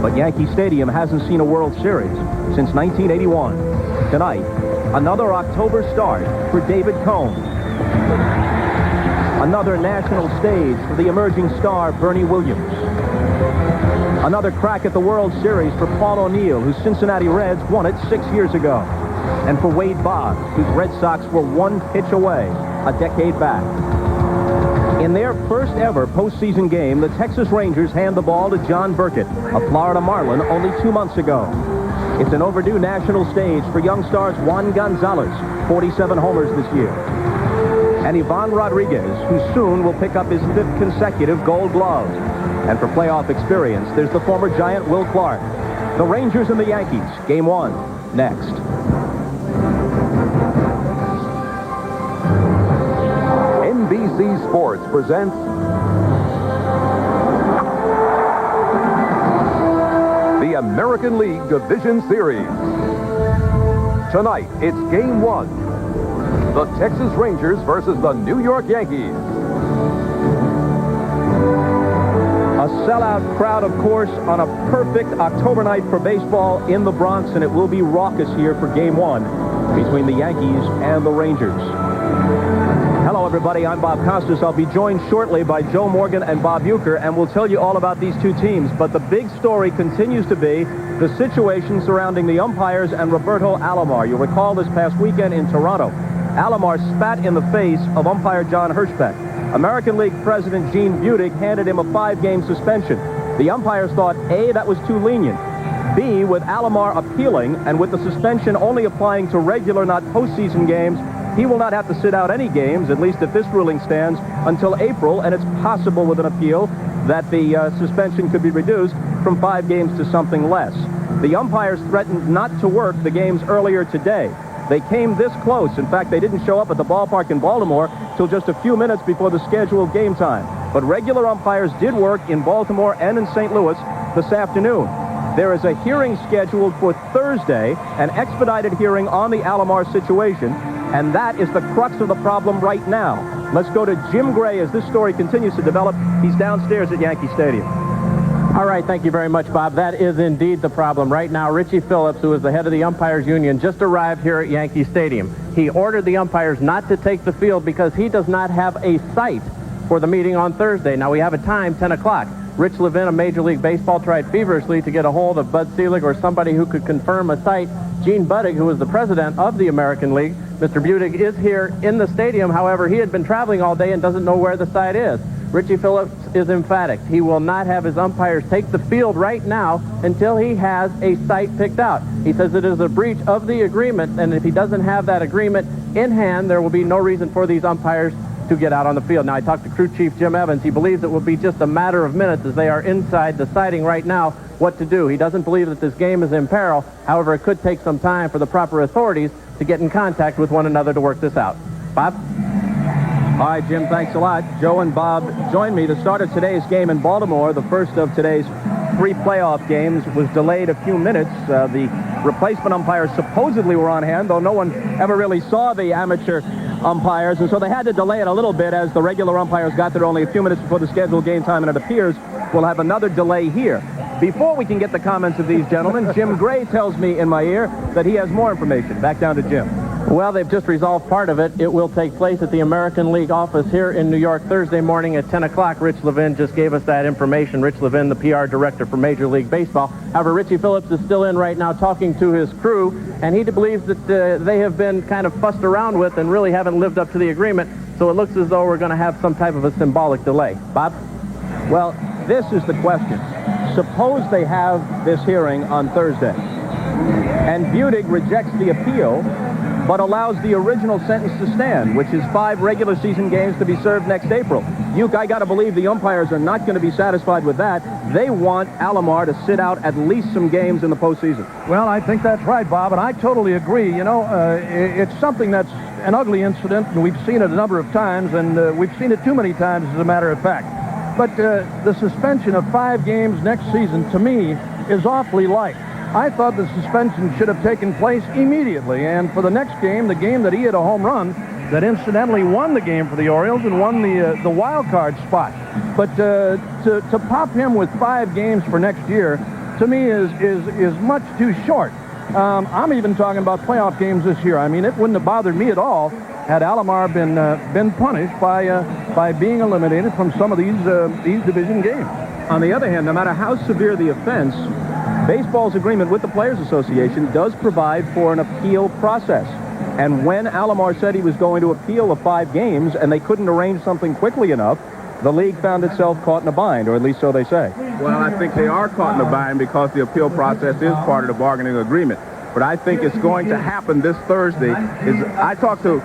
but Yankee Stadium hasn't seen a World Series since 1981. Tonight, another October start for David Cone. Another national stage for the emerging star Bernie Williams. Another crack at the World Series for Paul O'Neill, whose Cincinnati Reds won it 6 years ago. And for Wade Boggs, whose Red Sox were one pitch away a decade back. In their first ever postseason game, the Texas Rangers hand the ball to John Burkett, a Florida Marlin, only 2 months ago. It's an overdue national stage for young stars Juan Gonzalez, 47 homers this year, and Ivan Rodriguez, who soon will pick up his 5th consecutive Gold Glove. And for playoff experience, there's the former Giant Will Clark. The Rangers and the Yankees, Game 1, next. NBC Sports presents the American League Division Series. Tonight, it's Game 1. The Texas Rangers versus the New York Yankees. A sellout crowd, of course, on a perfect October night for baseball in the Bronx, and it will be raucous here for Game 1 between the Yankees and the Rangers. Hello, everybody. I'm Bob Costas. I'll be joined shortly by Joe Morgan and Bob Uecker, and we'll tell you all about these two teams. But the big story continues to be the situation surrounding the umpires and Roberto Alomar. You'll recall this past weekend in Toronto, Alomar spat in the face of umpire John Hirschbeck. American League President Gene Budig handed him a 5-game suspension. The umpires thought, A, that was too lenient. B, with Alomar appealing and with the suspension only applying to regular, not postseason games, he will not have to sit out any games, at least if this ruling stands, until April, and it's possible with an appeal that the suspension could be reduced from 5 games to something less. The umpires threatened not to work the games earlier today. They came this close. In fact, they didn't show up at the ballpark in Baltimore till just a few minutes before the scheduled game time. But regular umpires did work in Baltimore and in St. Louis this afternoon. There is a hearing scheduled for Thursday, an expedited hearing on the Alomar situation, and that is the crux of the problem right now. Let's go to Jim Gray as this story continues to develop. He's downstairs at Yankee Stadium. All right, thank you very much, Bob. That is indeed the problem. Right now, Richie Phillips, who is the head of the Umpires Union, just arrived here at Yankee Stadium. He ordered the umpires not to take the field because he does not have a site for the meeting on Thursday. Now, we have a time, 10 o'clock. Rich Levin of Major League Baseball tried feverishly to get a hold of Bud Selig or somebody who could confirm a site. Gene Budig, who is the president of the American League, Mr. Budig, is here in the stadium. However, he had been traveling all day and doesn't know where the site is. Richie Phillips is emphatic. He will not have his umpires take the field right now until he has a site picked out. He says it is a breach of the agreement, and if he doesn't have that agreement in hand, there will be no reason for these umpires to get out on the field. Now, I talked to crew chief Jim Evans. He believes it will be just a matter of minutes as they are inside deciding right now what to do. He doesn't believe that this game is in peril. However, it could take some time for the proper authorities to get in contact with one another to work this out. Bob? All right, Jim, thanks a lot. Joe and Bob join me. The start of today's game in Baltimore, the first of today's 3 playoff games, was delayed a few minutes. The replacement umpires supposedly were on hand, though no one ever really saw the amateur umpires, and so they had to delay it a little bit as the regular umpires got there only a few minutes before the scheduled game time, and it appears we'll have another delay here. Before we can get the comments of these gentlemen, Jim Gray tells me in my ear that he has more information. Back down to Jim. Well, they've just resolved part of it. It will take place at the American League office here in New York Thursday morning at 10 o'clock. Rich Levin just gave us that information. Rich Levin, the PR director for Major League Baseball. However, Richie Phillips is still in right now talking to his crew, and he believes that they have been kind of fussed around with and really haven't lived up to the agreement. So it looks as though we're going to have some type of a symbolic delay. Bob? Well, this is the question. Suppose they have this hearing on Thursday, and Budig rejects the appeal, but allows the original sentence to stand, which is 5 regular season games to be served next April. I got to believe the umpires are not going to be satisfied with that. They want Alomar to sit out at least some games in the postseason. Well, I think that's right, Bob, and I totally agree. You know, it's something that's an ugly incident, and we've seen it a number of times, and we've seen it too many times, as a matter of fact. But the suspension of 5 games next season, to me, is awfully light. I thought the suspension should have taken place immediately, and for the next game, the game that he hit a home run, that incidentally won the game for the Orioles and won the wild card spot. But to pop him with 5 games for next year, to me, is much too short. I'm even talking about playoff games this year. I mean, it wouldn't have bothered me at all had Alomar been punished by being eliminated from some of these division games. On the other hand, no matter how severe the offense, baseball's agreement with the Players Association does provide for an appeal process. And when Alomar said he was going to appeal the 5 games and they couldn't arrange something quickly enough, the league found itself caught in a bind, or at least so they say. Well, I think they are caught in a bind because the appeal process is part of the bargaining agreement. But I think it's going to happen this Thursday. I talked to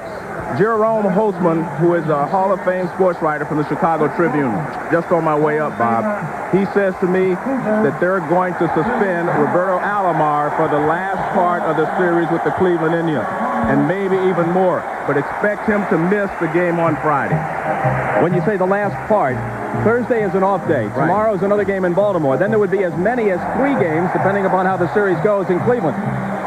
Jerome Holtzman, who is a Hall of Fame sports writer from the Chicago Tribune, just on my way up, Bob. He says to me that they're going to suspend Roberto Alomar for the last part of the series with the Cleveland Indians, and maybe even more, but expect him to miss the game on Friday. When you say the last part, Thursday is an off day. Tomorrow is another game in Baltimore. Then there would be as many as 3 games, depending upon how the series goes in Cleveland.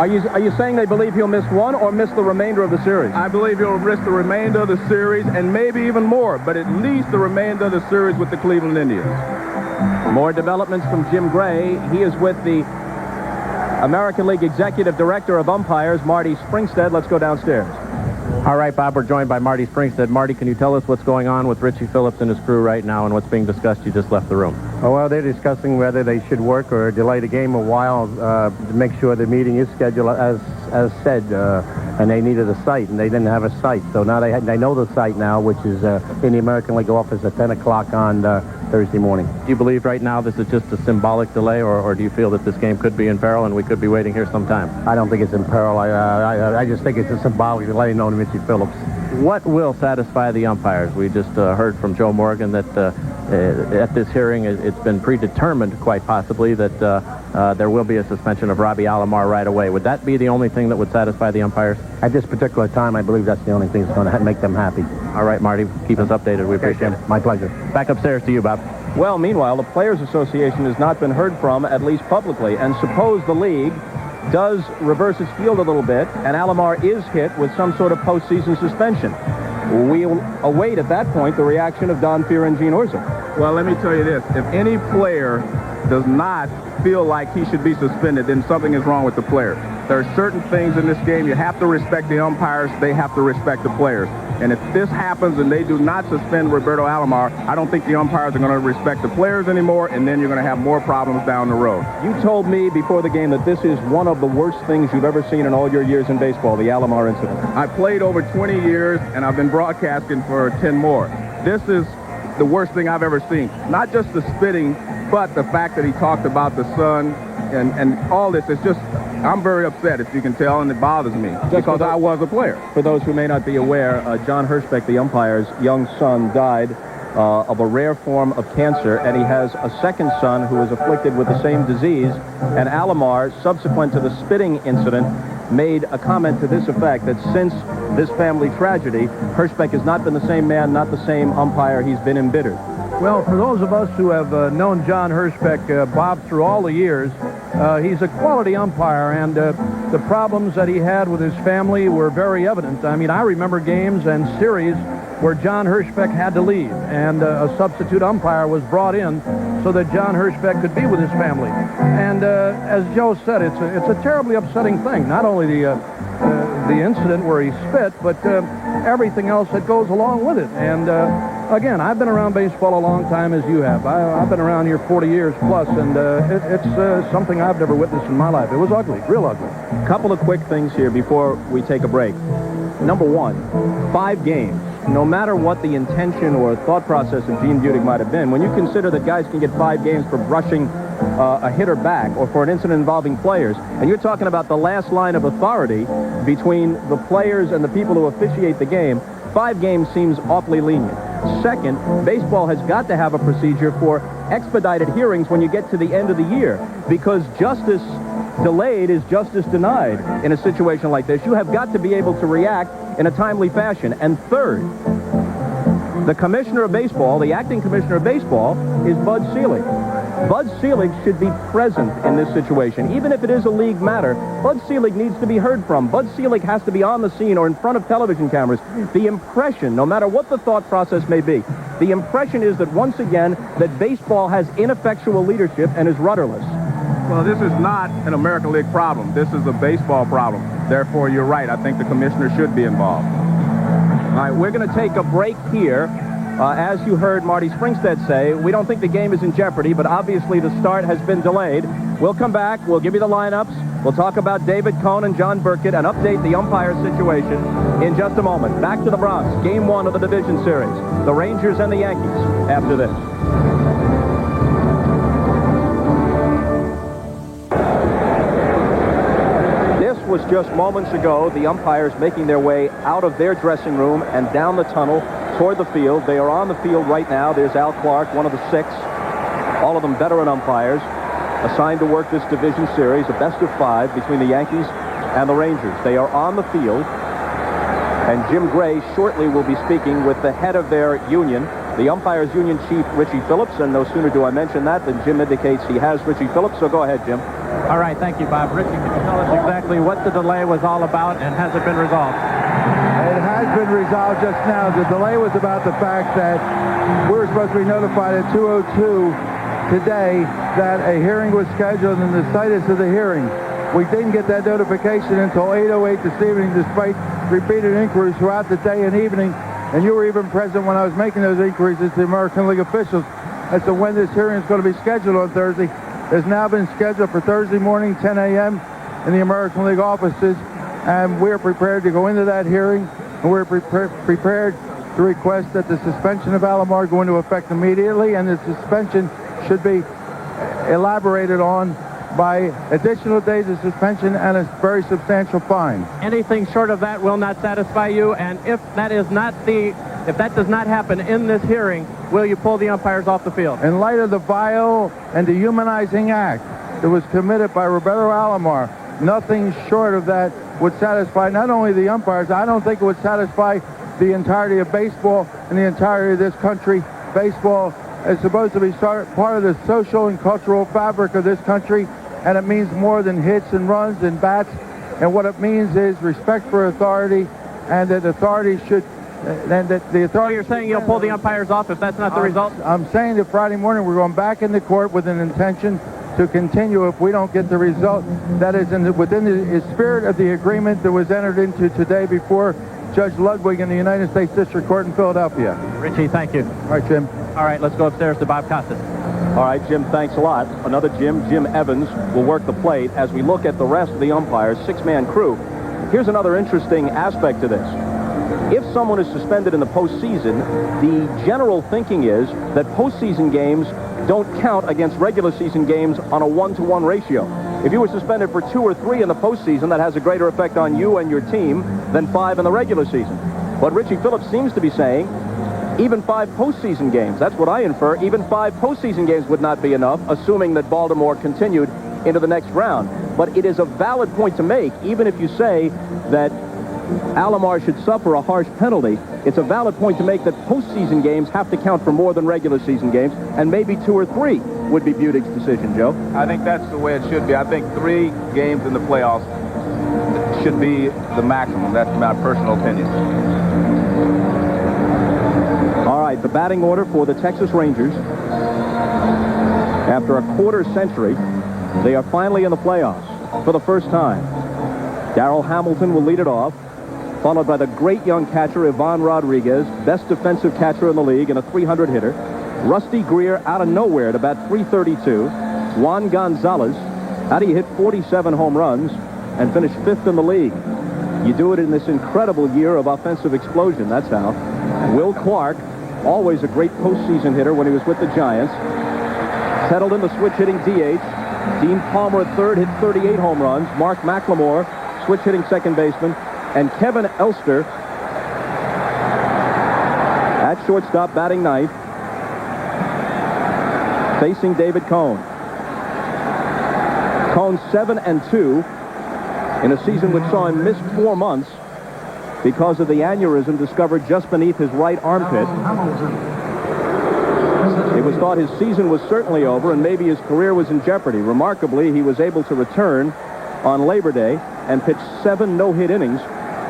Are you saying they believe he'll miss one or miss the remainder of the series? I believe he'll miss the remainder of the series and maybe even more, but at least the remainder of the series with the Cleveland Indians. More developments from Jim Gray. He is with the American League Executive Director of Umpires, Marty Springstead. Let's go downstairs. All right, Bob, we're joined by Marty Springstead. Marty, can you tell us what's going on with Richie Phillips and his crew right now and what's being discussed? You just left the room. Oh, well, they're discussing whether they should work or delay the game a while to make sure the meeting is scheduled as said, and they needed a site, and they didn't have a site. So now they know the site now, which is in the American League office at 10 o'clock on Thursday morning. Do you believe right now this is just a symbolic delay, or do you feel that this game could be in peril and we could be waiting here some time? I don't think it's in peril. I just think it's a symbolic delay known to Richie Phillips. What will satisfy the umpires? We just heard from Joe Morgan that at this hearing it's been predetermined, quite possibly, that there will be a suspension of Robbie Alomar right away. Would that be the only thing that would satisfy the umpires? At this particular time, I believe that's the only thing that's going to make them happy. All right, Marty, keep us updated. We appreciate it. My pleasure. Back upstairs to you, Bob. Well, meanwhile, the Players Association has not been heard from, at least publicly. And suppose the league does reverse its field a little bit, and Alomar is hit with some sort of postseason suspension. We'll await at that point the reaction of Don Fehr and Gene Orza. Well, let me tell you this. If any player does not feel like he should be suspended, then something is wrong with the player. There are certain things in this game. You have to respect the umpires. They have to respect the players. And if this happens and they do not suspend Roberto Alomar, I don't think the umpires are going to respect the players anymore, and then you're going to have more problems down the road. You told me before the game that this is one of the worst things you've ever seen in all your years in baseball, the Alomar incident. I played over 20 years, and I've been broadcasting for 10 more. This is the worst thing I've ever seen. Not just the spitting, but the fact that he talked about the sun and all this. It's just, I'm very upset, if you can tell, and it bothers me because I was a player. For those who may not be aware, John Hirschbeck, the umpire's young son, died of a rare form of cancer, and he has a second son who is afflicted with the same disease. And Alomar, subsequent to the spitting incident, made a comment to this effect, that since this family tragedy, Hirschbeck has not been the same man, not the same umpire. He's been embittered. Well, for those of us who have known John Hirschbeck, Bob, through all the years, he's a quality umpire, and the problems that he had with his family were very evident. I mean, I remember games and series where John Hirschbeck had to leave, and a substitute umpire was brought in so that John Hirschbeck could be with his family. And as Joe said, it's a terribly upsetting thing. Not only the incident where he spit, but everything else that goes along with it. And again, I've been around baseball a long time, as you have. I've been around here 40 years plus, and it's something I've never witnessed in my life. It was ugly, real ugly. A couple of quick things here before we take a break. Number one, 5 games. No matter what the intention or thought process of Gene Budig might have been, when you consider that guys can get 5 games for brushing a hitter back or for an incident involving players, and you're talking about the last line of authority between the players and the people who officiate the game, 5 games seems awfully lenient. Second, baseball has got to have a procedure for expedited hearings when you get to the end of the year, because justice delayed is justice denied in a situation like this. You have got to be able to react in a timely fashion. And third, the commissioner of baseball, the acting commissioner of baseball, is Bud Selig. Bud Selig should be present in this situation. Even if it is a league matter, Bud Selig needs to be heard from. Bud Selig has to be on the scene or in front of television cameras. The impression, no matter what the thought process may be, the impression is that once again, that baseball has ineffectual leadership and is rudderless. Well, this is not an American League problem. This is a baseball problem. Therefore, you're right. I think the commissioner should be involved. All right, we're going to take a break here. As you heard Marty Springstead say, we don't think the game is in jeopardy, but obviously the start has been delayed. We'll come back. We'll give you the lineups. We'll talk about David Cone and John Burkett and update the umpire situation in just a moment. Back to the Bronx, Game 1 of the Division Series. The Rangers and the Yankees after this. This was just moments ago, the umpires making their way out of their dressing room and down the tunnel toward the field. They are on the field right now. There's Al Clark, one of the 6. All of them veteran umpires assigned to work this division series, a best of 5 between the Yankees and the Rangers. They are on the field, and Jim Gray shortly will be speaking with the head of their union, the umpires union chief, Richie Phillips, and no sooner do I mention that than Jim indicates he has Richie Phillips, so go ahead, Jim. All right, thank you, Bob. Richie, can you tell us exactly what the delay was all about, and has it been resolved? It has been resolved just now. The delay was about the fact that we were supposed to be notified at 2:02 today that a hearing was scheduled and the situs of the hearing. We didn't get that notification until 8:08 this evening, despite repeated inquiries throughout the day and evening. And you were even present when I was making those inquiries as the American League officials as to when this hearing is going to be scheduled on Thursday. It's now been scheduled for Thursday morning, 10 a.m. in the American League offices. And we're prepared to go into that hearing, and we're prepared to request that the suspension of Alomar go into effect immediately, and the suspension should be elaborated on by additional days of suspension and a very substantial fine. Anything short of that will not satisfy you, and if that does not happen in this hearing, will you pull the umpires off the field? In light of the vile and dehumanizing act that was committed by Roberto Alomar, nothing short of that would satisfy not only the umpires, I don't think it would satisfy the entirety of baseball and the entirety of this country. Baseball is supposed to be part of the social and cultural fabric of this country, and it means more than hits and runs and bats. And what it means is respect for authority, and that authority should... And that the authority... So you're saying you'll pull the umpires off if that's not the result? I'm saying that Friday morning we're going back into court with an intention to continue if we don't get the result that is within the spirit of the agreement that was entered into today before Judge Ludwig in the United States District Court in Philadelphia. Richie, thank you. All right, Jim. All right, let's go upstairs to Bob Costas. All right, Jim, thanks a lot. Another Jim Evans, will work the plate as we look at the rest of the umpires, 6-man crew. Here's another interesting aspect to this. If someone is suspended in the postseason, the general thinking is that postseason games don't count against regular season games on a 1-to-1 ratio. If you were suspended for 2 or 3 in the postseason, that has a greater effect on you and your team than 5 in the regular season. But Richie Phillips seems to be saying even 5 postseason games, that's what I infer, even 5 postseason games would not be enough, assuming that Baltimore continued into the next round. But it is a valid point to make, even if you say that Alomar should suffer a harsh penalty. It's a valid point to make that postseason games have to count for more than regular season games, and maybe 2 or 3 would be Budig's decision, Joe. I think that's the way it should be. I think 3 games in the playoffs should be the maximum. That's my personal opinion. All right, the batting order for the Texas Rangers. After a quarter century, they are finally in the playoffs for the first time. Darrell Hamilton will lead it off, followed by the great young catcher Ivan Rodriguez, best defensive catcher in the league and a 300 hitter. Rusty Greer out of nowhere at about 332. Juan Gonzalez, how do you hit 47 home runs and finish 5th in the league? You do it in this incredible year of offensive explosion, that's how. Will Clark, always a great postseason hitter when he was with the Giants, settled in the switch-hitting DH. Dean Palmer at third, hit 38 home runs. Mark McLemore, switch-hitting second baseman. And Kevin Elster at shortstop, batting ninth, facing David Cone. Cone 7-2 in a season which saw him miss 4 months because of the aneurysm discovered just beneath his right armpit. It was thought his season was certainly over and maybe his career was in jeopardy. Remarkably, he was able to return on Labor Day and pitch 7 no-hit innings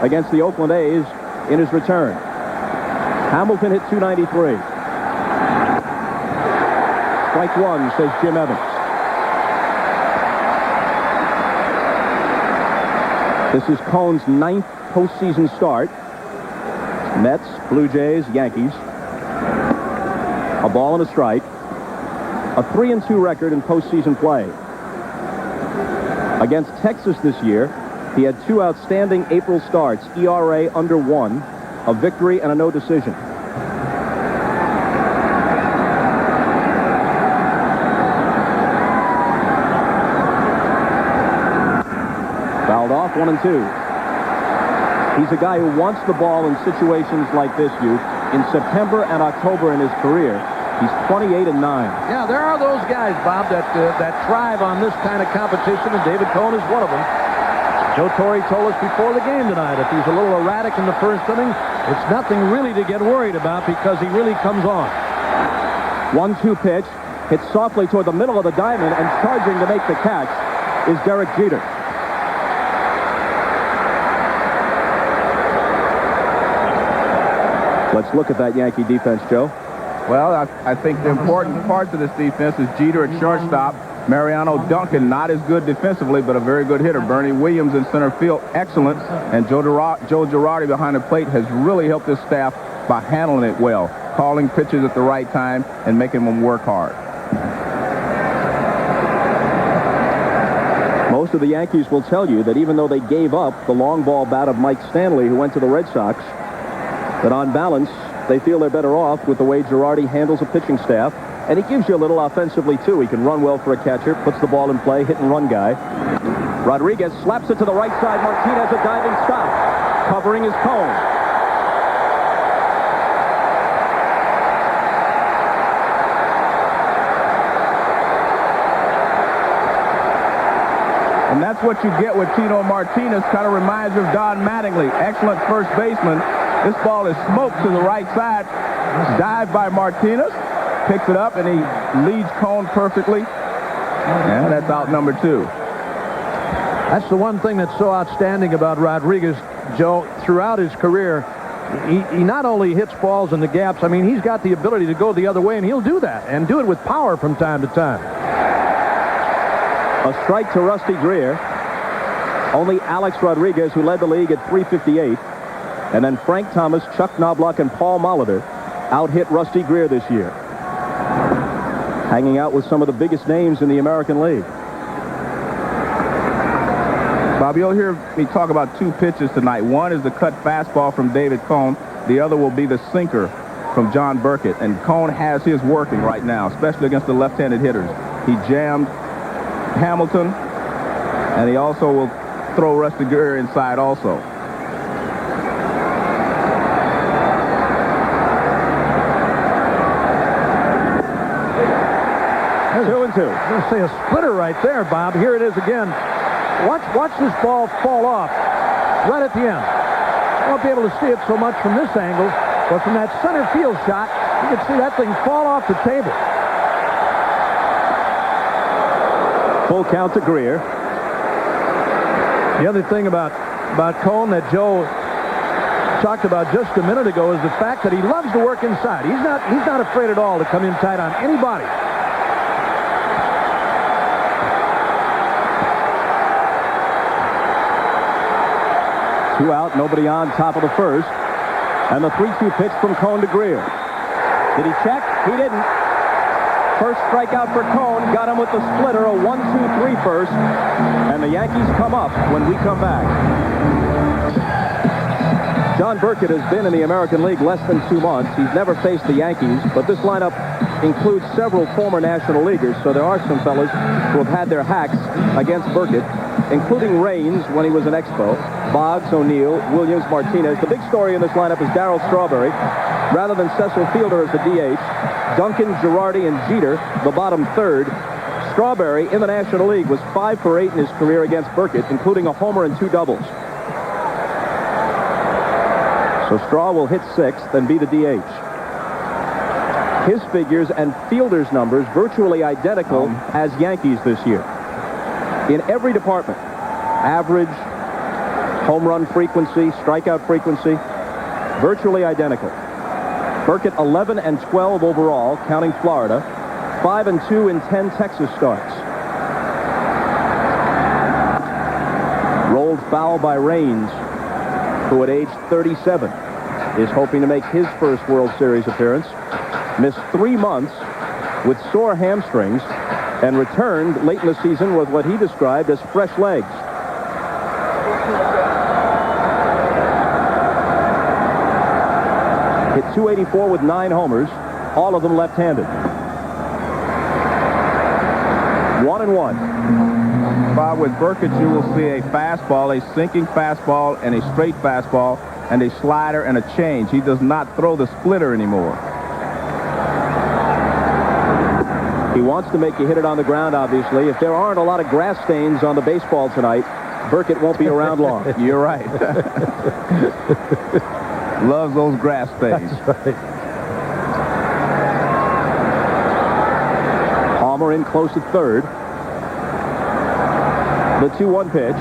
against the Oakland A's in his return. Hamilton hit 293. Strike 1, says Jim Evans. This is Cohn's 9th postseason start. Mets, Blue Jays, Yankees. A ball and a strike. A 3-2 record in postseason play. Against Texas this year, he had 2 outstanding April starts, ERA under 1, a victory and a no decision. Fouled off, 1-2. He's a guy who wants the ball in situations like this, Youth. In September and October in his career, he's 28-9. Yeah, there are those guys, Bob, that thrive on this kind of competition, and David Cohn is one of them. Joe Torre told us before the game tonight, if he's a little erratic in the first inning, it's nothing really to get worried about because he really comes on. 1-2 pitch, hit softly toward the middle of the diamond, and charging to make the catch is Derek Jeter. Let's look at that Yankee defense, Joe. Well, I think the important parts of this defense is Jeter at shortstop, Mariano Duncan, not as good defensively, but a very good hitter. Bernie Williams in center field, excellent. And Joe Girardi behind the plate has really helped this staff by handling it well, calling pitches at the right time and making them work hard. Most of the Yankees will tell you that even though they gave up the long ball bat of Mike Stanley, who went to the Red Sox, that on balance, they feel they're better off with the way Girardi handles a pitching staff. And he gives you a little offensively, too. He can run well for a catcher, puts the ball in play, hit-and-run guy. Rodriguez slaps it to the right side. Martinez, a diving stop. Covering his Cohn. And that's what you get with Tino Martinez. Kind of reminds you of Don Mattingly. Excellent first baseman. This ball is smoked to the right side. Dive by Martinez. Picks it up, and he leads Cohn perfectly. And that's out number 2. That's the one thing that's so outstanding about Rodriguez, Joe. Throughout his career, he not only hits balls in the gaps, I mean, he's got the ability to go the other way, and he'll do that, and do it with power from time to time. A strike to Rusty Greer. Only Alex Rodriguez, who led the league at 358. And then Frank Thomas, Chuck Knobloch, and Paul Molitor out-hit Rusty Greer this year. Hanging out with some of the biggest names in the American League. Bob, you'll hear me talk about 2 pitches tonight. One is the cut fastball from David Cohn. The other will be the sinker from John Burkett. And Cohn has his working right now, especially against the left-handed hitters. He jammed Hamilton, and he also will throw Rusty Greer inside also. I was going to say a splitter right there, Bob. Here it is again. Watch this ball fall off right at the end. I won't be able to see it so much from this angle, but from that center field shot, you can see that thing fall off the table. Full count to Greer. The other thing about Cohn that Joe talked about just a minute ago is the fact that he loves to work inside. He's not afraid at all to come in tight on anybody. Two out, nobody on, top of the first. And the 3-2 pitch from Cohn to Greer. Did he check? He didn't. First strikeout for Cohn, got him with the splitter, a 1-2-3 first. And the Yankees come up when we come back. John Burkett has been in the American League less than 2 months. He's never faced the Yankees, but this lineup includes several former National Leaguers, so there are some fellas who have had their hacks against Burkett, including Raines when he was an Expo, Boggs, O'Neill, Williams, Martinez. The big story in this lineup is Darryl Strawberry. Rather than Cecil Fielder as the DH, Duncan, Girardi, and Jeter, the bottom third. Strawberry in the National League was 5 for 8 in his career against Burkett, including a homer and 2 doubles. So Straw will hit 6th and be the DH. His figures and Fielder's numbers virtually identical as Yankees this year. In every department, average, home run frequency, strikeout frequency, virtually identical. Burkett 11 and 12 overall, counting Florida, 5 and 2 in 10 Texas starts. Rolled foul by Raines, who at age 37 is hoping to make his first World Series appearance. Missed 3 months with sore hamstrings and returned late in the season with what he described as fresh legs. Hit .284 with 9 homers, all of them left-handed. 1-1. Bob, with Burkett, you will see a fastball, a sinking fastball, and a straight fastball, and a slider and a change. He does not throw the splitter anymore. He wants to make you hit it on the ground, obviously. If there aren't a lot of grass stains on the baseball tonight, Burkett won't be around long. You're right. Loves those grass stains. That's right. Palmer in close at third. The 2-1 pitch.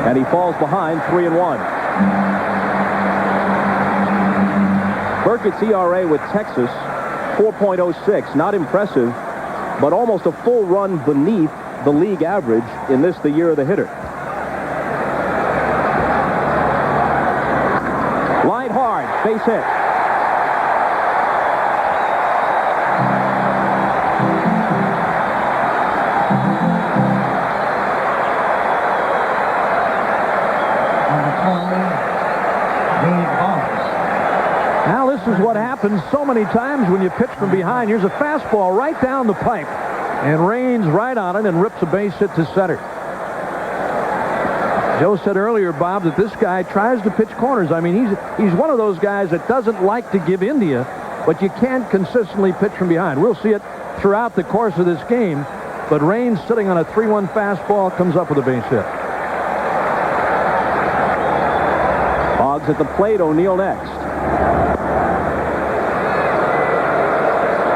And he falls behind 3-1. Burkett's ERA with Texas, 4.06. Not impressive, but almost a full run beneath the league average in this, the year of the hitter. Line hard, base hit. Now this is what happens so many times when you pitch from behind. Here's a fastball right down the pipe, and Raines right on it and rips a base hit to center. Joe said earlier, Bob, that this guy tries to pitch corners. I mean, he's one of those guys that doesn't like to give India, but you can't consistently pitch from behind. We'll see it throughout the course of this game, but Raines sitting on a 3-1 fastball comes up with a base hit. Boggs at the plate, O'Neill next.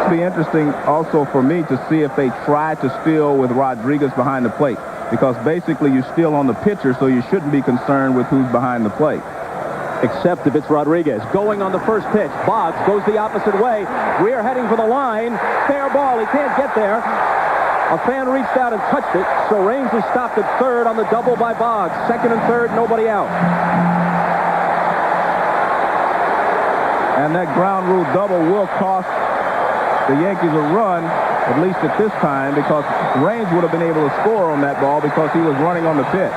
It'll be interesting also for me to see if they try to steal with Rodriguez behind the plate, because basically you steal on the pitcher, so you shouldn't be concerned with who's behind the plate. Except if it's Rodriguez. Going on the first pitch. Boggs goes the opposite way. We're heading for the line. Fair ball. He can't get there. A fan reached out and touched it, so Raines is stopped at third on the double by Boggs. Second and third, nobody out. And that ground rule double will cost the Yankees a run, at least at this time, because Raines would have been able to score on that ball because he was running on the pitch.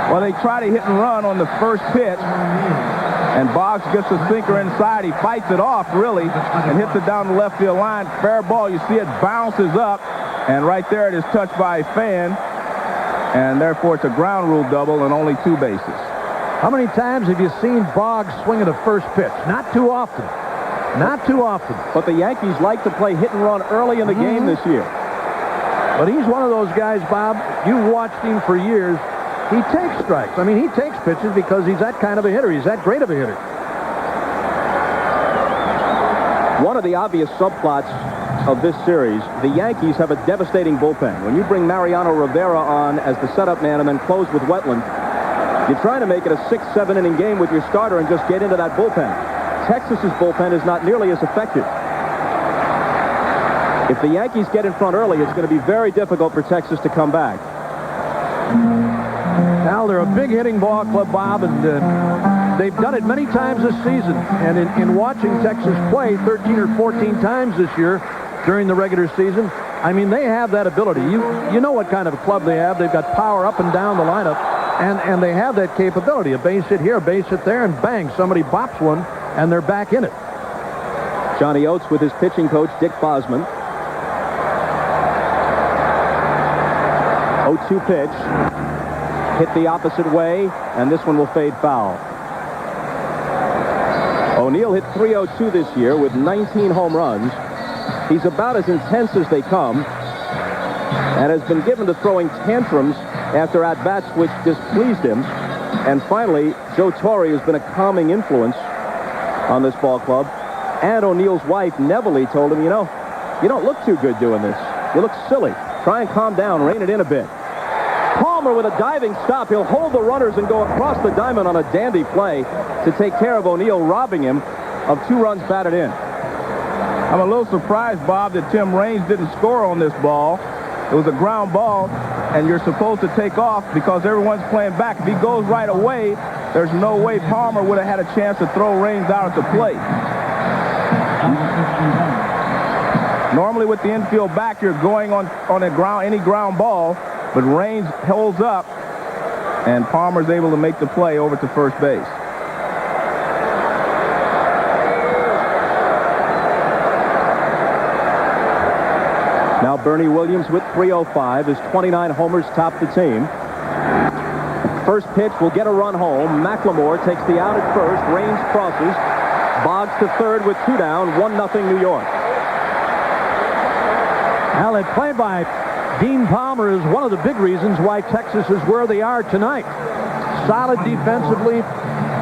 Well, they try to hit and run on the first pitch, and Boggs gets a sinker inside. He fights it off, really, and hits it down the left field line. Fair ball. You see it bounces up, and right there it is touched by a fan, and therefore it's a ground rule double and only 2 bases. How many times have you seen Boggs swing at a first pitch? Not too often. Not too often. But the Yankees like to play hit and run early in the game this year. But he's one of those guys, Bob, you've watched him for years. He takes strikes. I mean, he takes pitches because he's that kind of a hitter. He's that great of a hitter. One of the obvious subplots of this series, the Yankees have a devastating bullpen. When you bring Mariano Rivera on as the setup man and then close with Wetland, you're trying to make it a 6-7 inning game with your starter and just get into that bullpen. Texas's bullpen is not nearly as effective. If the Yankees get in front early, it's going to be very difficult for Texas to come back. Now, they're a big hitting ball club, Bob, and they've done it many times this season. And in watching Texas play 13 or 14 times this year during the regular season, I mean, they have that ability. You know what kind of a club they have. They've got power up and down the lineup, and they have that capability. A base hit here, a base hit there, and bang, somebody bops one, and they're back in it. Johnny Oates with his pitching coach, Dick Bosman. 0-2 pitch. Hit the opposite way, and this one will fade foul. O'Neill hit .302 this year with 19 home runs. He's about as intense as they come, and has been given to throwing tantrums after at-bats which displeased him. And finally, Joe Torre has been a calming influence on this ball club. And O'Neill's wife, Neville, told him, you know, you don't look too good doing this. You look silly. Try and calm down, rein it in a bit. Palmer with a diving stop. He'll hold the runners and go across the diamond on a dandy play to take care of O'Neill, robbing him of 2 runs batted in. I'm a little surprised, Bob, that Tim Raines didn't score on this ball. It was a ground ball, and you're supposed to take off because everyone's playing back. If he goes right away, there's no way Palmer would have had a chance to throw Raines out at the plate. Normally with the infield back, you're going on a ground, any ground ball, but Raines holds up, and Palmer's able to make the play over to first base. Now Bernie Williams with 305. His 29 homers top the team. First pitch will get a run home. McLemore takes the out at first. Raines crosses. Boggs to third with 2 down. 1-0 New York. Well, that play by Dean Palmer is one of the big reasons why Texas is where they are tonight. Solid defensively.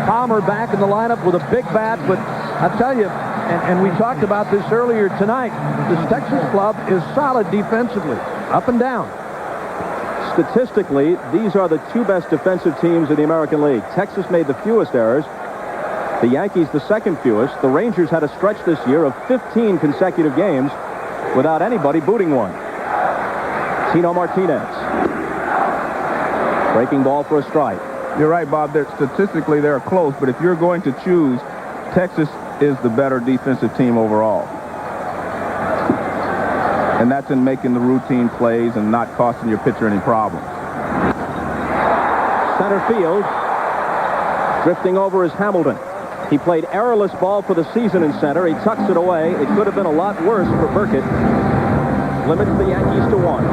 Palmer back in the lineup with a big bat, but I tell you, and we talked about this earlier tonight, this Texas club is solid defensively, up and down. Statistically, these are the 2 best defensive teams in the American League. Texas made the fewest errors. The Yankees the second fewest. The Rangers had a stretch this year of 15 consecutive games without anybody booting one. Tino Martinez. Breaking ball for a strike. You're right, Bob. Statistically, they're close, but if you're going to choose, Texas is the better defensive team overall. And that's in making the routine plays and not costing your pitcher any problems. Center field. Drifting over is Hamilton. He played errorless ball for the season in center. He tucks it away. It could have been a lot worse for Burkett. Limits the Yankees to 1.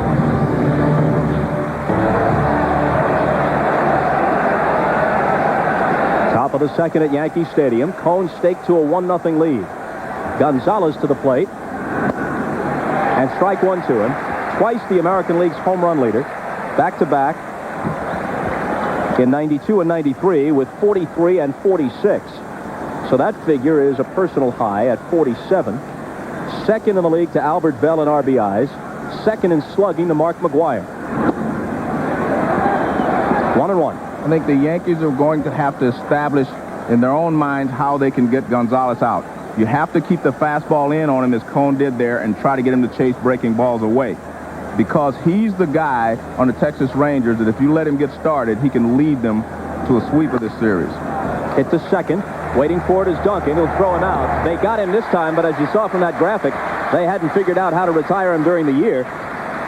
Top of the second at Yankee Stadium. Cone staked to a 1-0 lead. Gonzalez to the plate. And strike 1 to him. Twice the American League's home run leader. Back-to-back in 92 and 93 with 43 and 46. So that figure is a personal high at 47. Second in the league to Albert Bell in RBIs. Second in slugging to Mark McGwire. 1-1. I think the Yankees are going to have to establish in their own minds how they can get Gonzalez out. You have to keep the fastball in on him as Cone did there and try to get him to chase breaking balls away. Because he's the guy on the Texas Rangers that if you let him get started, he can lead them to a sweep of this series. Hit to second. Waiting for it is Duncan. He'll throw him out. They got him this time, but as you saw from that graphic, they hadn't figured out how to retire him during the year.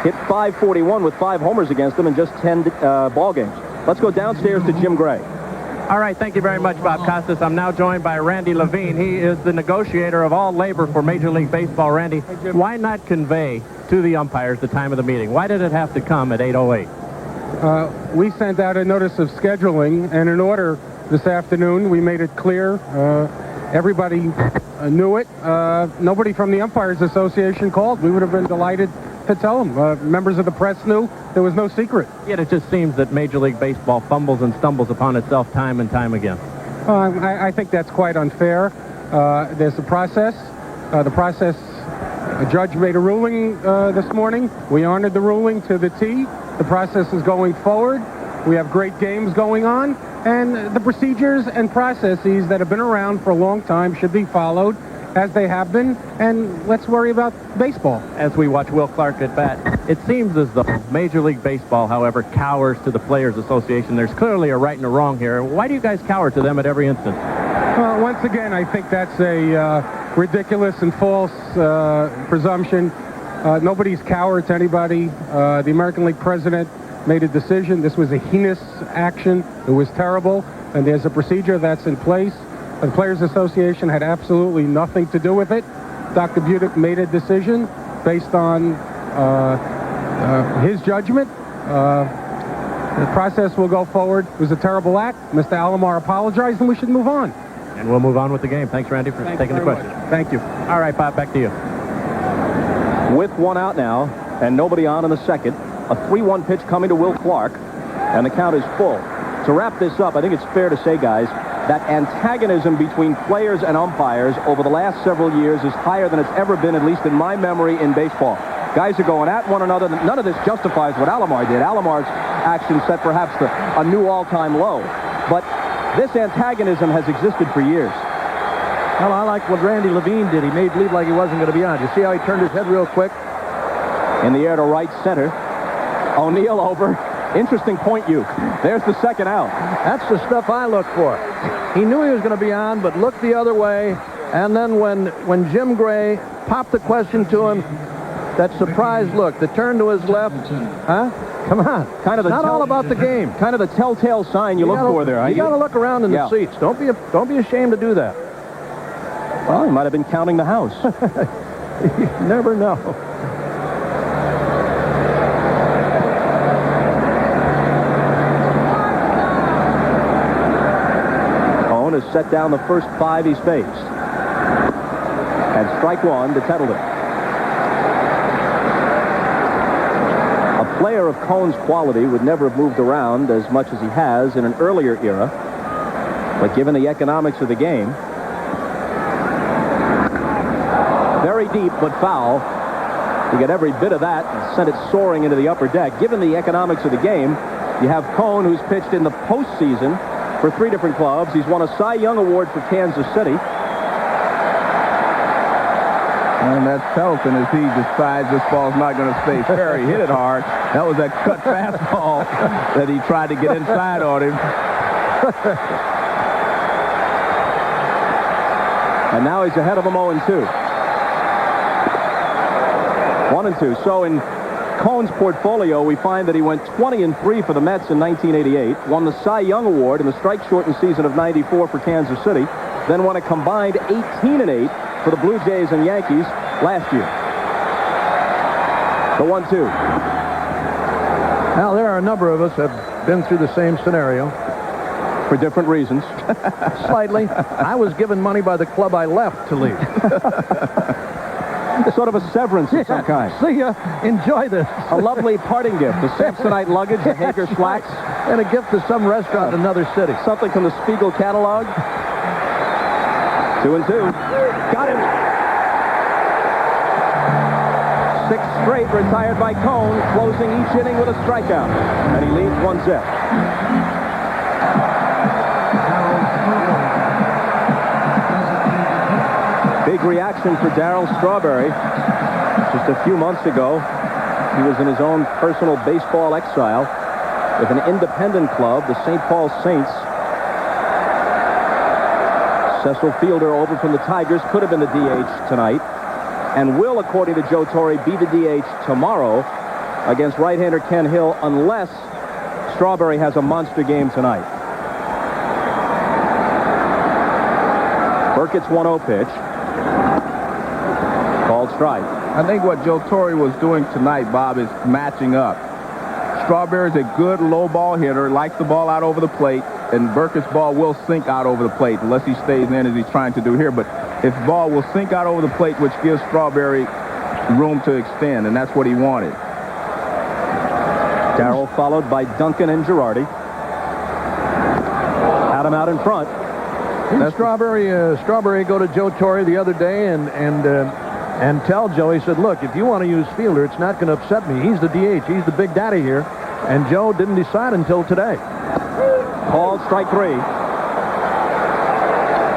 Hit .541 with 5 homers against them in just 10 ball games. Let's go downstairs to Jim Gray. All right, thank you very much, Bob Costas. I'm now joined by Randy Levine. He is the negotiator of all labor for Major League Baseball. Randy, why not convey to the umpires the time of the meeting? Why did it have to come at 8:08? We sent out a notice of scheduling, and in order this afternoon, we made it clear. Everybody knew it. Nobody from the Umpires Association called. We would have been delighted to tell them. Members of the press knew. There was no secret. Yet it just seems that Major League Baseball fumbles and stumbles upon itself time and time again. I think that's quite unfair. There's a process. A judge made a ruling this morning. We honored the ruling to the T. The process is going forward. We have great games going on. And the procedures and processes that have been around for a long time should be followed as they have been, and let's worry about baseball. As we watch Will Clark at bat, it seems as though Major League Baseball, however, cowers to the Players Association. There's clearly a right and a wrong here. Why do you guys cower to them at every instant? Once again, I think that's a ridiculous and false presumption. Nobody's cowered to anybody. The American League president made a decision. This was a heinous action. It was terrible, and there's a procedure that's in place. The Players Association had absolutely nothing to do with it. Dr. Budick made a decision based on his judgment. The process will go forward. It was a terrible act. Mr. Alomar apologized, and we should move on. And we'll move on with the game. Thanks, Randy, for taking the question. Thank you. All right, Bob, back to you. With 1 out now, and nobody on in the second, a 3-1 pitch coming to Will Clark, and the count is full. To wrap this up, I think it's fair to say, guys, that antagonism between players and umpires over the last several years is higher than it's ever been, at least in my memory, in baseball. Guys are going at one another. None of this justifies what Alomar did. Alomar's action set perhaps a new all-time low. But this antagonism has existed for years. Well, I like what Randy Levine did. He made believe like he wasn't going to be on. You see how he turned his head real quick? In the air to right center. O'Neill over. Interesting point, Uke. There's the second out. That's the stuff I look for. He knew he was going to be on, but looked the other way. And then when Jim Gray popped the question to him, that surprised look, the turn to his left. Huh? Come on. Kind of the not all about the game. Kind of the telltale sign you look for there. You got to look around in the seats. Don't be ashamed to do that. Well, he might have been counting the house. You never know. Cohn has set down the first 5 he's faced. And strike 1 to Tettleton. A player of Cohn's quality would never have moved around as much as he has in an earlier era. But given the economics of the game, very deep but foul. You get every bit of that and sent it soaring into the upper deck. Given the economics of the game, you have Cohn, who's pitched in the postseason for 3 different clubs. He's won a Cy Young Award for Kansas City. And that's Tettleton as he decides this ball's not going to stay fair. He hit it hard. That was that cut fastball that he tried to get inside on him. And now he's ahead of him 0-2. 1-2. So in Cohn's portfolio, we find that he went 20-3 for the Mets in 1988, won the Cy Young Award in the strike-shortened season of '94 for Kansas City, then won a combined 18-8 for the Blue Jays and Yankees last year. The 1-2. Now, there are a number of us that have been through the same scenario. For different reasons. Slightly. I was given money by the club I left to leave. Sort of a severance of some kind. See ya. Enjoy this. A lovely parting gift. The Samsonite luggage, the Hager slacks. And a gift to some restaurant in another city. Something from the Spiegel catalog. 2-2. Got him. 6 straight retired by Cohn, closing each inning with a strikeout. And he leads 1-0. Big reaction for Darryl Strawberry. Just a few months ago, he was in his own personal baseball exile with an independent club, the St. Paul Saints. Cecil Fielder over from the Tigers could have been the DH tonight and will, according to Joe Torre, be the DH tomorrow against right-hander Ken Hill unless Strawberry has a monster game tonight. Burkett's 1-0 pitch. Called strike. I think what Joe Torre was doing tonight, Bob, is matching up. Strawberry's a good low ball hitter, likes the ball out over the plate, and Burkett's ball will sink out over the plate unless he stays in as he's trying to do here. But his ball will sink out over the plate, which gives Strawberry room to extend, and that's what he wanted. Darryl followed by Duncan and Girardi. Had him out in front. Strawberry go to Joe Torre the other day and tell Joe, he said, look, if you want to use Fielder, it's not going to upset me. He's the DH. He's the big daddy here. And Joe didn't decide until today. Called strike 3.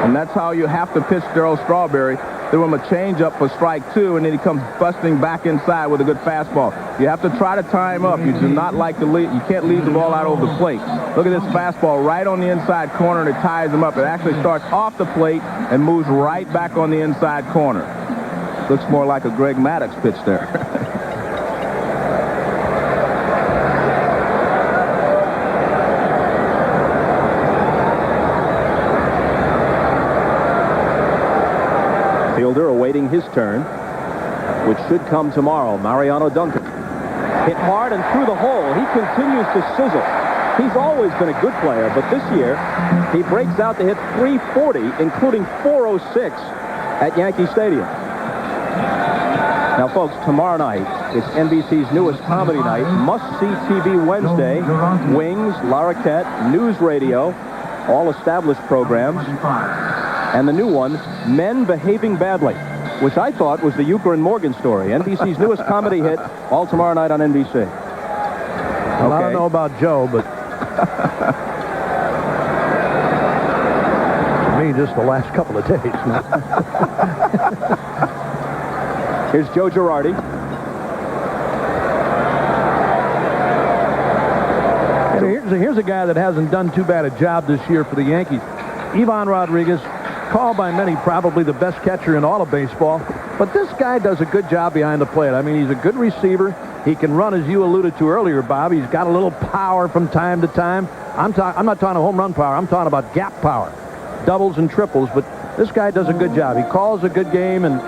And that's how you have to pitch Darryl Strawberry. Threw him a changeup for strike 2, and then he comes busting back inside with a good fastball. You have to try to tie him up. You do not like to lead. You can't leave the ball out over the plate. Look at this fastball right on the inside corner, and it ties him up. It actually starts off the plate and moves right back on the inside corner. Looks more like a Greg Maddux pitch there. Fielder awaiting his turn, which should come tomorrow. Mariano Duncan hit hard and through the hole. He continues to sizzle. He's always been a good player, but this year he breaks out to hit .340, including .406 at Yankee Stadium. Now, folks, tomorrow night, it's NBC's newest comedy night, must-see TV Wednesday, Wings, Larroquette, News Radio, all established programs, and the new one, Men Behaving Badly, which I thought was the Euchre and Morgan story. NBC's newest comedy hit, all tomorrow night on NBC. Well, I don't know about Joe, but for me, just the last couple of days. Here's Joe Girardi. Here's a guy that hasn't done too bad a job this year for the Yankees. Ivan Rodriguez, called by many probably the best catcher in all of baseball. But this guy does a good job behind the plate. I mean, he's a good receiver. He can run, as you alluded to earlier, Bob. He's got a little power from time to time. I'm not talking home run power. I'm talking about gap power, doubles and triples. But this guy does a good job. He calls a good game, and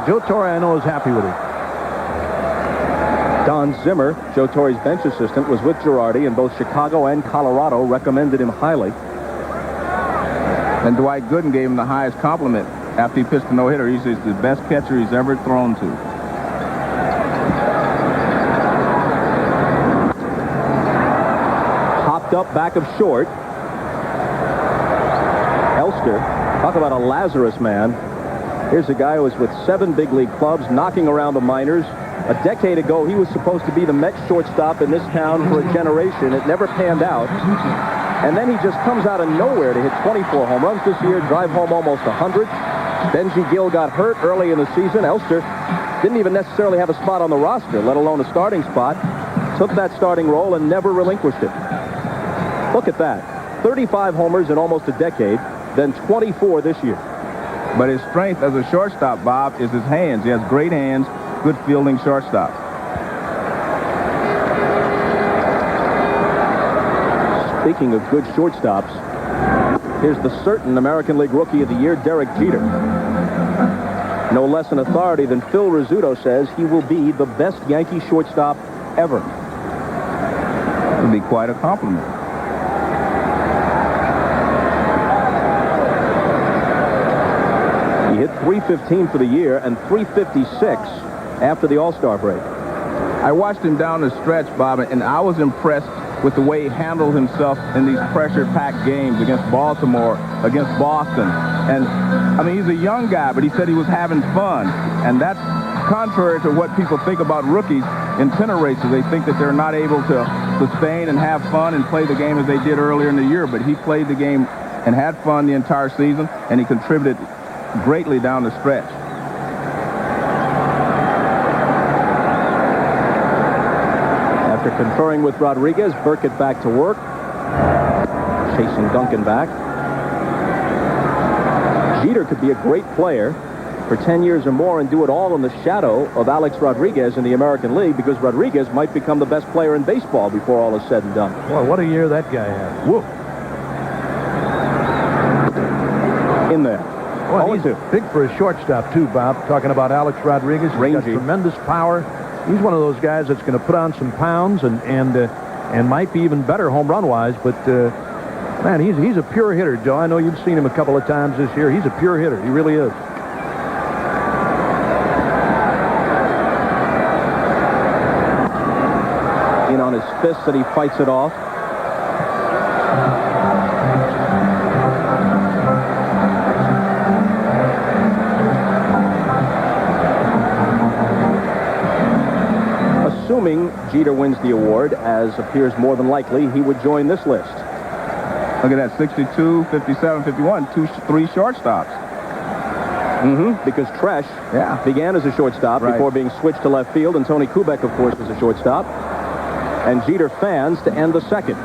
Joe Torre, I know, is happy with him. Don Zimmer, Joe Torre's bench assistant, was with Girardi in both Chicago and Colorado, recommended him highly. And Dwight Gooden gave him the highest compliment after he pitched a no-hitter. He says the best catcher he's ever thrown to. Popped up back of short. Elster, talk about a Lazarus man. Here's a guy who was with 7 big league clubs, knocking around the minors. A decade ago, he was supposed to be the Mets shortstop in this town for a generation. It never panned out. And then he just comes out of nowhere to hit 24 home runs this year, drive home almost 100. Benji Gill got hurt early in the season. Elster didn't even necessarily have a spot on the roster, let alone a starting spot. Took that starting role and never relinquished it. Look at that. 35 homers in almost a decade, then 24 this year. But his strength as a shortstop, Bob, is his hands. He has great hands, good fielding shortstop. Speaking of good shortstops, here's the certain American League Rookie of the Year, Derek Jeter. No less an authority than Phil Rizzuto says he will be the best Yankee shortstop ever. It would be quite a compliment. He hit .315 for the year and .356 after the All-Star break. I watched him down the stretch, Bob, and I was impressed with the way he handled himself in these pressure-packed games against Baltimore, against Boston. And, I mean, he's a young guy, but he said he was having fun. And that's contrary to what people think about rookies in pennant races. They think that they're not able to sustain and have fun and play the game as they did earlier in the year. But he played the game and had fun the entire season, and he contributed greatly down the stretch. After conferring with Rodriguez, Burkett back to work, chasing Duncan back. Jeter could be a great player for 10 years or more and do it all in the shadow of Alex Rodriguez in the American League, because Rodriguez might become the best player in baseball before all is said and done. Boy, what a year that guy had. Whoop. In there. Well, he's big for a shortstop, too, Bob. Talking about Alex Rodriguez. He's got tremendous power. He's one of those guys that's going to put on some pounds and might be even better home run-wise. But, man, he's a pure hitter, Joe. I know you've seen him a couple of times this year. He's a pure hitter. He really is. In on his fist that he fights it off. Assuming Jeter wins the award, as appears more than likely, he would join this list. Look at that, 62, 57, 51, 3 shortstops. Because Tresh began as a shortstop before being switched to left field, and Tony Kubek, of course, was a shortstop. And Jeter fans to end the second.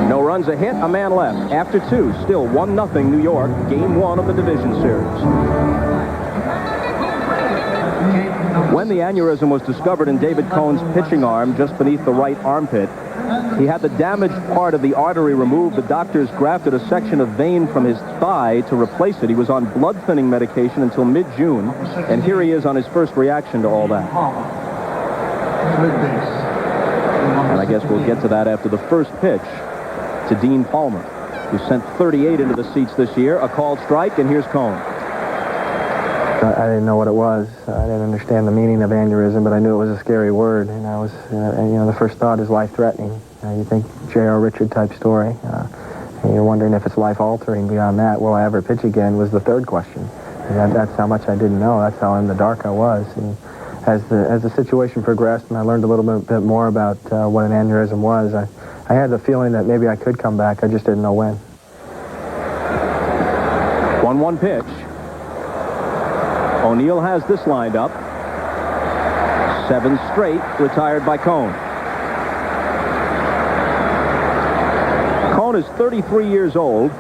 No runs, a hit, a man left. After 2, still 1-0 New York, Game 1 of the division series. When the aneurysm was discovered in David Cohn's pitching arm just beneath the right armpit, he had the damaged part of the artery removed. The doctors grafted a section of vein from his thigh to replace it. He was on blood-thinning medication until mid-June, and here he is on his first reaction to all that. And I guess we'll get to that after the first pitch to Dean Palmer, who sent 38 into the seats this year. A called strike, and here's Cohn. I didn't know what it was. I didn't understand the meaning of aneurysm, but I knew it was a scary word. And I was, the first thought is life-threatening. You think J.R. Richard type story. And you're wondering if it's life-altering beyond that. Will I ever pitch again was the third question. And that's how much I didn't know. That's how in the dark I was. And as the situation progressed and I learned a little bit more about what an aneurysm was, I had the feeling that maybe I could come back. I just didn't know when. 1-1 pitch. O'Neill has this lined up. 7 straight retired by Cohn. Cone is 33 years old.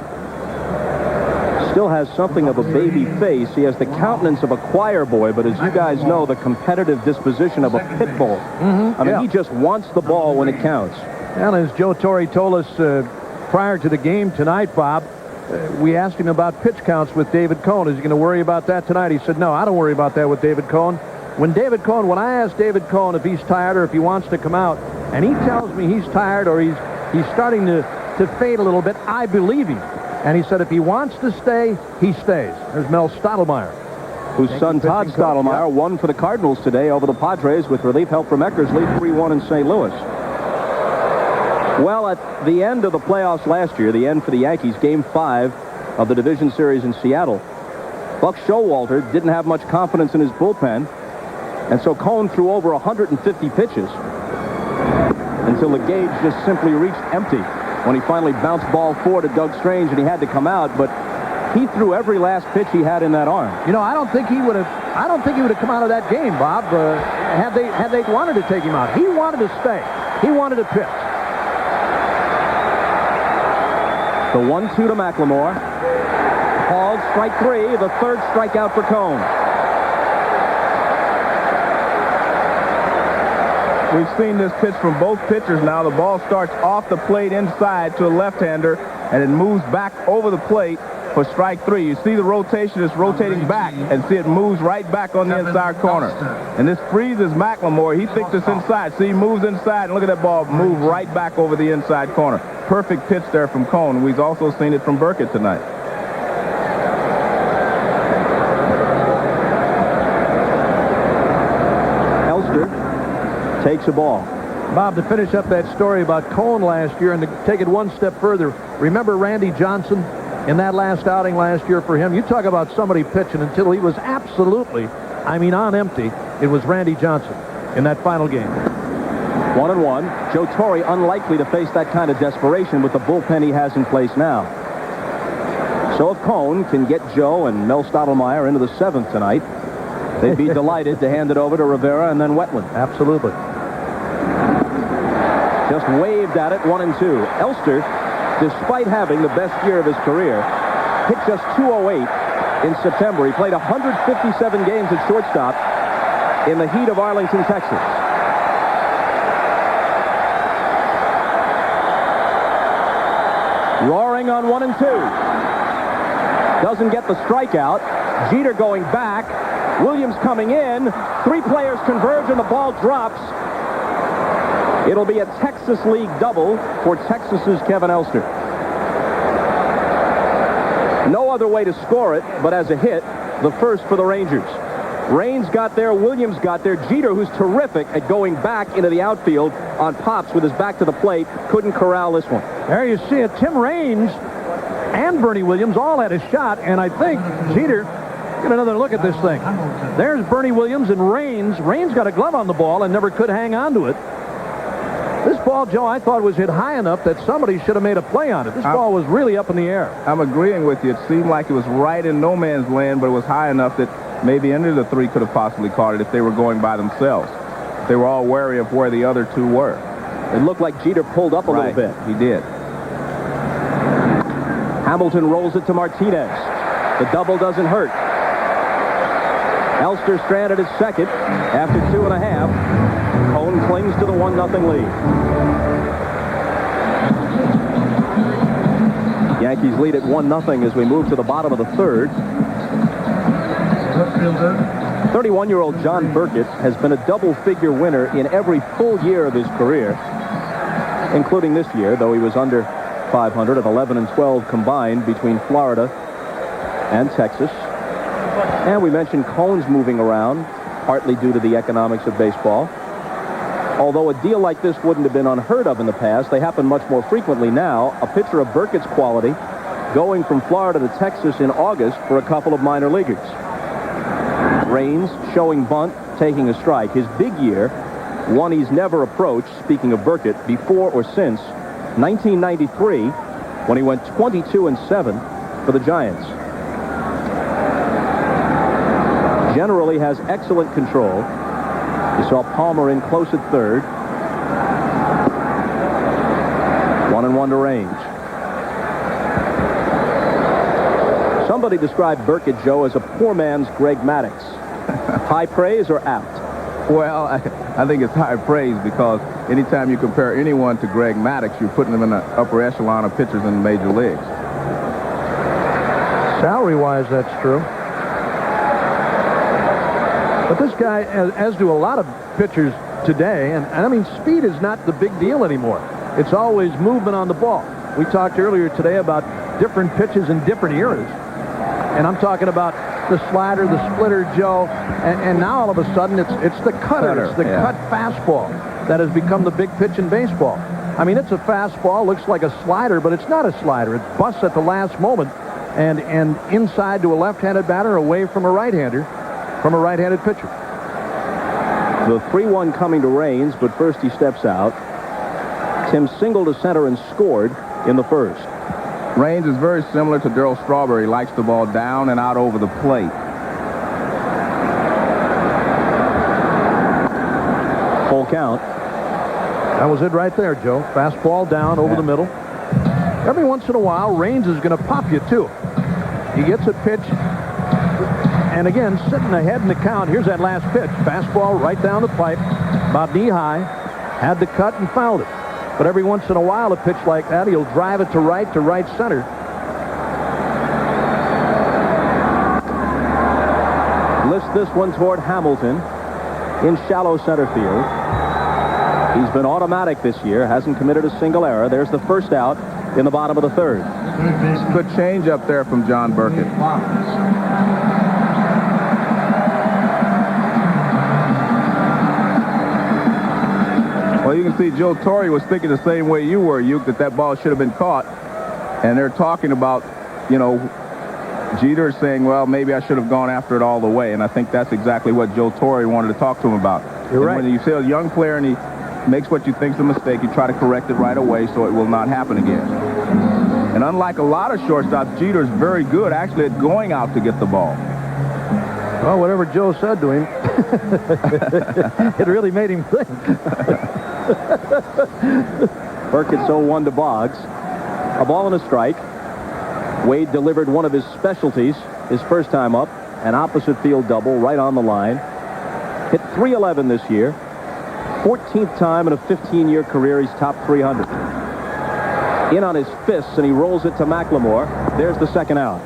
Still has something of a baby face. He has the countenance of a choir boy, but as you guys know, the competitive disposition of a pit bull. I mean, he just wants the ball when it counts. And as Joe Torre told us prior to the game tonight, Bob, we asked him about pitch counts with David Cone. Is he going to worry about that tonight? He said, no, I don't worry about that with David Cone. When I asked David Cone if he's tired or if he wants to come out, and he tells me he's tired or he's starting to fade a little bit, I believe him. And he said if he wants to stay, he stays. There's Mel Stottlemyre, whose son Todd Stottlemyre won for the Cardinals today over the Padres with relief help from Eckersley, 3-1 in St. Louis. Well, at the end of the playoffs last year, the end for the Yankees, Game 5 of the division series in Seattle, Buck Showalter didn't have much confidence in his bullpen, and so Cone threw over 150 pitches until the gauge just simply reached empty when he finally bounced ball 4 to Doug Strange, and he had to come out, but he threw every last pitch he had in that arm. You know, I don't think he would have come out of that game, Bob, had they wanted to take him out. He wanted to stay. He wanted to pitch. The 1-2 to McLemore. Called strike 3, the third strikeout for Cone. We've seen this pitch from both pitchers now. The ball starts off the plate inside to a left-hander, and it moves back over the plate for strike 3. You see the rotation is rotating back, and see it moves right back on the inside corner. And this freezes McLemore. He thinks it's inside. See, he moves inside, and look at that ball move right back over the inside corner. Perfect pitch there from Cone. We've also seen it from Burkett tonight. Elster takes a ball. Bob, to finish up that story about Cone last year and to take it one step further, remember Randy Johnson in that last outing last year for him? You talk about somebody pitching until he was absolutely, on empty. It was Randy Johnson in that final game. 1-1. Joe Torre unlikely to face that kind of desperation with the bullpen he has in place now. So if Cone can get Joe and Mel Stottlemyre into the 7th tonight, they'd be delighted to hand it over to Rivera and then Wetland. Absolutely. Just waved at it, 1-2. Elster, despite having the best year of his career, hit just .208 in September. He played 157 games at shortstop in the heat of Arlington, Texas. Roaring on 1-2. Doesn't get the strikeout. Jeter going back. Williams coming in. 3 players converge and the ball drops. It'll be a Texas League double for Texas's Kevin Elster. No other way to score it but as a hit, the first for the Rangers. Raines got there, Williams got there. Jeter, who's terrific at going back into the outfield on pops with his back to the plate, couldn't corral this one. There you see it. Tim Raines and Bernie Williams all had a shot, and I think Jeter, get another look at this thing. There's Bernie Williams and Raines. Raines got a glove on the ball and never could hang on to it. This ball, Joe, I thought was hit high enough that somebody should have made a play on it. This ball was really up in the air. I'm agreeing with you. It seemed like it was right in no man's land, but it was high enough that maybe any of the 3 could have possibly caught it if they were going by themselves. They were all wary of where the other 2 were. It looked like Jeter pulled up a little bit. He did. Hamilton rolls it to Martinez. The double doesn't hurt. Elster stranded at second after 2.5. Cone clings to the 1-0 lead. Yankees lead at 1-0 as we move to the bottom of the 3rd. 31-year-old John Burkett has been a double-figure winner in every full year of his career, including this year, though he was under 500 at 11-12 combined between Florida and Texas. And we mentioned Cone's moving around, partly due to the economics of baseball. Although a deal like this wouldn't have been unheard of in the past, they happen much more frequently now. A pitcher of Burkett's quality going from Florida to Texas in August for a couple of minor leaguers. Raines showing bunt, taking a strike. His big year, one he's never approached, speaking of Burkett, before or since 1993, when he went 22-7 for the Giants. Generally has excellent control. You saw Palmer in close at 3rd. 1-1 to Raines. Somebody described Burkett, Joe, as a poor man's Greg Maddux. High praise or apt? Well, I think it's high praise because anytime you compare anyone to Greg Maddux, you're putting them in the upper echelon of pitchers in the major leagues. Salary-wise, that's true. But this guy, as do a lot of pitchers today, and I mean, speed is not the big deal anymore. It's always movement on the ball. We talked earlier today about different pitches in different eras. And I'm talking about the slider, the splitter, Joe, and now all of a sudden it's the cutter. It's the cut fastball that has become the big pitch in baseball. I mean, it's a fastball, looks like a slider, but it's not a slider. It busts at the last moment and inside to a left-handed batter, away from a right-hander, from a right-handed pitcher. The 3-1 coming to Raines, but first he steps out. Tim singled to center and scored in the first. Raines is very similar to Darryl Strawberry. He likes the ball down and out over the plate. Full count. That was it right there, Joe. Fastball down over the middle. Every once in a while, Raines is going to pop you, too. He gets a pitch, and again, sitting ahead in the count. Here's that last pitch. Fastball right down the pipe, about knee-high. Had the cut and fouled it. But every once in a while, a pitch like that, he'll drive it to right center. Lifts this one toward Hamilton in shallow center field. He's been automatic this year, hasn't committed a single error. There's the first out in the bottom of the third. Good change up there from John Burkett. Well, you can see Joe Torre was thinking the same way you were, Uke, that ball should have been caught. And they're talking about, you know, Jeter saying, well, maybe I should have gone after it all the way. And I think that's exactly what Joe Torre wanted to talk to him about. You're right. When you see a young player and he makes what you think is a mistake, you try to correct it right away so it will not happen again. And unlike a lot of shortstops, Jeter is very good actually at going out to get the ball. Well, whatever Joe said to him, it really made him think. Burkett's 0-1 to Boggs. A ball and a strike. Wade delivered one of his specialties his first time up, an opposite field double right on the line. Hit .311 this year. 14th time in a 15-year career he's top 300. In on his fists, and he rolls it to McLemore. There's the second out.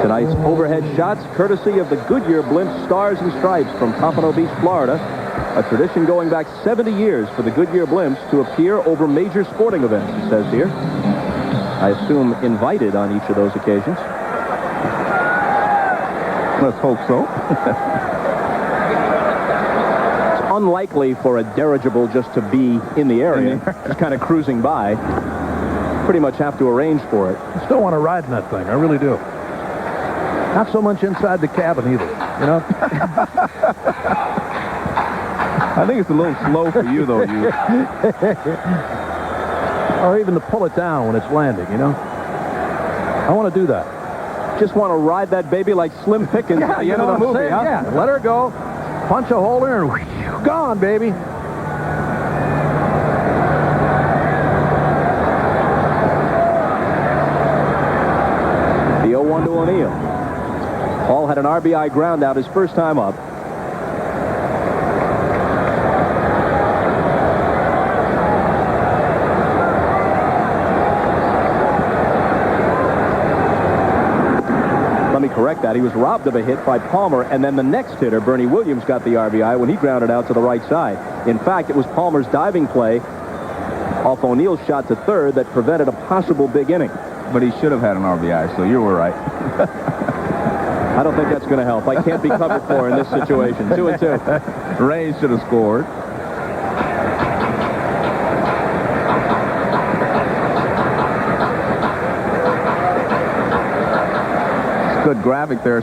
Tonight's overhead shots courtesy of the Goodyear blimp Stars and Stripes from Pompano Beach, Florida. A tradition going back 70 years for the Goodyear blimps to appear over major sporting events, it says here. I assume invited on each of those occasions. Let's hope so. It's unlikely for a dirigible just to be in the area, just kind of cruising by. Pretty much have to arrange for it. I still want to ride in that thing. I really do. Not so much inside the cabin either, you know? I think it's a little slow for you, though, you. Or even to pull it down when it's landing, you know? I want to do that. Just want to ride that baby like Slim Pickens at the end of the movie, huh? Yeah, let her go. Punch a hole in her and whoosh, gone, baby. The 0-1 to O'Neill. Paul had an RBI ground out his first time up. Let me correct that. He was robbed of a hit by Palmer, and then the next hitter, Bernie Williams, got the RBI when he grounded out to the right side. In fact, it was Palmer's diving play off O'Neill's shot to third that prevented a possible big inning. But he should have had an RBI, so you were right. I don't think that's going to help. I can't be covered for in this situation. 2-2. Raines should have scored. It's good graphic there.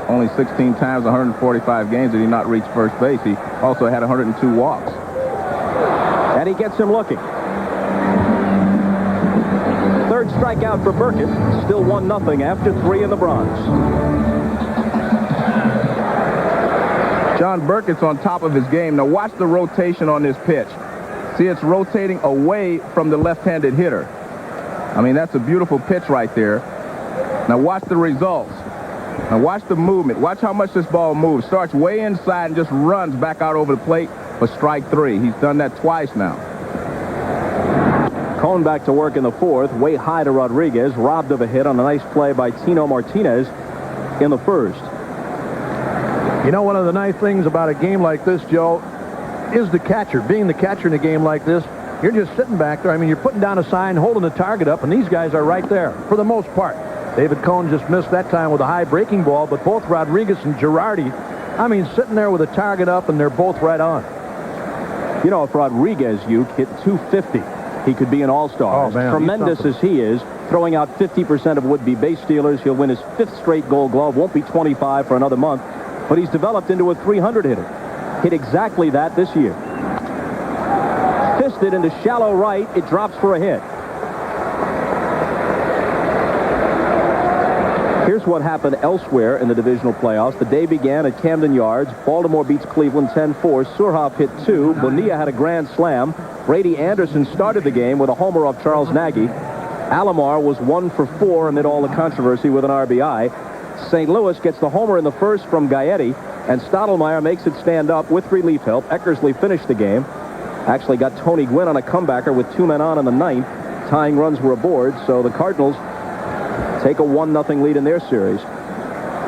Only 16 times, 145 games did he not reach first base. He also had 102 walks. And he gets him looking. Third strikeout for Burkett. Still 1-0 after 3 in the Bronx. John Burkett's on top of his game. Now watch the rotation on this pitch. See, it's rotating away from the left-handed hitter. I mean, that's a beautiful pitch right there. Now watch the results. Now watch the movement. Watch how much this ball moves. Starts way inside and just runs back out over the plate for strike 3. He's done that twice now. Cone back to work in the 4th. Way high to Rodriguez. Robbed of a hit on a nice play by Tino Martinez in the 1st. You know, one of the nice things about a game like this, Joe, is the catcher. Being the catcher in a game like this, you're just sitting back there. I mean, you're putting down a sign, holding the target up, and these guys are right there for the most part. David Cone just missed that time with a high breaking ball, but both Rodriguez and Girardi, I mean, sitting there with a target up, and they're both right on. You know, if Rodriguez, hit 250, he could be an all-star. Oh, man, as tremendous as he is, throwing out 50% of would-be base stealers. He'll win his 5th straight Gold Glove. Won't be 25 for another month, but he's developed into a 300 hitter. Hit exactly that this year. Fisted into shallow right. It drops for a hit. Here's what happened elsewhere in the divisional playoffs. The day began at Camden Yards. Baltimore beats Cleveland 10-4. Surhoff hit 2. Bonilla had a grand slam. Brady Anderson started the game with a homer off Charles Nagy. Alomar was 1 for 4 amid all the controversy with an RBI. St. Louis gets the homer in the 1st from Gaetti, and Stottlemyre makes it stand up with relief help. Eckersley finished the game. Actually got Tony Gwynn on a comebacker with 2 men on in the 9th. Tying runs were aboard, so the Cardinals take a 1-0 lead in their series.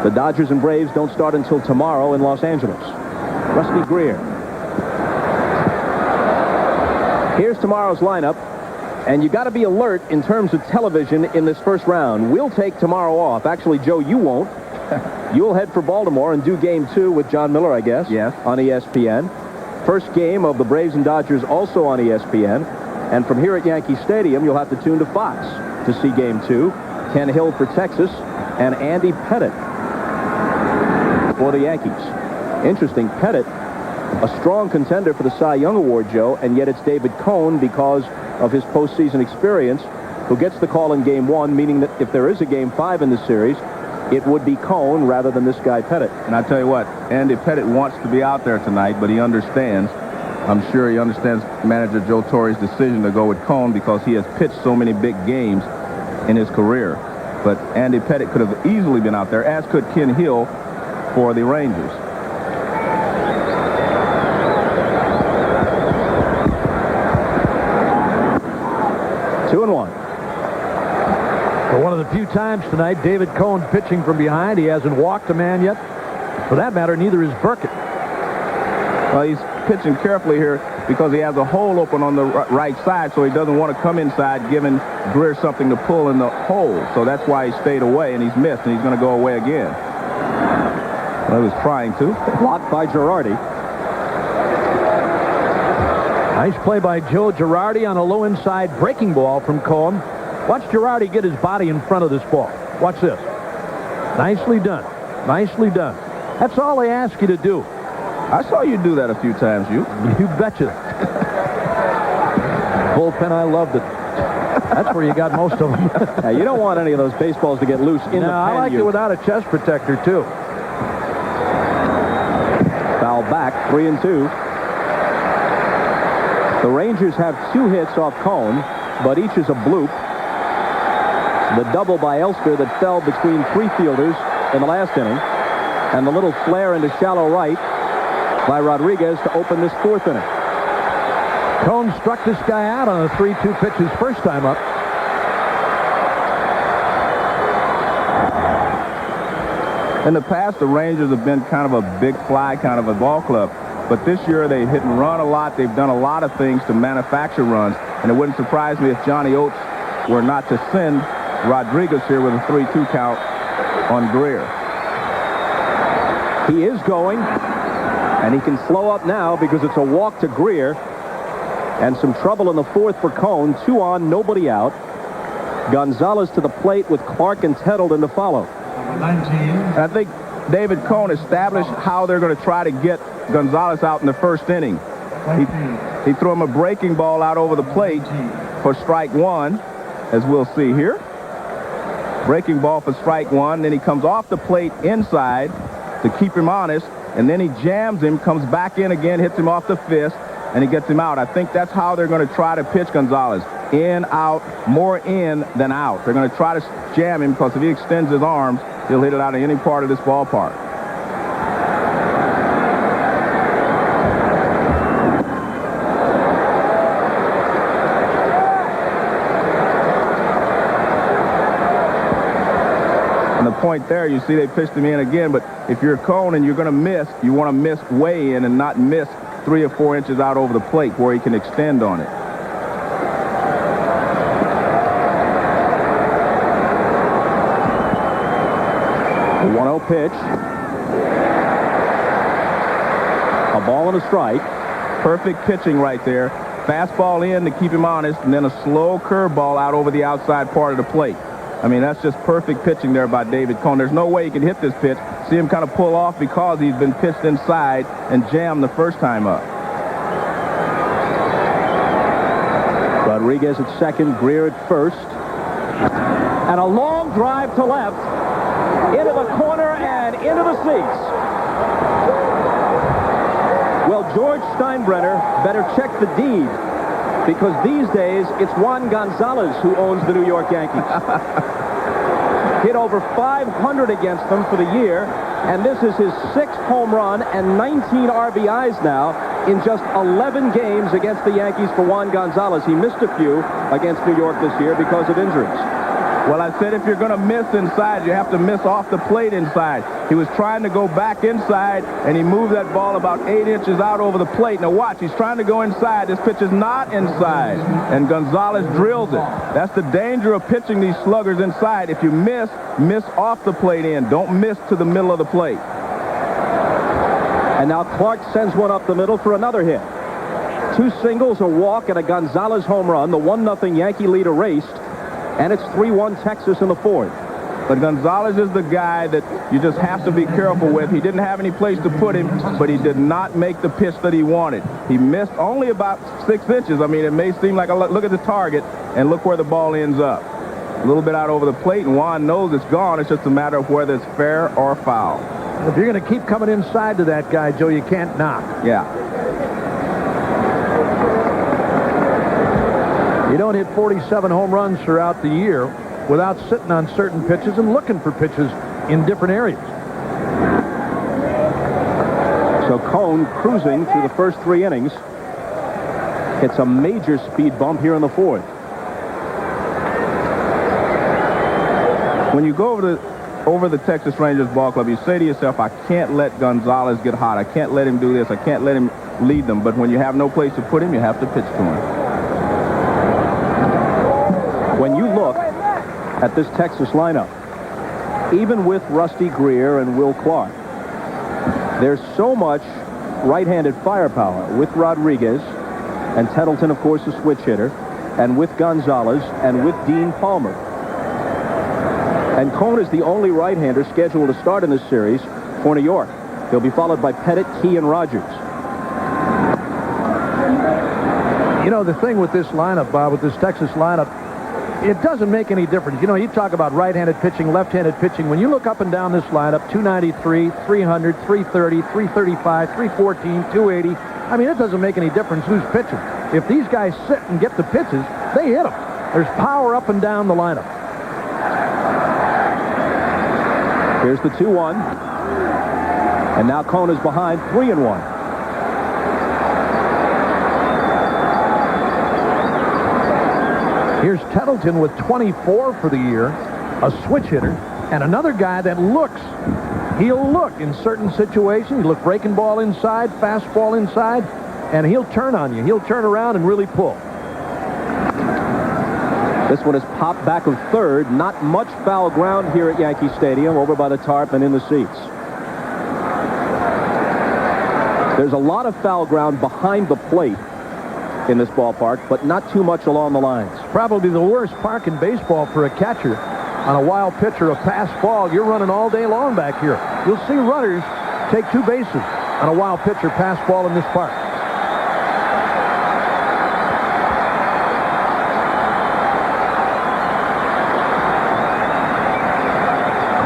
The Dodgers and Braves don't start until tomorrow in Los Angeles. Rusty Greer. Here's tomorrow's lineup, and you got to be alert in terms of television in this first round. We'll take tomorrow off. Actually, Joe, you won't. You'll head for Baltimore and do game 2 with John Miller, I guess. Yes. On ESPN. First game of the Braves and Dodgers also on ESPN. And from here at Yankee Stadium, you'll have to tune to Fox to see game 2. Ken Hill for Texas and Andy Pettitte for the Yankees. Interesting, Pettitte, a strong contender for the Cy Young Award, Joe, and yet it's David Cone because of his postseason experience who gets the call in game 1, meaning that if there is a game 5 in the series, it would be Cone rather than this guy Pettitte. And I tell you what, Andy Pettitte wants to be out there tonight, but he understands. I'm sure he understands manager Joe Torre's decision to go with Cone because he has pitched so many big games in his career. But Andy Pettitte could have easily been out there, as could Ken Hill for the Rangers. Two and 1. For one of the few times tonight, David Cone pitching from behind. He hasn't walked a man yet. For that matter, neither is Burkett. Well, he's pitching carefully here because he has a hole open on the right side, so he doesn't want to come inside, giving Greer something to pull in the hole. So that's why he stayed away, and he's missed, and he's going to go away again. Well, he was trying to. Blocked by Girardi. Nice play by Joe Girardi on a low inside breaking ball from Cone. Watch Girardi get his body in front of this ball. Watch this. Nicely done. Nicely done. That's all they ask you to do. I saw you do that a few times, you. You betcha. Bullpen, I loved it. That's where you got most of them. Now, you don't want any of those baseballs to get loose in the pen. I like it without a chest protector, too. Foul back, 3-2. The Rangers have 2 hits off Cone, but each is a bloop. The double by Elster that fell between 3 fielders in the last inning, and the little flare into shallow right by Rodriguez to open this 4th inning. Cone struck this guy out on a 3-2 pitch his first time up. In the past, the Rangers have been kind of a big fly kind of a ball club. But this year, they hit and run a lot. They've done a lot of things to manufacture runs. And it wouldn't surprise me if Johnny Oates were not to send Rodriguez here with a 3-2 count on Greer. He is going, and he can slow up now because it's a walk to Greer. And some trouble in the 4th for Cone. 2 on, nobody out. Gonzalez to the plate with Clark and Tettleton to follow. I think David Cone established how they're going to try to get Gonzalez out in the 1st inning. He threw him a breaking ball out over the plate for strike 1, as we'll see here. Breaking ball for strike 1. Then he comes off the plate inside to keep him honest, and then he jams him, comes back in again, hits him off the fist, and he gets him out. I think that's how they're going to try to pitch Gonzalez. In, out, more in than out. They're going to try to jam him because if he extends his arms, he'll hit it out of any part of this ballpark. And the point there, you see they pitched him in again, but if you're Cone and you're going to miss, you want to miss way in and not miss 3 or 4 inches out over the plate where he can extend on it. The 1-0 pitch. A ball and a strike. Perfect pitching right there. Fastball in to keep him honest, and then a slow curveball out over the outside part of the plate. I mean, that's just perfect pitching there by David Cone. There's no way he can hit this pitch. See him kind of pull off because he's been pitched inside and jammed the first time up. Rodriguez at second, Greer at first. And a long drive to left. Into the corner and into the seats. Well, George Steinbrenner better check the deed, because these days it's Juan Gonzalez who owns the New York Yankees. Hit over 500 against them for the year, and this is his 6th home run and 19 RBIs now in just 11 games against the Yankees for Juan Gonzalez. He missed a few against New York this year because of injuries. Well, I said if you're going to miss inside, you have to miss off the plate inside. He was trying to go back inside, and he moved that ball about 8 inches out over the plate. Now watch, he's trying to go inside. This pitch is not inside, and Gonzalez drills it. That's the danger of pitching these sluggers inside. If you miss off the plate in. Don't miss to the middle of the plate. And now Clark sends one up the middle for another hit. 2 singles, a walk, and a Gonzalez home run. The 1-0 Yankee lead erased. And it's 3-1 Texas in the 4th. But Gonzalez is the guy that you just have to be careful with. He didn't have any place to put him, but he did not make the pitch that he wanted. He missed only about 6 inches. I mean, it may seem like a look at the target, and look where the ball ends up. A little bit out over the plate, and Juan knows it's gone. It's just a matter of whether it's fair or foul. If you're going to keep coming inside to that guy, Joe, you can't knock. Yeah. You don't hit 47 home runs throughout the year without sitting on certain pitches and looking for pitches in different areas. So Cone cruising through the first 3 innings. It's a major speed bump here in the 4th. When you go over the Texas Rangers ball club, you say to yourself, I can't let Gonzalez get hot. I can't let him do this. I can't let him lead them. But when you have no place to put him, you have to pitch to him. When you look at this Texas lineup, even with Rusty Greer and Will Clark, there's so much right-handed firepower with Rodriguez, and Tettleton, of course, a switch hitter, and with Gonzalez, and with Dean Palmer. And Cone is the only right-hander scheduled to start in this series for New York. He'll be followed by Pettit, Key, and Rogers. You know, the thing with this lineup, Bob, with this Texas lineup, it doesn't make any difference. You know, you talk about right-handed pitching, left-handed pitching. When you look up and down this lineup, 293, 300, 330, 335, 314, 280, I mean, it doesn't make any difference who's pitching. If these guys sit and get the pitches, they hit them. There's power up and down the lineup. Here's the 2-1. And now Cone is behind 3-1. Here's Tettleton with 24 for the year, a switch hitter, and another guy that looks. He'll look in certain situations. He'll look breaking ball inside, fastball inside, and he'll turn on you. He'll turn around and really pull. This one is popped back of third. Not much foul ground here at Yankee Stadium, over by the tarp and in the seats. There's a lot of foul ground behind the plate in this ballpark, but not too much along the lines. Probably the worst park in baseball for a catcher. On a wild pitch or a pass ball, you're running all day long back here. You'll see runners take 2 bases on a wild pitch or pass ball in this park.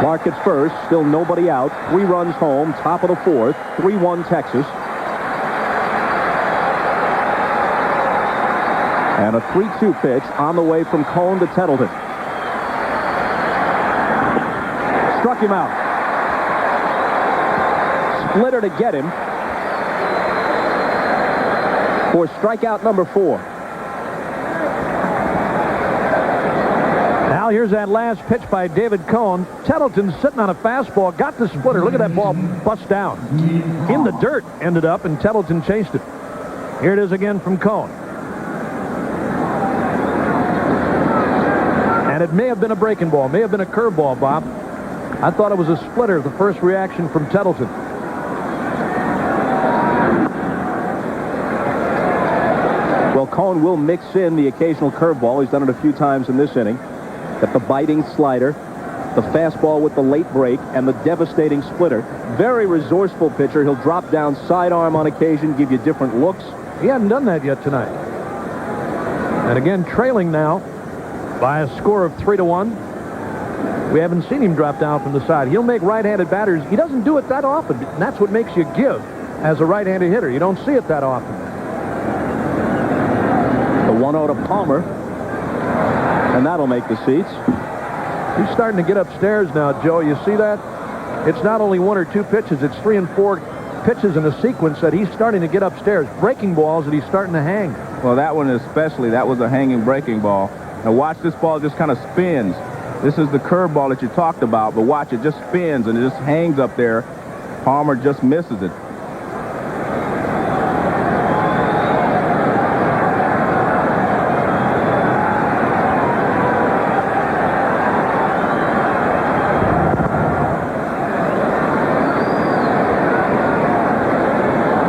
Clark at first, still nobody out. 3 runs home, top of the 4th, 3-1 Texas. And a 3-2 pitch on the way from Cone to Tettleton. Struck him out. Splitter to get him for strikeout number 4. Now here's that last pitch by David Cone. Tettleton's sitting on a fastball, got the splitter. Look at that ball bust down. In the dirt ended up, and Tettleton chased it. Here it is again from Cone. And it may have been a breaking ball, may have been a curveball, Bob. I thought it was a splitter, the first reaction from Tettleton. Well, Cone will mix in the occasional curveball. He's done it a few times in this inning. Got the biting slider, the fastball with the late break, and the devastating splitter. Very resourceful pitcher. He'll drop down sidearm on occasion, give you different looks. He hadn't done that yet tonight. And again, trailing now by a score of 3-1. We haven't seen him drop down from the side. He'll make right-handed batters. He doesn't do it that often, and that's what makes you give as a right-handed hitter. You don't see it that often. The 1-0 to Palmer, and that'll make the seats. He's starting to get upstairs now, Joe. You see that? It's not only 1 or 2 pitches. It's 3 and 4 pitches in a sequence that he's starting to get upstairs. Breaking balls that he's starting to hang. Well, that one especially, that was a hanging breaking ball. Now watch this ball just kind of spins. This is the curveball that you talked about, but watch, it just spins and it just hangs up there. Palmer just misses it.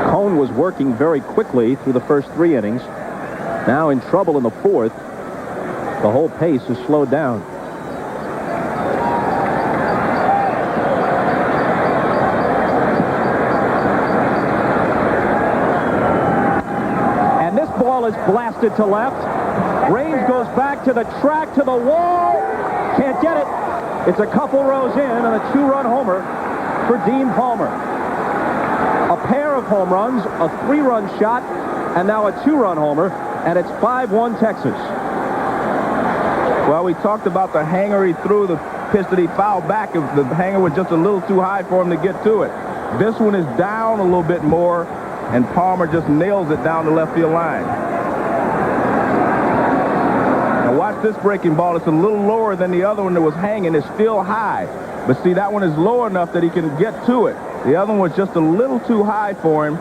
Cone was working very quickly through the first 3 innings. Now in trouble in the 4th. The whole pace is slowed down. And this ball is blasted to left. Range goes back to the track, to the wall. Can't get it. It's a couple rows in and a 2-run homer for Dean Palmer. A pair of home runs, a 3-run shot, and now a 2-run homer, and it's 5-1 Texas. Well, we talked about the hanger he threw, the pitch that he fouled back. If the hanger was just a little too high for him to get to it. This one is down a little bit more, and Palmer just nails it down the left field line. Now watch this breaking ball. It's a little lower than the other one that was hanging. It's still high. But see, that one is low enough that he can get to it. The other one was just a little too high for him.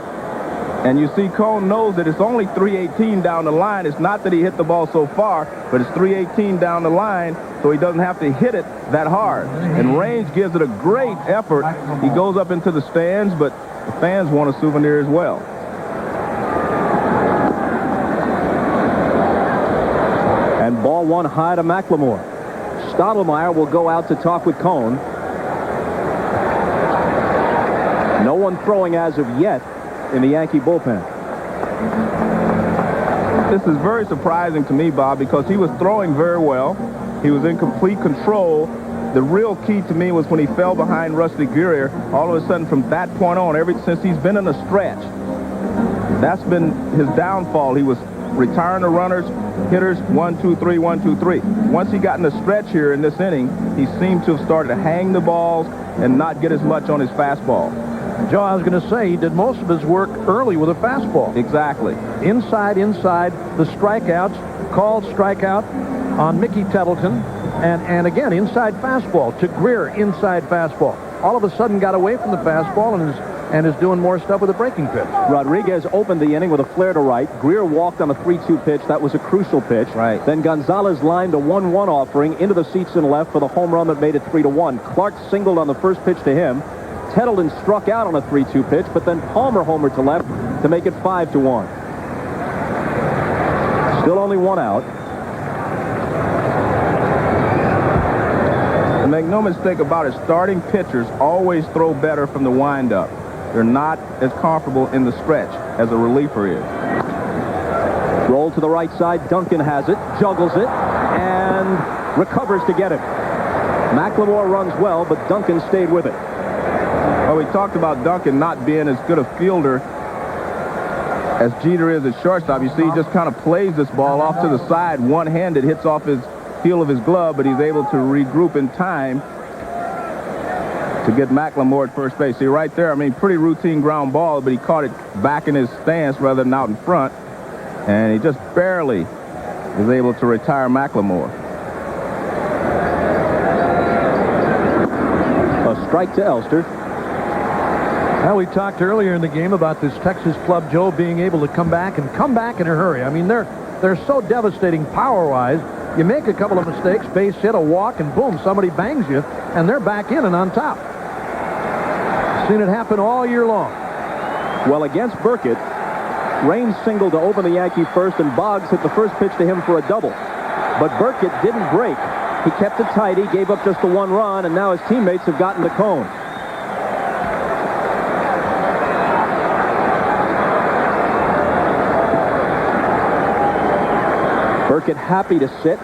And you see Cone knows that it's only 318 down the line. It's not that he hit the ball so far, but it's 318 down the line, so he doesn't have to hit it that hard. And Range gives it a great effort. He goes up into the stands, but the fans want a souvenir as well. And ball 1 high to McLemore. Stottlemyre will go out to talk with Cone. No one throwing as of yet in the Yankee bullpen. This is very surprising to me, Bob, because he was throwing very well. He was in complete control. The real key to me was when he fell behind Rusty Guerrier. All of a sudden, from that point on, ever since he's been in a stretch, that's been his downfall. He was retiring the runners, hitters, 1, 2, 3, 1, 2, 3. Once he got in the stretch here in this inning, he seemed to have started to hang the balls and not get as much on his fastball. Joe, I was going to say, he did most of his work early with a fastball. Exactly. Inside, the strikeouts, called strikeout on Mickey Tettleton, and again, inside fastball to Greer, inside fastball. All of a sudden got away from the fastball and is doing more stuff with a breaking pitch. Rodriguez opened the inning with a flare to right. Greer walked on a 3-2 pitch. That was a crucial pitch. Right. Then Gonzalez lined a 1-1 offering into the seats in left for the home run that made it 3-1. Clark singled on the first pitch to him. Tettleton struck out on a 3-2 pitch, but then Palmer homered to left to make it 5-1. Still only 1 out. And make no mistake about it, starting pitchers always throw better from the windup. They're not as comfortable in the stretch as a reliever is. Roll to the right side. Duncan has it, juggles it, and recovers to get it. McLemore runs well, but Duncan stayed with it. Well, we talked about Duncan not being as good a fielder as Jeter is at shortstop, you see he just kind of plays this ball off to the side, one-handed, hits off his heel of his glove, but he's able to regroup in time to get McLemore at first base. See, right there, I mean, pretty routine ground ball, but he caught it back in his stance rather than out in front, and he just barely is able to retire McLemore. A strike to Elster. Now, we talked earlier in the game about this Texas club, Joe, being able to come back in a hurry. I mean, they're so devastating power-wise. You make a couple of mistakes, base hit, a walk, and boom, somebody bangs you, and they're back in and on top. Seen it happen all year long. Well, against Burkett, Raines singled to open the Yankee first, and Boggs hit the first pitch to him for a double. But Burkett didn't break. He kept it tight. He gave up just the one run, and now his teammates have gotten the cone. Burkett happy to sit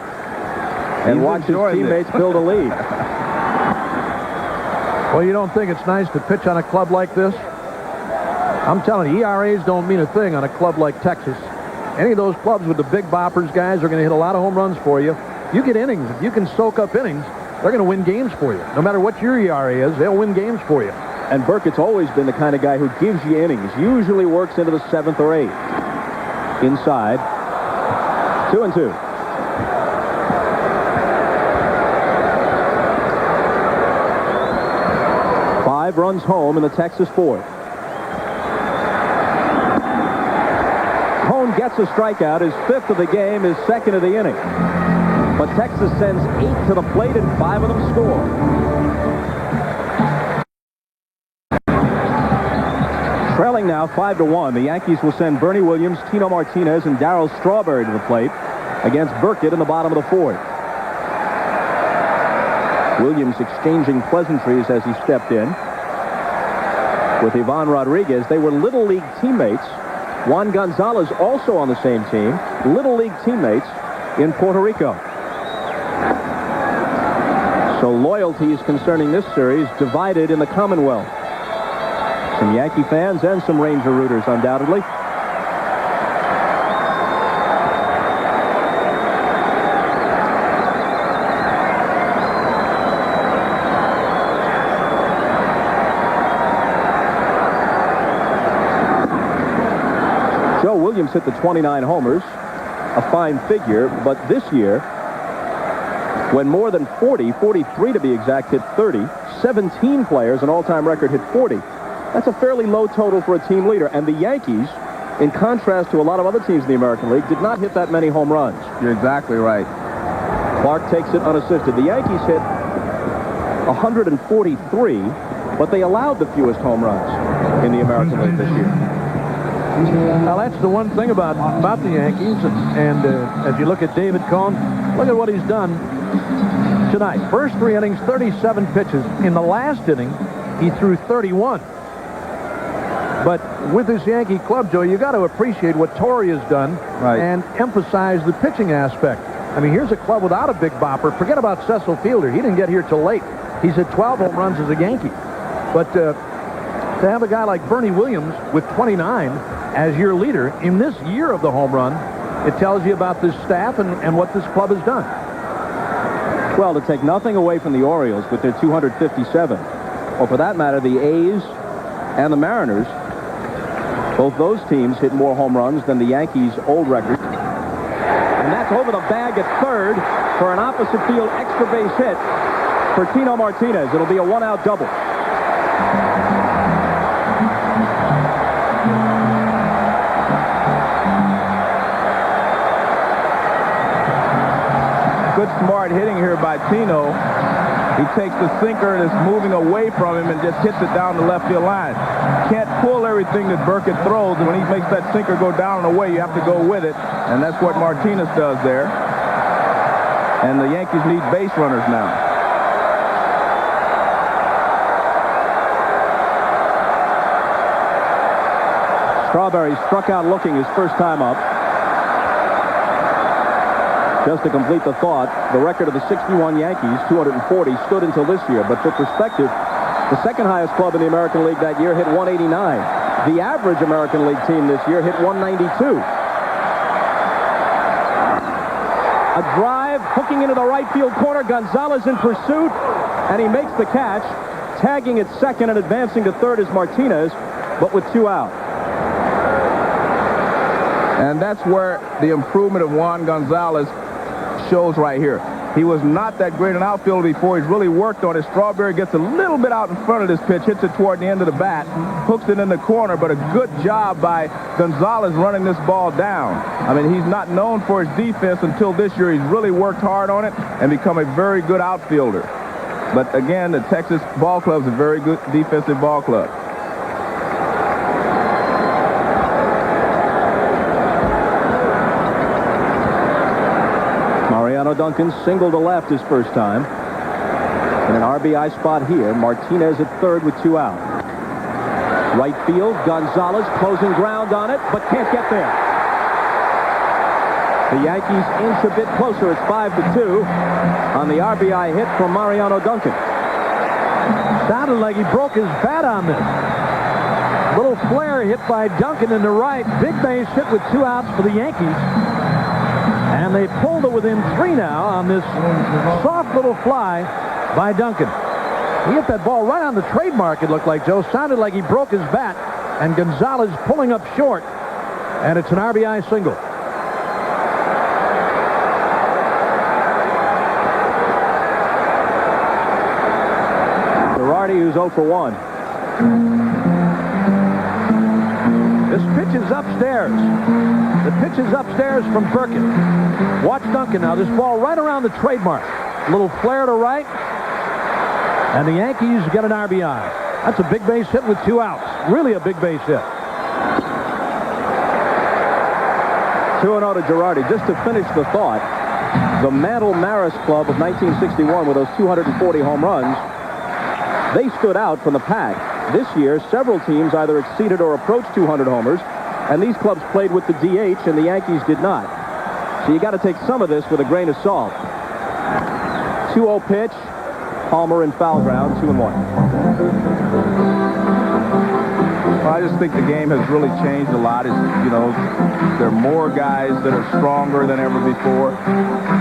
and watch his teammates build a lead. Well, you don't think it's nice to pitch on a club like this? I'm telling you, ERAs don't mean a thing on a club like Texas. Any of those clubs with the big boppers guys are going to hit a lot of home runs for you. You get innings. If you can soak up innings, they're going to win games for you. No matter what your ERA is, they'll win games for you. And Burkett's always been the kind of guy who gives you innings. Usually works into the 7th or 8th. Inside. 2-2. Five runs home in the Texas 4th. Cone gets a strikeout, his 5th of the game, his 2nd of the inning. But Texas sends 8 to the plate and 5 of them score. Trailing now 5-1, the Yankees will send Bernie Williams, Tino Martinez, and Darryl Strawberry to the plate against Burkett in the bottom of the 4th. Williams exchanging pleasantries as he stepped in with Ivan Rodriguez. They were Little League teammates. Juan Gonzalez also on the same team. Little League teammates in Puerto Rico. So loyalties concerning this series divided in the Commonwealth. Some Yankee fans and some Ranger rooters, undoubtedly. Joe Williams hit the 29 homers, a fine figure, but this year, when more than 40, 43 to be exact, hit 30, 17 players, an all-time record, hit 40. That's a fairly low total for a team leader. And the Yankees, in contrast to a lot of other teams in the American League, did not hit that many home runs. You're exactly right. Clark takes it unassisted. The Yankees hit 143, but they allowed the fewest home runs in the American League this year. Now, that's the one thing about the Yankees. And as you look at David Cone, look at what he's done tonight. First 3 innings, 37 pitches. In the last inning, he threw 31. But with this Yankee club, Joe, you got to appreciate what Torre has done and emphasize the pitching aspect. I mean, here's a club without a big bopper. Forget about Cecil Fielder. He didn't get here till late. He's hit 12 home runs as a Yankee. But to have a guy like Bernie Williams with 29 as your leader in this year of the home run, it tells you about this staff and what this club has done. Well, to take nothing away from the Orioles with their 257, or for that matter, the A's and the Mariners, both those teams hit more home runs than the Yankees' old record. And that's over the bag at third for an opposite field extra base hit for Tino Martinez. It'll be a 1-out double. Good smart hitting here by Tino. He takes the sinker that's moving away from him and just hits it down the left field line. Can't pull everything that Burkett throws, and when he makes that sinker go down and away, you have to go with it, and that's what Martinez does there. And the Yankees need base runners now. Strawberry struck out looking his first time up. Just to complete the thought, the record of the 61 Yankees, 240, stood until this year. But for perspective, the second highest club in the American League that year hit 189. The average American League team this year hit 192. A drive, hooking into the right field corner. Gonzalez in pursuit, and he makes the catch. Tagging at second and advancing to third is Martinez, but with 2 out. And that's where the improvement of Juan Gonzalez shows right here. He was not that great an outfielder before. He's really worked on it. Strawberry gets a little bit out in front of this pitch, hits it toward the end of the bat, hooks it in the corner, but a good job by Gonzalez running this ball down. I mean, he's not known for his defense until this year. He's really worked hard on it and become a very good outfielder. But again, the Texas ball club is a very good defensive ball club. Mariano Duncan single to left his first time. In an RBI spot here, Martinez at third with 2 out. Right field, Gonzalez closing ground on it, but can't get there. The Yankees inch a bit closer. It's 5-2 on the RBI hit from Mariano Duncan. Sounded like he broke his bat on this. Little flare hit by Duncan in the right. Big base hit with 2 outs for the Yankees. And they pulled it within 3 now on this soft little fly by Duncan. He hit that ball right on the trademark, it looked like, Joe. Sounded like he broke his bat. And Gonzalez pulling up short. And it's an RBI single. Who's 0 for 1. This pitch is upstairs. The pitch is upstairs from Burkett. Watch Duncan now. This ball right around the trademark. A little flare to right. And the Yankees get an RBI. That's a big base hit with 2 outs. Really a big base hit. 2-0 to Girardi. Just to finish the thought, the Mantle Maris Club of 1961 with those 240 home runs, they stood out from the pack. This year, several teams either exceeded or approached 200 homers, and these clubs played with the DH, and the Yankees did not. So you got to take some of this with a grain of salt. 2-0 pitch. Palmer in foul ground, 2-1. Well, I just think the game has really changed a lot. It's, you know, there are more guys that are stronger than ever before.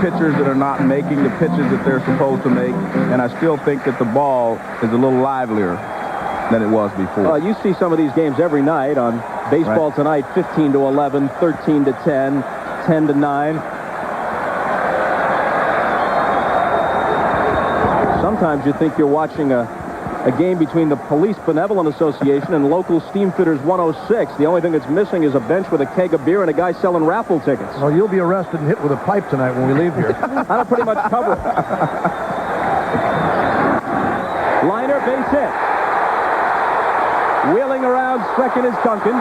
Pitchers that are not making the pitches that they're supposed to make. And I still think that the ball is a little livelier than it was before. You see some of these games every night on Baseball Tonight, 15-11, 13-10, 10-9. Sometimes you think you're watching a game between the Police Benevolent Association and local Steamfitters 106. The only thing that's missing is a bench with a keg of beer and a guy selling raffle tickets. Well, you'll be arrested and hit with a pipe tonight when we leave here. That'll pretty much cover it. Liner, base hit. Wheeling around second is Duncan.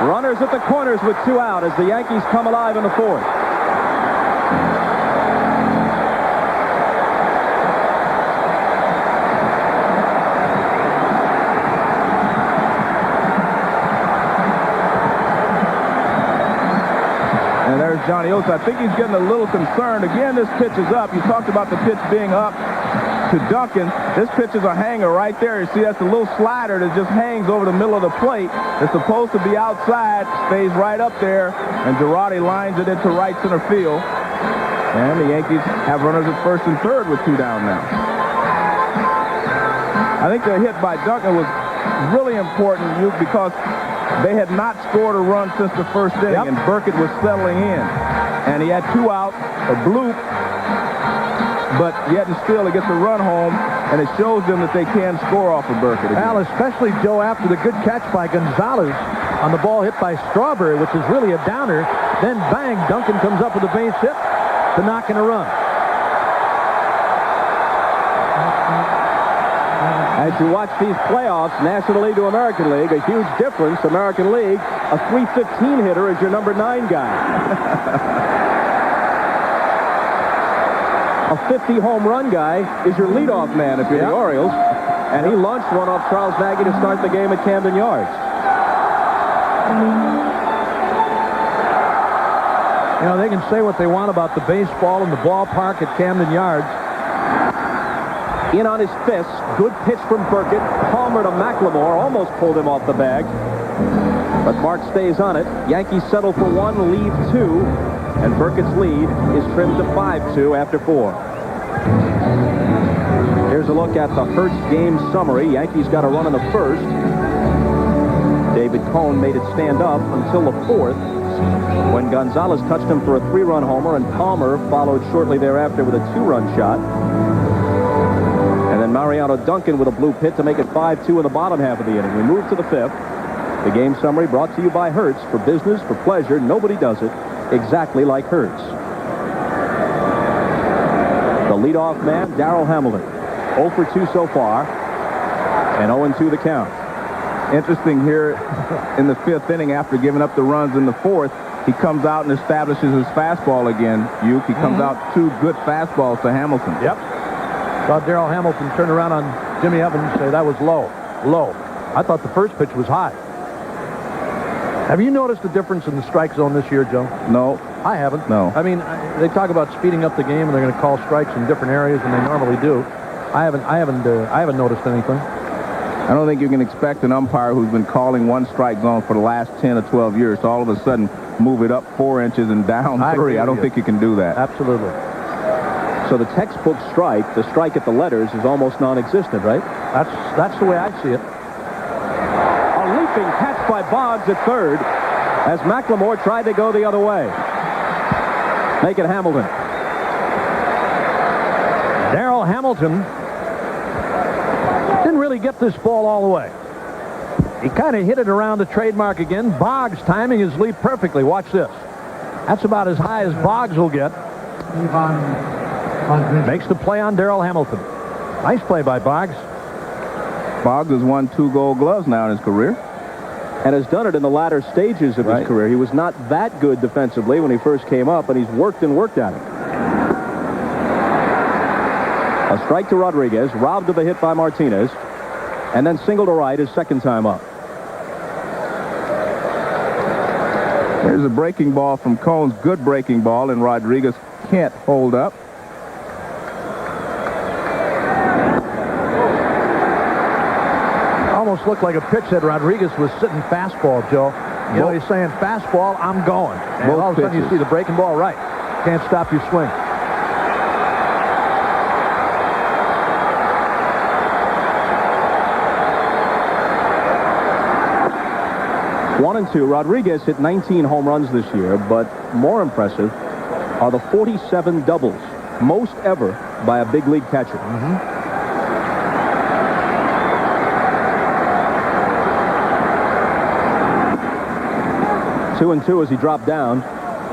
Runners at the corners with 2 out as the Yankees come alive in the 4th. Johnny Oates, I think he's getting a little concerned. Again, this pitch is up. You talked about the pitch being up to Duncan. This pitch is a hanger right there. You see, that's a little slider that just hangs over the middle of the plate. It's supposed to be outside, stays right up there, and Girardi lines it into right center field. And the Yankees have runners at first and third with 2 down now. I think the hit by Duncan was really important because they had not scored a run since the first inning, and Burkett was settling in. And he had 2 out, a bloop, but yet and still he gets a run home, and it shows them that they can score off of Burkett again. Well, especially, Joe, after the good catch by Gonzalez on the ball hit by Strawberry, which is really a downer. Then, bang, Duncan comes up with a base hit to knock in a run. As you watch these playoffs, National League to American League, a huge difference. American League, a .315 hitter is your number 9 guy. A 50 home run guy is your leadoff man if you're the Orioles. And he launched one off Charles Nagy to start the game at Camden Yards. You know, they can say what they want about the baseball and the ballpark at Camden Yards. In on his fists. Good pitch from Burkett. Palmer to McLemore. Almost pulled him off the bag. But Mark stays on it. Yankees settle for 1, leave 2. And Burkett's lead is trimmed to 5-2 after 4. Here's a look at the Hertz game summary. Yankees got a run in the first. David Cone made it stand up until the 4th, when Gonzalez touched him for a 3-run homer, and Palmer followed shortly thereafter with a 2-run shot. And then Mariano Duncan with a blue pit to make it 5-2 in the bottom half of the inning. We move to the 5th. The game summary brought to you by Hertz. For business, for pleasure, nobody does it exactly like Hertz. The leadoff man, Darrell Hamilton. 0 for 2 so far, and 0-2 the count. Interesting here in the 5th inning, after giving up the runs in the 4th, he comes out and establishes his fastball again. He comes out 2 good fastballs to Hamilton. Yep. Saw Darrell Hamilton turn around on Jimmy Evans and say that was low. I thought the first pitch was high. Have you noticed the difference in the strike zone this year, Joe? No. I haven't. No. I mean, they talk about speeding up the game, and they're going to call strikes in different areas than they normally do. I haven't noticed anything. I don't think you can expect an umpire who's been calling one strike zone for the last 10 or 12 years to all of a sudden move it up 4 inches and down 3. I don't think you can do that. Absolutely. So the textbook strike, the strike at the letters, is almost non-existent, right? That's the way I see it. A leaping catch by Boggs at third as McLemore tried to go the other way. Make it Hamilton. Darrell Hamilton didn't really get this ball all the way. He kind of hit it around the trademark again. Boggs timing his leap perfectly. Watch this. That's about as high as Boggs will get. Makes the play on Darrell Hamilton. Nice play by Boggs. Boggs has won 2 Gold Gloves now in his career. And has done it in the latter stages of his career. He was not that good defensively when he first came up, and he's worked and worked at it. A strike to Rodriguez, robbed of the hit by Martinez, and then single to right his second time up. There's a breaking ball from Cones, good breaking ball, and Rodriguez can't hold up. Almost looked like a pitch that Rodriguez was sitting fastball, Joe. You know, he's saying fastball, I'm going. And all of a sudden you see the breaking ball right. Can't stop your swing. 1-2. Rodriguez hit 19 home runs this year, but more impressive are the 47 doubles, most ever by a big league catcher. 2-2 as he dropped down.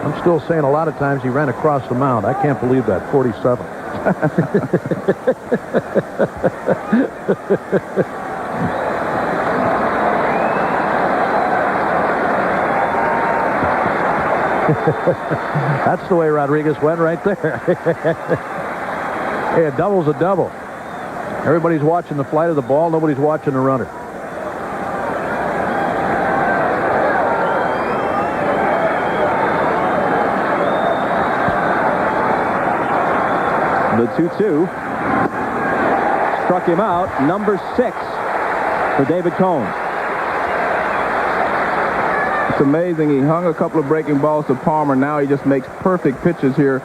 I'm still saying a lot of times he ran across the mound. I can't believe that. 47. That's the way Rodriguez went right there. Hey, a double's a double. Everybody's watching the flight of the ball. Nobody's watching the runner. The 2-2 struck him out. Number 6 for David Cone. It's amazing. He hung a couple of breaking balls to Palmer. Now he just makes perfect pitches here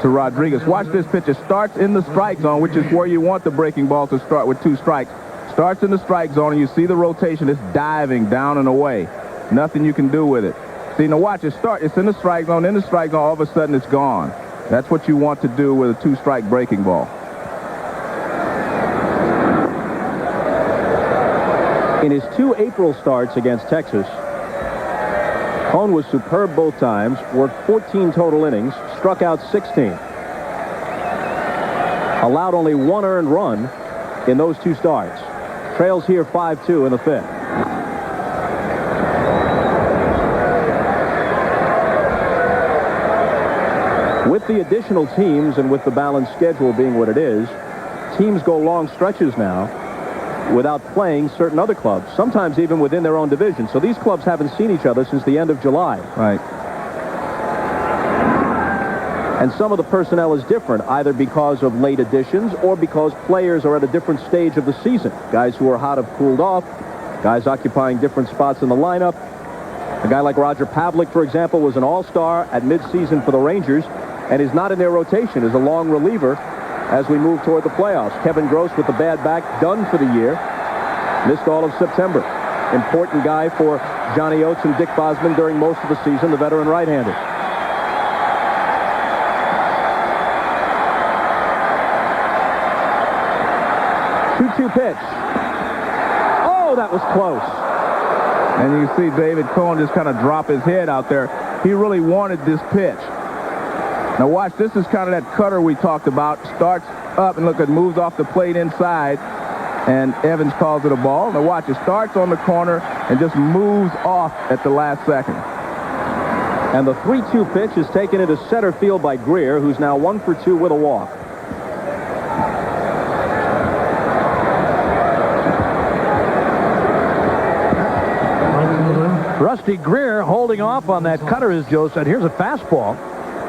to Rodriguez. Watch this pitch. It starts in the strike zone, which is where you want the breaking ball to start with 2 strikes. Starts in the strike zone, and you see the rotation. It's diving down and away. Nothing you can do with it. See, now watch it start. It's in the strike zone. In the strike zone, all of a sudden it's gone. That's what you want to do with a 2-strike breaking ball. In his 2 April starts against Texas, Cone was superb both times, worked 14 total innings, struck out 16. Allowed only 1 earned run in those 2 starts. Trails here 5-2 in the 5th. With the additional teams and with the balanced schedule being what it is, teams go long stretches now without playing certain other clubs, sometimes even within their own division. So these clubs haven't seen each other since the end of July. Right. And some of the personnel is different, either because of late additions or because players are at a different stage of the season. Guys who are hot have cooled off, guys occupying different spots in the lineup. A guy like Roger Pavlik, for example, was an all-star at midseason for the Rangers and is not in their rotation as a long reliever as we move toward the playoffs. Kevin Gross with the bad back, done for the year. Missed all of September. Important guy for Johnny Oates and Dick Bosman during most of the season, the veteran right-hander. 2-2 pitch. Oh, that was close. And you see David Cohn just kind of drop his head out there. He really wanted this pitch. Now watch, this is kind of that cutter we talked about. Starts up and look, it moves off the plate inside. And Evans calls it a ball. Now watch, it starts on the corner and just moves off at the last second. And the 3-2 pitch is taken into center field by Greer, who's now 1 for 2 with a walk. Rusty Greer holding off on that cutter, as Joe said. Here's a fastball.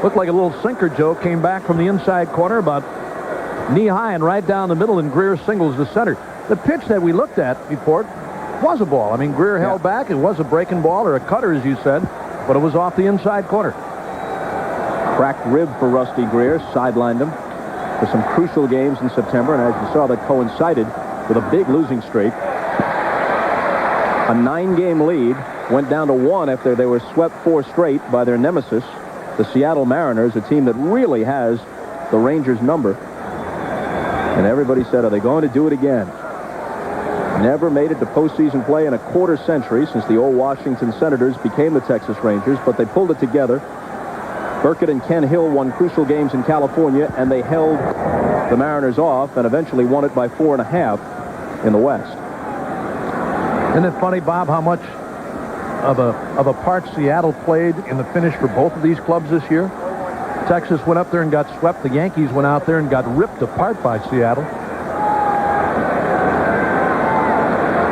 Looked like a little sinker, Joe. Came back from the inside corner about knee-high and right down the middle, and Greer singles the center. The pitch that we looked at before was a ball. I mean, Greer held back. It was a breaking ball or a cutter, as you said, but it was off the inside corner. Cracked rib for Rusty Greer. Sidelined him for some crucial games in September, and as you saw, that coincided with a big losing streak. A 9-game lead went down to 1 after they were swept 4 straight by their nemesis, the Seattle Mariners, a team that really has the Rangers' number. And everybody said, are they going to do it again? Never made it to postseason play in a quarter century since the old Washington Senators became the Texas Rangers, but they pulled it together. Burkett and Ken Hill won crucial games in California, and they held the Mariners off and eventually won it by 4.5 in the West. Isn't it funny, Bob, how much of a part Seattle played in the finish for both of these clubs this year? Texas went up there and got swept. The Yankees went out there and got ripped apart by Seattle.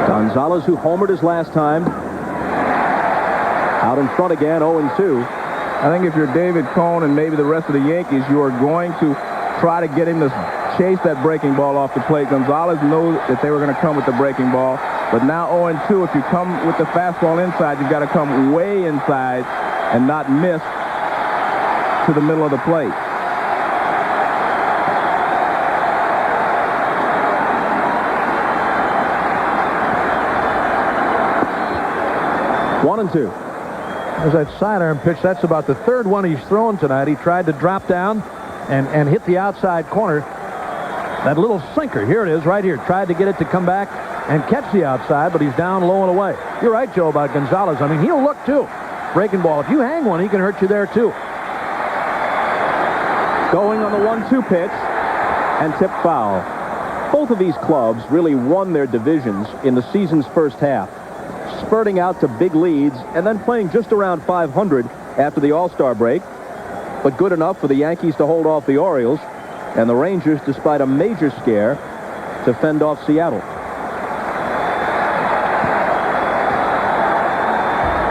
Gonzalez, who homered his last time, out in front again, 0-2. I think if you're David Cohn and maybe the rest of the Yankees, you are going to try to get him to chase that breaking ball off the plate. Gonzalez knew that they were going to come with the breaking ball. But now 0-2, if you come with the fastball inside, you've got to come way inside and not miss to the middle of the plate. One and two. As that sidearm pitch, that's about the third one he's thrown tonight. He tried to drop down and hit the outside corner. That little sinker, here it is right here. Tried to get it to come back and catch the outside, but he's down low and away. You're right, Joe, about Gonzalez. I mean, he'll look, too. Breaking ball. If you hang one, he can hurt you there, too. Going on the 1-2 pitch and tipped foul. Both of these clubs really won their divisions in the season's first half, spurting out to big leads and then playing just around 500 after the All-Star break, but good enough for the Yankees to hold off the Orioles and the Rangers, despite a major scare, to fend off Seattle.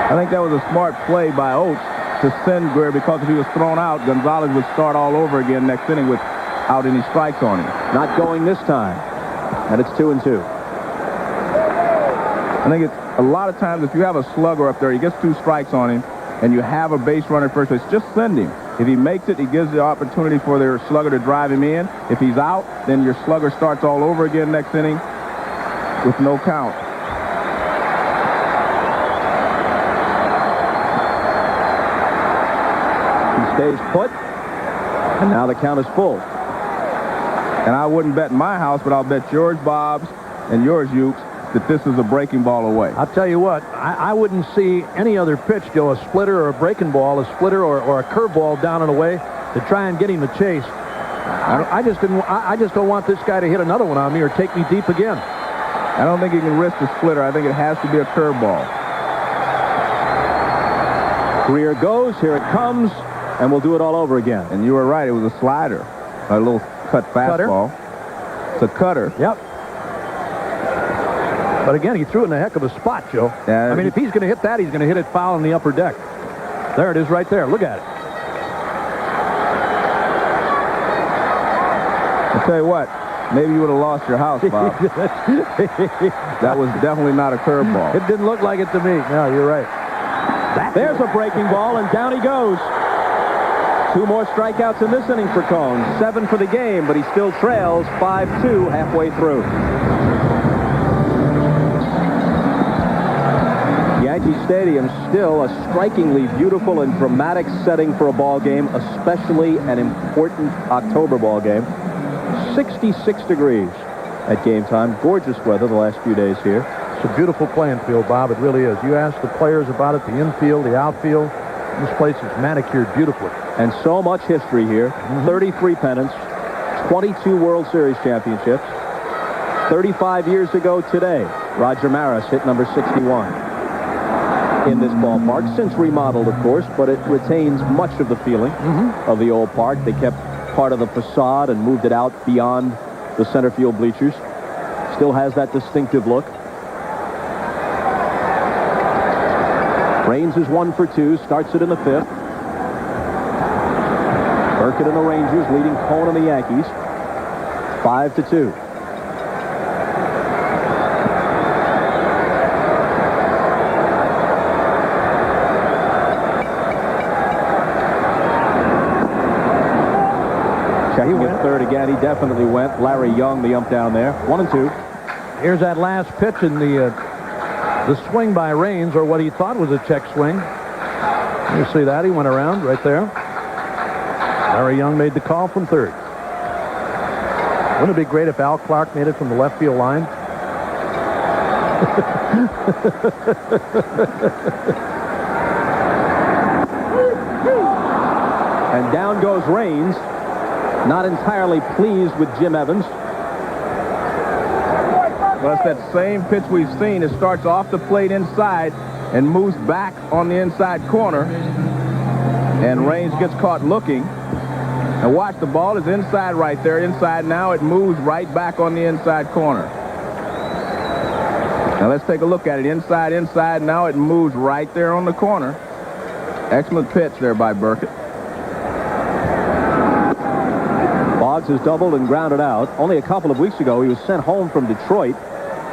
I think that was a smart play by Oates to send Greer, because if he was thrown out, Gonzalez would start all over again next inning without any strikes on him. Not going this time, and it's 2-2. I think it's a lot of times if you have a slugger up there, he gets 2 strikes on him, and you have a base runner at first base, just send him. If he makes it, he gives the opportunity for their slugger to drive him in. If he's out, then your slugger starts all over again next inning with no count. Stays put, and now the count is full. And I wouldn't bet my house, but I'll bet yours, Bob's, and yours, Ukes, that this is a breaking ball away. I'll tell you what, I wouldn't see any other pitch, Joe, a splitter or a breaking ball, a splitter or a curveball down and away to try and get him to chase. I just don't want this guy to hit another one on me or take me deep again. I don't think he can risk a splitter. I think it has to be a curveball. Greer goes, here it comes, and we'll do it all over again. And you were right, it was a slider, a little cut fastball. It's a cutter. Yep. But again, he threw it in a heck of a spot, Joe. Yeah, I mean, if he's going to hit that, he's going to hit it foul in the upper deck. There it is right there. Look at it. I'll tell you what, maybe you would have lost your house, Bob. That was definitely not a curveball. It didn't look like it to me. No, you're right. There's a breaking ball, and down he goes. 2 more strikeouts in this inning for Cone. 7 for the game, but he still trails 5-2 halfway through. Yankee Stadium still a strikingly beautiful and dramatic setting for a ball game, especially an important October ball game. 66 degrees at game time. Gorgeous weather the last few days here. It's a beautiful playing field, Bob. It really is. You ask the players about it, the infield, the outfield. This place is manicured beautifully. And so much history here. 33 pennants, 22 World Series championships. 35 years ago today, Roger Maris hit number 61 in this ballpark. Since remodeled, of course, but it retains much of the feeling of the old park. They kept part of the facade and moved it out beyond the center field bleachers. Still has that distinctive look. Raines is 1 for 2, starts it in the 5th. Burkett and the Rangers leading Cone and the Yankees 5-2. Checking at third again. He definitely went. Larry Young, the ump down there. 1-2. Here's that last pitch in the swing by Raines, or what he thought was a check swing. You see that? He went around right there. Larry Young made the call from third. Wouldn't it be great if Al Clark made it from the left field line? And down goes Raines. Not entirely pleased with Jim Evans. Well, it's that same pitch we've seen. It starts off the plate inside and moves back on the inside corner. And Raines gets caught looking. And watch, the ball is inside right there. Inside now. It moves right back on the inside corner. Now let's take a look at it. Inside. Now it moves right there on the corner. Excellent pitch there by Burkett. Boggs has doubled and grounded out. Only a couple of weeks ago, he was sent home from Detroit.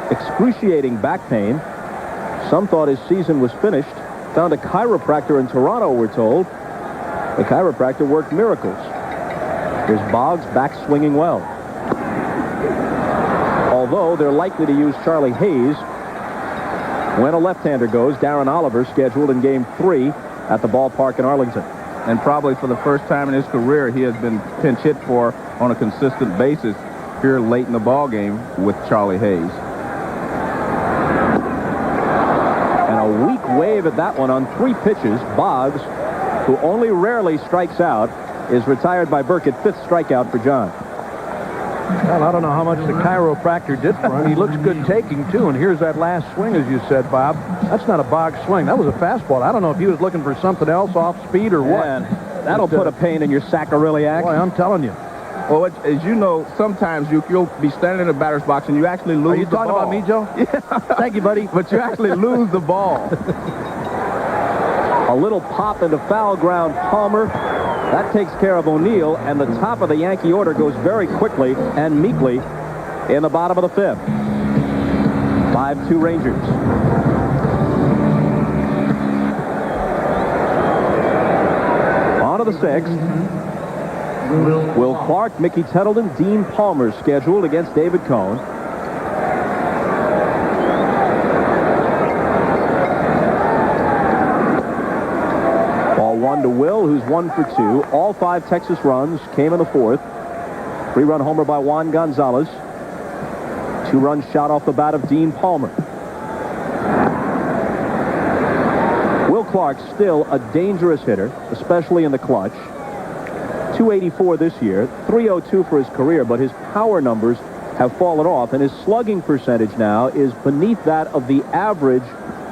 Excruciating back pain. Some thought his season was finished. Found a chiropractor in Toronto, we're told. The chiropractor worked miracles. Here's Boggs back swinging well. Although they're likely to use Charlie Hayes when a left-hander goes. Darren Oliver scheduled in Game 3 at the ballpark in Arlington. And probably for the first time in his career, he has been pinch hit for on a consistent basis here late in the ball game with Charlie Hayes. And a weak wave at that one on 3 pitches. Boggs, who only rarely strikes out, is retired by Burkett. 5th strikeout for John. Well, I don't know how much the chiropractor did for him. He looks good taking, too. And here's that last swing, as you said, Bob. That's not a Boggs swing. That was a fastball. I don't know if he was looking for something else off speed or what. Man, that'll put a pain in your sacroiliac. Boy, I'm telling you. Well, as you know, sometimes you'll be standing in the batter's box and you actually lose the ball. Are you talking about me, Joe? Yeah. Thank you, buddy. But you actually lose the ball. A little pop into foul ground Palmer. That takes care of O'Neill, and the top of the Yankee order goes very quickly and meekly in the bottom of the 5th. 5-2 Rangers. On to the 6th. Will Clark, Mickey Tettleton, Dean Palmer scheduled against David Cone. Ball 1 to Will, who's 1 for 2. All 5 Texas runs came in the 4th. 3-run homer by Juan Gonzalez. 2-run shot off the bat of Dean Palmer. Will Clark still a dangerous hitter, especially in the clutch. 284 this year, 302 for his career, but his power numbers have fallen off, and his slugging percentage now is beneath that of the average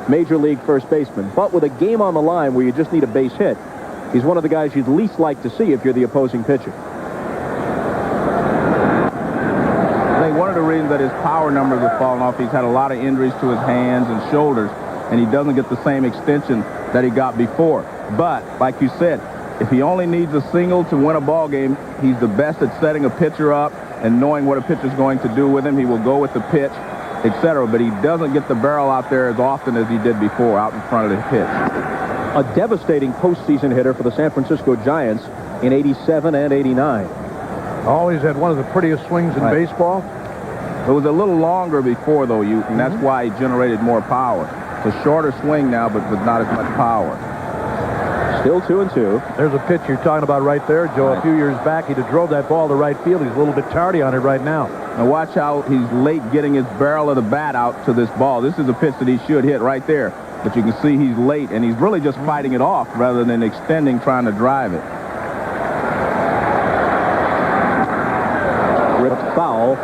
major league first baseman. But with a game on the line where you just need a base hit, he's one of the guys you'd least like to see if you're the opposing pitcher. I think one of the reasons that his power numbers have fallen off, he's had a lot of injuries to his hands and shoulders, and he doesn't get the same extension that he got before. But, like you said, If he only needs a single to win a ball game, he's the best at setting a pitcher up and knowing what a pitcher's going to do with him. He will go with the pitch, etc. But he doesn't get the barrel out there as often as he did before, out in front of the pitch. A devastating postseason hitter for the San Francisco Giants in 87 and 89. Always had one of the prettiest swings in baseball. It was a little longer before, though, and that's why he generated more power. It's a shorter swing now, but with not as much power. Still 2-2. There's a pitch you're talking about right there, Joe. A few years back, he'd have drove that ball to right field. He's a little bit tardy on it right now. Now watch how he's late getting his barrel of the bat out to this ball. This is a pitch that he should hit right there. But you can see he's late, and he's really just fighting it off rather than extending, trying to drive it. Ripped foul.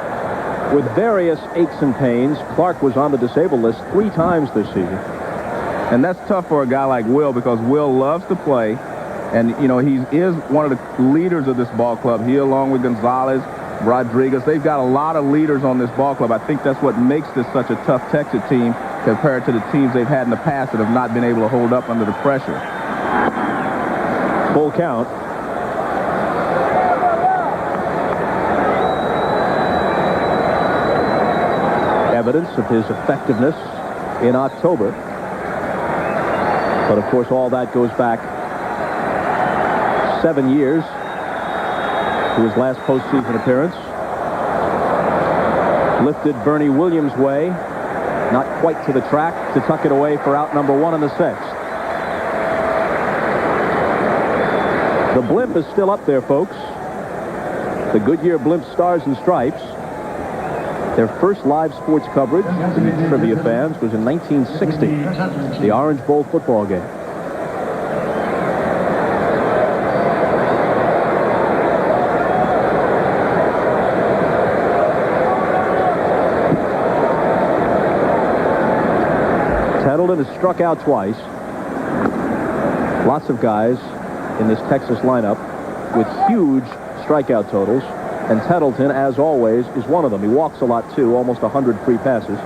With various aches and pains, Clark was on the disabled list 3 times this season. And that's tough for a guy like Will, because Will loves to play. And, you know, he is one of the leaders of this ball club. He, along with Gonzalez, Rodriguez, they've got a lot of leaders on this ball club. I think that's what makes this such a tough Texas team compared to the teams they've had in the past that have not been able to hold up under the pressure. Full count. Evidence of his effectiveness in October. But, of course, all that goes back 7 years to his last postseason appearance. Lifted Bernie Williams' way, not quite to the track, to tuck it away for out number 1 in the 6th. The blimp is still up there, folks. The Goodyear Blimp Stars and Stripes. Their first live sports coverage to the trivia fans was in 1960, the Orange Bowl football game. Tettleton has struck out twice. Lots of guys in this Texas lineup with huge strikeout totals. And Tettleton, as always, is one of them. He walks a lot, too, almost 100 free passes.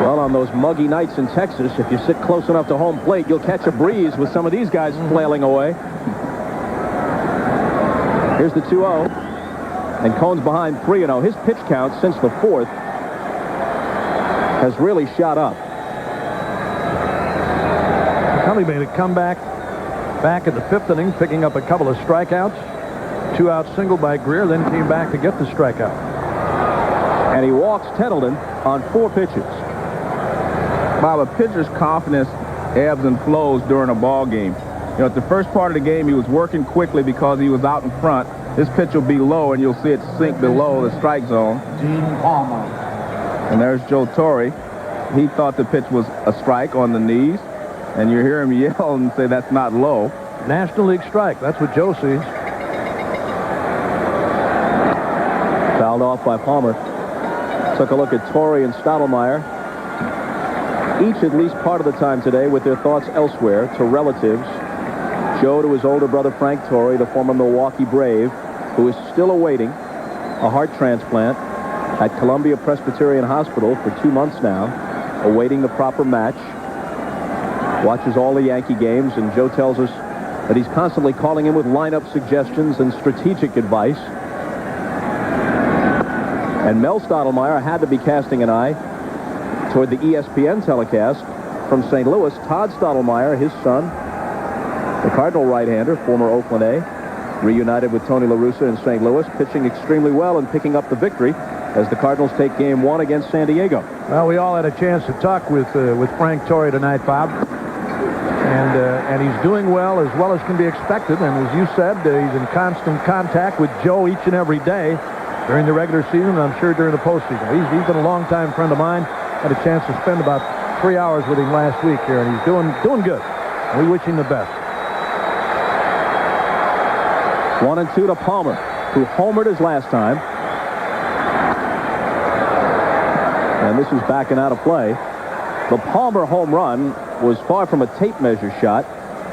Well, on those muggy nights in Texas, if you sit close enough to home plate, you'll catch a breeze with some of these guys flailing away. Here's the 2-0. And Cohn's behind 3-0. His pitch count since the 4th has really shot up. Kelly made a comeback back in the 5th inning, picking up a couple of strikeouts. 2-out single by Greer, then came back to get the strikeout. And he walks Tettleton on 4 pitches. Bob, a pitcher's confidence ebbs and flows during a ball game. You know, at the first part of the game, he was working quickly because he was out in front. This pitch will be low, and you'll see it sink below the strike zone. And there's Joe Torre. He thought the pitch was a strike on the knees, and you hear him yell and say that's not low. National League strike. That's what Joe sees. Fouled off by Palmer. Took a look at Torre and Stottlemyre. Each at least part of the time today with their thoughts elsewhere, to relatives. Joe to his older brother Frank Torre, the former Milwaukee Brave, who is still awaiting a heart transplant at Columbia Presbyterian Hospital for 2 months now, awaiting the proper match. Watches all the Yankee games, and Joe tells us that he's constantly calling him with lineup suggestions and strategic advice. And Mel Stottlemyre had to be casting an eye toward the ESPN telecast from St. Louis. Todd Stottlemyre, his son, the Cardinal right-hander, former Oakland A, reunited with Tony La Russa in St. Louis, pitching extremely well and picking up the victory as the Cardinals take Game 1 against San Diego. Well, we all had a chance to talk with Frank Torre tonight, Bob. And he's doing well as can be expected. And as you said, he's in constant contact with Joe each and every day during the regular season, and I'm sure during the postseason. He's been a longtime friend of mine. Had a chance to spend about 3 hours with him last week here, and he's doing good. We wish him the best. 1-2 to Palmer, who homered his last time. And this is backing out of play. The Palmer home run was far from a tape measure shot.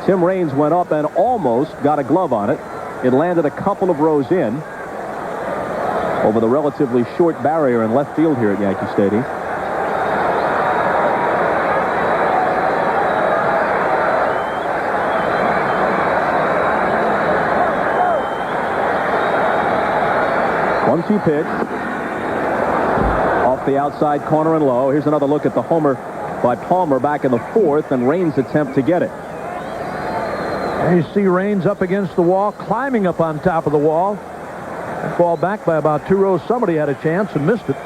Tim Raines went up and almost got a glove on it. It landed a couple of rows in over the relatively short barrier in left field here at Yankee Stadium. One-two pitch. Off the outside corner and low. Here's another look at the homer by Palmer back in the fourth, and Raines' attempt to get it. And you see Raines up against the wall, climbing up on top of the wall. Ball back by about 2 rows. Somebody had a chance and missed it.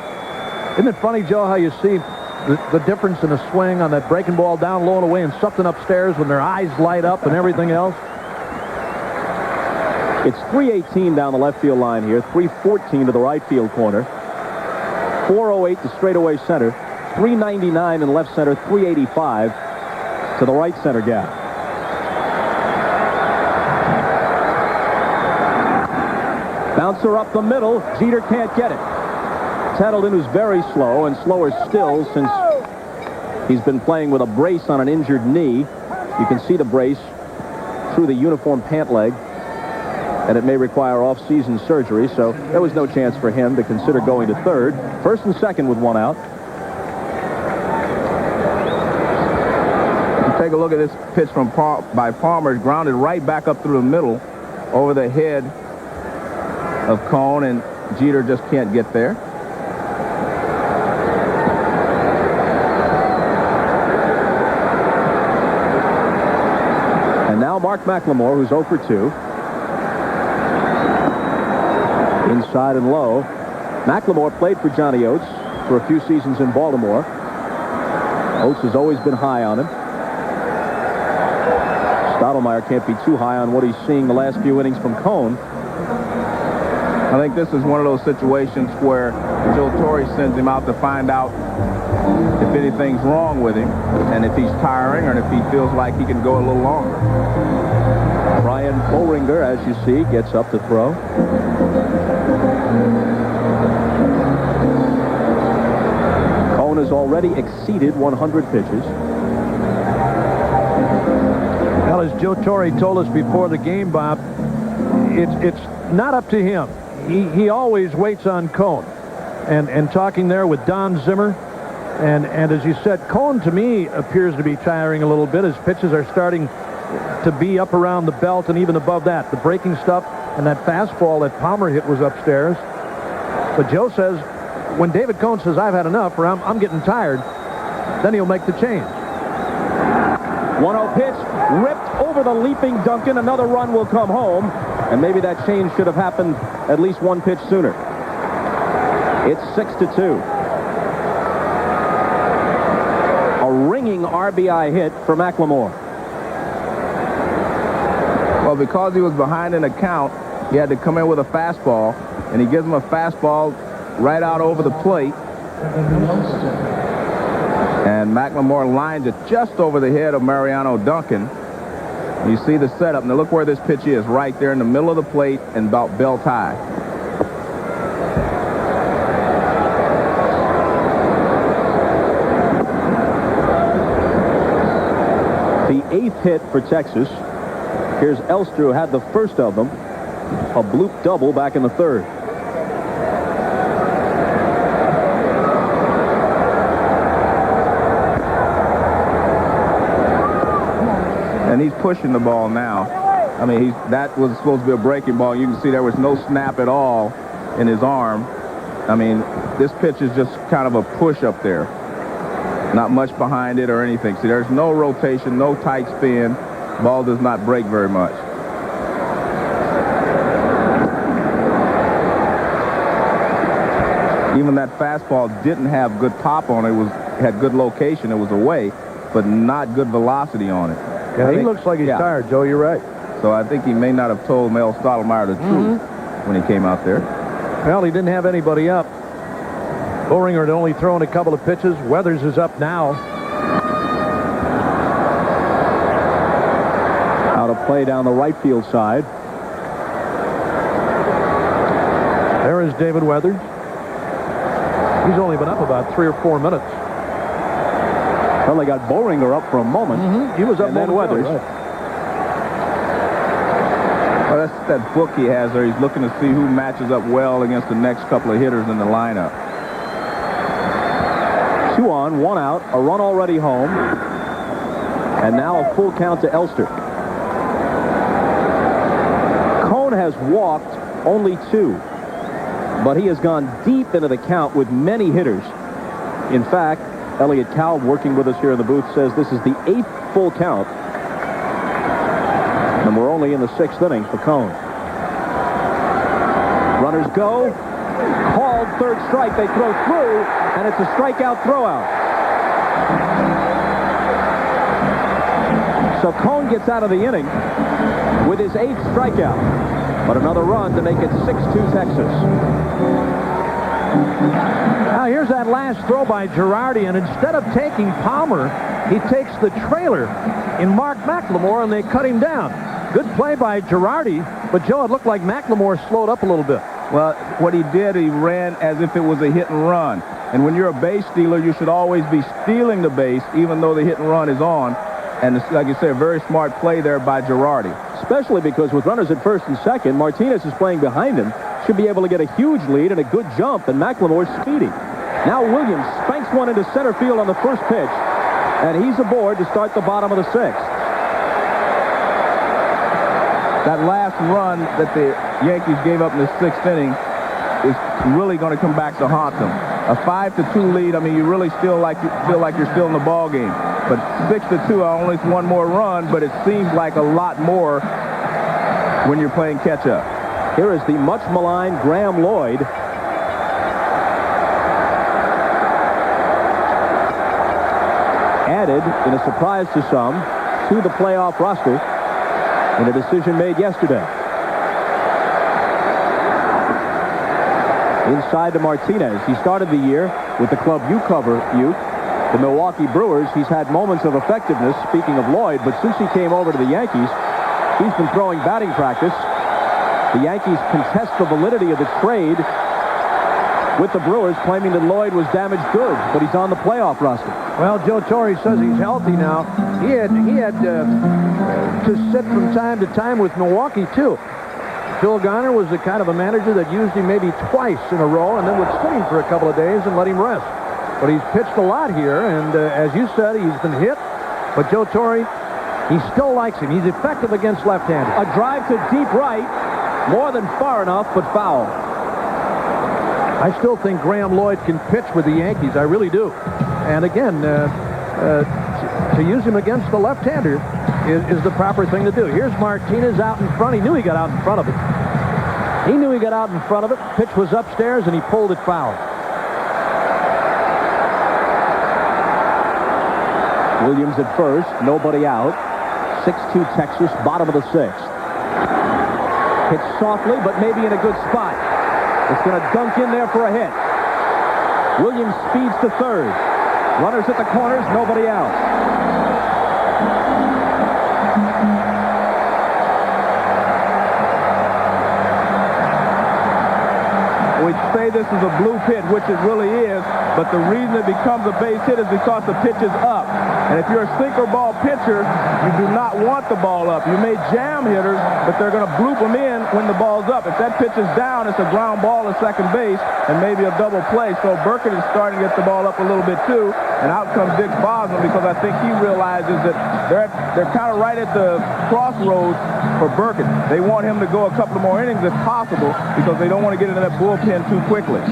Isn't it funny, Joe, how you see the difference in a swing on that breaking ball down low and away and something upstairs when their eyes light up and everything else? It's 318 down the left field line here, 314 to the right field corner, 408 to straightaway center, 399 in left center, 385 to the right center gap. Bouncer up the middle. Jeter can't get it. Tettleton, who's very slow and slower still since he's been playing with a brace on an injured knee. You can see the brace through the uniform pant leg, and it may require off-season surgery, so there was no chance for him to consider going to third. First and second with one out. Take a look at this pitch by Palmer. Grounded right back up through the middle over the head of Cone, and Jeter just can't get there. And now Mark McLemore, who's 0 for 2. Inside and low. McLemore played for Johnny Oates for a few seasons in Baltimore. Oates has always been high on him. Stottlemyre can't be too high on what he's seeing the last few innings from Cone. I think this is one of those situations where Joe Torre sends him out to find out if anything's wrong with him and if he's tiring or if he feels like he can go a little longer. Brian Boehringer, as you see, gets up to throw. Cone has already exceeded 100 pitches. Well, as Joe Torre told us before the game, Bob, it's not up to him. He always waits on Cone. And talking there with Don Zimmer, and as you said, Cone to me appears to be tiring a little bit. His pitches are starting to be up around the belt and even above that. The breaking stuff and that fastball that Palmer hit was upstairs. But Joe says when David Cone says, I've had enough, or I'm getting tired, then he'll make the change. 1-0 pitch, ripped over the leaping Duncan. Another run will come home, and maybe that change should have happened at least one pitch sooner. It's 6-2. A ringing RBI hit for McLemore. Well, because he was behind in the count, he had to come in with a fastball, and he gives him a fastball right out over the plate. And McLemore lines it just over the head of Mariano Duncan. You see the setup. Now look where this pitch is, right there in the middle of the plate and about belt high. The 8th hit for Texas. Here's Elster, who had the first of them. A bloop double back in the 3rd. And he's pushing the ball now. I mean, that was supposed to be a breaking ball. You can see there was no snap at all in his arm. I mean, this pitch is just kind of a push up there. Not much behind it or anything. See, there's no rotation, no tight spin. Ball does not break very much. Even that fastball didn't have good pop on it. It had good location. It was away, but not good velocity on it. Yeah, he looks like he's tired, Joe. You're right. So I think he may not have told Mel Stottlemyre the truth when he came out there. Well, he didn't have anybody up. Boehringer had only thrown a couple of pitches. Weathers is up now. Out of play down the right field side. There is David Weathers. He's only been up about 3 or 4 minutes. Well, they got Boehringer up for a moment. He was up and then Weathers. Well, that's that book he has there. He's looking to see who matches up well against the next couple of hitters in the lineup. 2 on, 1 out, a run already home. And now a full count to Elster. Cone has walked only 2. But he has gone deep into the count with many hitters. In fact, Elliot Cowell, working with us here in the booth, says this is the 8th full count. And we're only in the 6th inning for Cone. Runners go. Called third strike. They throw through, and it's a strikeout throwout. So Cone gets out of the inning with his 8th strikeout. But another run to make it 6-2 Texas. Now here's that last throw by Girardi, and instead of taking Palmer, he takes the trailer in Mark McLemore, and they cut him down. Good play by Girardi, but Joe, it looked like McLemore slowed up a little bit. Well, what he did, he ran as if it was a hit and run. And when you're a base stealer, you should always be stealing the base, even though the hit and run is on. And it's, like you say, a very smart play there by Girardi. Especially because with runners at first and second, Martinez is playing behind him. Should be able to get a huge lead and a good jump, and McLemore's speeding. Now Williams spanks one into center field on the first pitch, and he's aboard to start the bottom of the 6th. That last run that the Yankees gave up in the 6th inning is really going to come back to haunt them. A 5-2 lead, I mean, you really feel like you're still in the ball game. But 6-2, only one more run, but it seems like a lot more when you're playing catch-up. Here is the much maligned Graham Lloyd. Added, in a surprise to some, to the playoff roster in a decision made yesterday. Inside to Martinez. He started the year with the club you cover, youth. The Milwaukee Brewers. He's had moments of effectiveness, speaking of Lloyd, but since he came over to the Yankees, he's been throwing batting practice. The Yankees contest the validity of the trade with the Brewers, claiming that Lloyd was damaged goods, but he's on the playoff roster. Well, Joe Torre says he's healthy now. He had to sit from time to time with Milwaukee, too. Phil Garner was the kind of a manager that used him maybe twice in a row and then would sit him for a couple of days and let him rest. But he's pitched a lot here, and as you said, he's been hit. But Joe Torre, he still likes him. He's effective against left-handed. A drive to deep right, more than far enough, but foul. I still think Graham Lloyd can pitch with the Yankees. I really do. And again, to use him against the left-hander is the proper thing to do. Here's Martinez out in front. He knew he got out in front of it. He knew he got out in front of it. Pitch was upstairs, and he pulled it foul. Williams at first, nobody out. 6-2 Texas, bottom of the 6th. Hit softly, but maybe in a good spot. It's going to dunk in there for a hit. Williams speeds to third. Runners at the corners, nobody out. We say this is a blue pit, which it really is, but the reason it becomes a base hit is because the pitch is up. And if you're a sinker ball pitcher, you do not want the ball up. You may jam hitters, but they're going to bloop them in when the ball's up. If that pitch is down, it's a ground ball at second base and maybe a double play. So Burkett is starting to get the ball up a little bit too. And out comes Dick Bosman because I think he realizes that they're kind of right at the crossroads for Burkett. They want him to go a couple of more innings if possible because they don't want to get into that bullpen too quickly.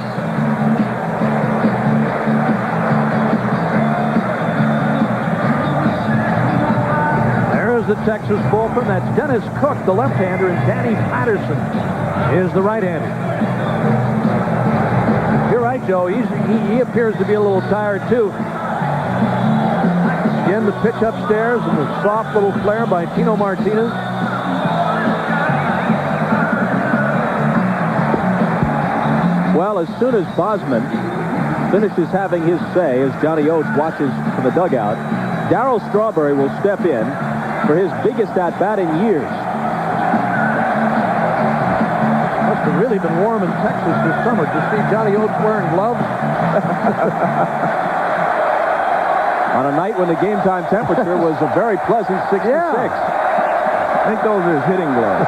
The Texas bullpen. That's Dennis Cook, the left-hander, and Danny Patterson is the right-hander. You're right, Joe. He appears to be a little tired, too. Again, the pitch upstairs and the soft little flare by Tino Martinez. Well, as soon as Bosman finishes having his say, as Johnny Oates watches from the dugout, Darryl Strawberry will step in for his biggest at-bat in years. Must have really been warm in Texas this summer to see Johnny Oates wearing gloves. On a night when the game time temperature was a very pleasant 66. I think those are his hitting gloves.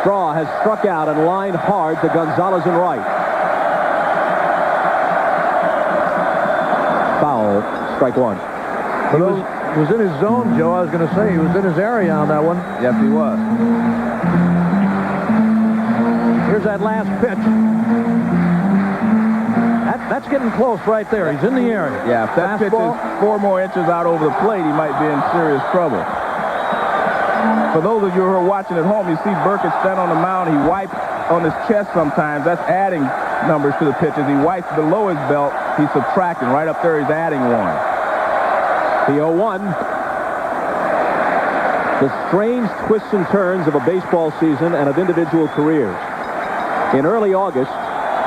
Straw has struck out and lined hard to Gonzalez and right. Foul, strike one. He was in his zone, Joe. I was going to say he was in his area on that one. Yes, he was. Here's that last pitch. That's getting close right there. He's in the area. Yeah, if that pitch is 4 more inches out over the plate, he might be in serious trouble. For those of you who are watching at home, you see Burkett stand on the mound. He wipes on his chest sometimes. That's adding numbers to the pitches. He wipes below his belt. He's subtracting. Right up there, he's adding 1. The 0-1. The strange twists and turns of a baseball season and of individual careers. In early August,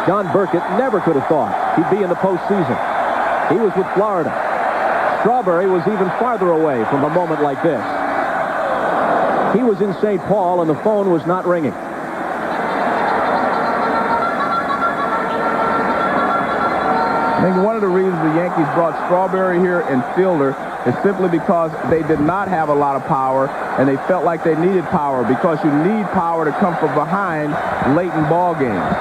John Burkett never could have thought he'd be in the postseason. He was with Florida. Strawberry was even farther away from a moment like this. He was in St. Paul, and the phone was not ringing. I think one of the reasons the Yankees brought Strawberry here and Fielder is simply because they did not have a lot of power, and they felt like they needed power, because you need power to come from behind late in ball games.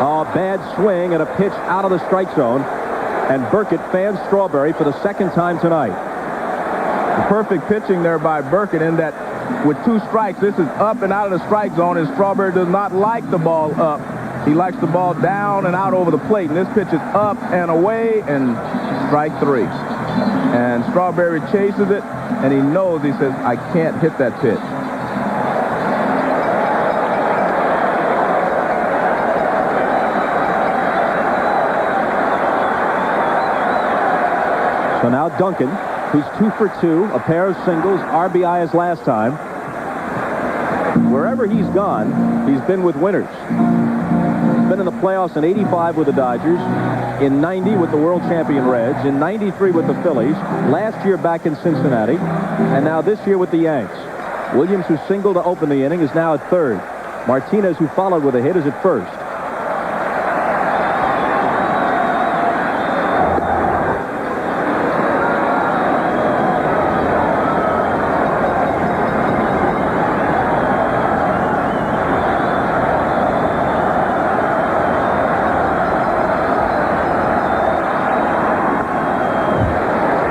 A bad swing and a pitch out of the strike zone, and Burkett fans Strawberry for the second time tonight. The perfect pitching there by Burkett, in that with 2 strikes, this is up and out of the strike zone, and Strawberry does not like the ball up. He likes the ball down and out over the plate, and this pitch is up and away, and strike 3. And Strawberry chases it, and he knows, he says, I can't hit that pitch. So now Duncan, who's 2 for 2, a pair of singles, RBI as last time. Wherever he's gone, he's been with winners. He's been in the playoffs in '85 with the Dodgers, in '90 with the world champion Reds, in '93 with the Phillies, last year back in Cincinnati, and now this year with the Yanks. Williams, who singled to open the inning, is now at third. Martinez, who followed with a hit, is at first.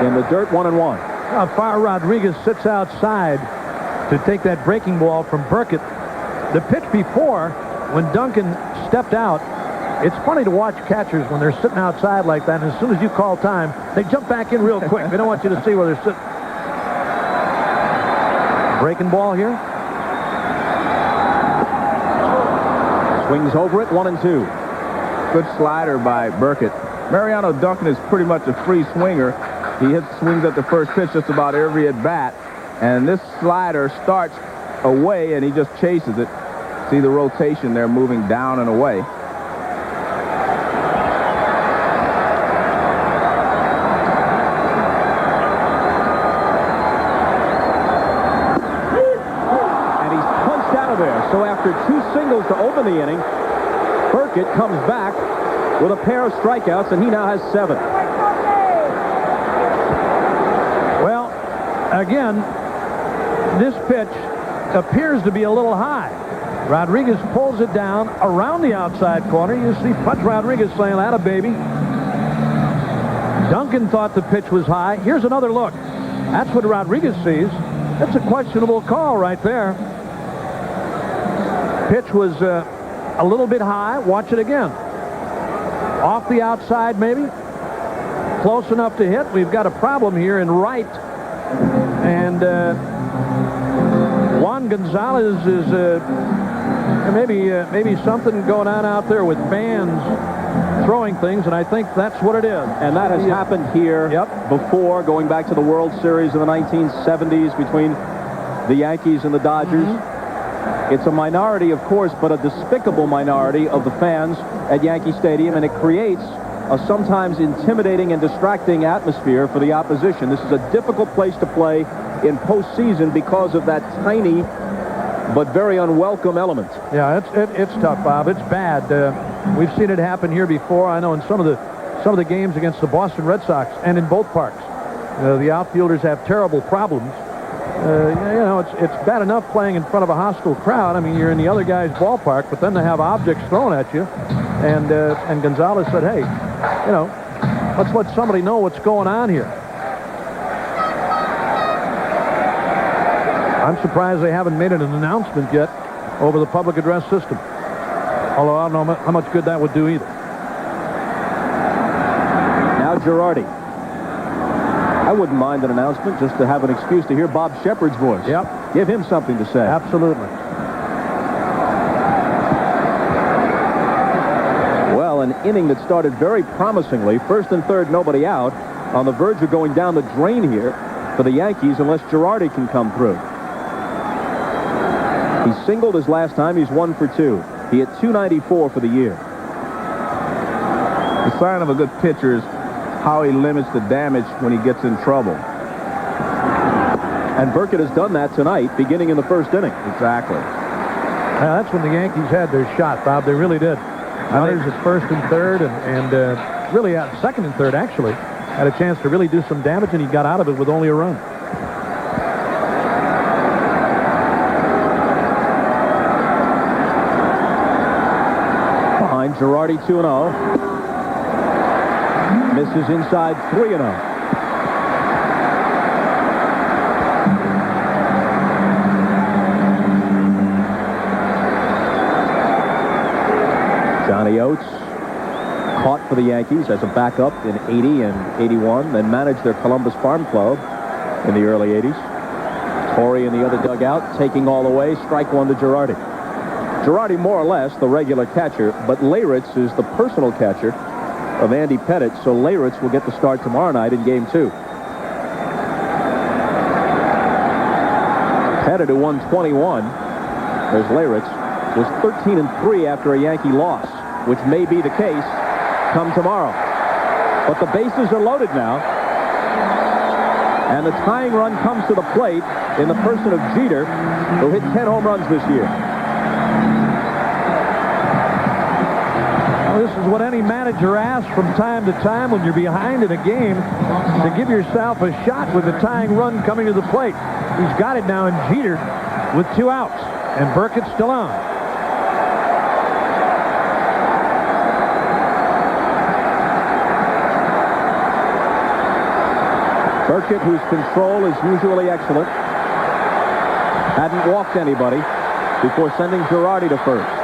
In the dirt, 1-1. How far Rodriguez sits outside to take that breaking ball from Burkett. The pitch before, when Duncan stepped out, it's funny to watch catchers when they're sitting outside like that, and as soon as you call time, they jump back in real quick. They don't want you to see where they're sitting. Breaking ball here. Swings over it, 1-2. Good slider by Burkett. Mariano Duncan is pretty much a free swinger. He hits swings at the first pitch just about every at-bat. And this slider starts away, and he just chases it. See the rotation there moving down and away. And he's punched out of there. So after 2 singles to open the inning, Burkett comes back with a pair of strikeouts, and he now has 7. Again, this pitch appears to be a little high. Rodriguez pulls it down around the outside corner. You see Pudge Rodriguez saying, "Atta baby." Duncan thought the pitch was high. Here's another look. That's what Rodriguez sees. That's a questionable call right there. Pitch was a little bit high. Watch it again. Off the outside, maybe. Close enough to hit. We've got a problem here in right. And Juan Gonzalez is maybe something going on out there with fans throwing things, and I think that's what it is. And that has happened here before, going back to the World Series in the 1970s between the Yankees and the Dodgers. It's a minority, of course, but a despicable minority of the fans at Yankee Stadium, and it creates a sometimes intimidating and distracting atmosphere for the opposition. This is a difficult place to play in postseason because of that tiny but very unwelcome element. Yeah, it's tough, Bob. It's bad. We've seen it happen here before. I know in some of some of the games against the Boston Red Sox, and in both parks. The outfielders have terrible problems. It's bad enough playing in front of a hostile crowd. I mean, you're in the other guy's ballpark, but then to have objects thrown at you. And Gonzalez said, hey, let's let somebody know what's going on here. I'm surprised they haven't made an announcement yet over the public address system. Although I don't know how much good that would do either. Now Girardi. I wouldn't mind an announcement just to have an excuse to hear Bob Shepard's voice. Yep. Give him something to say. Absolutely. Well, an inning that started very promisingly. First and third, nobody out. On the verge of going down the drain here for the Yankees unless Girardi can come through. He singled his last time. He's 1 for 2. He hit .294 for the year. The sign of a good pitcher is how he limits the damage when he gets in trouble. And Burkett has done that tonight, beginning in the first inning. Exactly. Now, that's when the Yankees had their shot, Bob. They really did. Runners at first and third, and really at second and third, actually. Had a chance to really do some damage, and he got out of it with only a run. Behind Girardi, 2-0. Misses inside, 3-0. Johnny Oates caught for the Yankees as a backup in 80 and 81, then managed their Columbus Farm Club in the early 80s. Torrey in the other dugout, taking all the way, strike one to Girardi. Girardi more or less the regular catcher, but Leyritz is the personal catcher of Andy Pettit, so Leyritz will get the start tomorrow night in Game 2. Pettit, who won 21, there's Leyritz, was 13-3 after a Yankee loss, which may be the case come tomorrow. But the bases are loaded now, and the tying run comes to the plate in the person of Jeter, who hit 10 home runs this year. This is what any manager asks from time to time when you're behind in a game, to give yourself a shot with the tying run coming to the plate. He's got it now in Jeter with 2 outs, and Burkett's still on. Burkett, whose control is usually excellent, hadn't walked anybody before sending Girardi to first.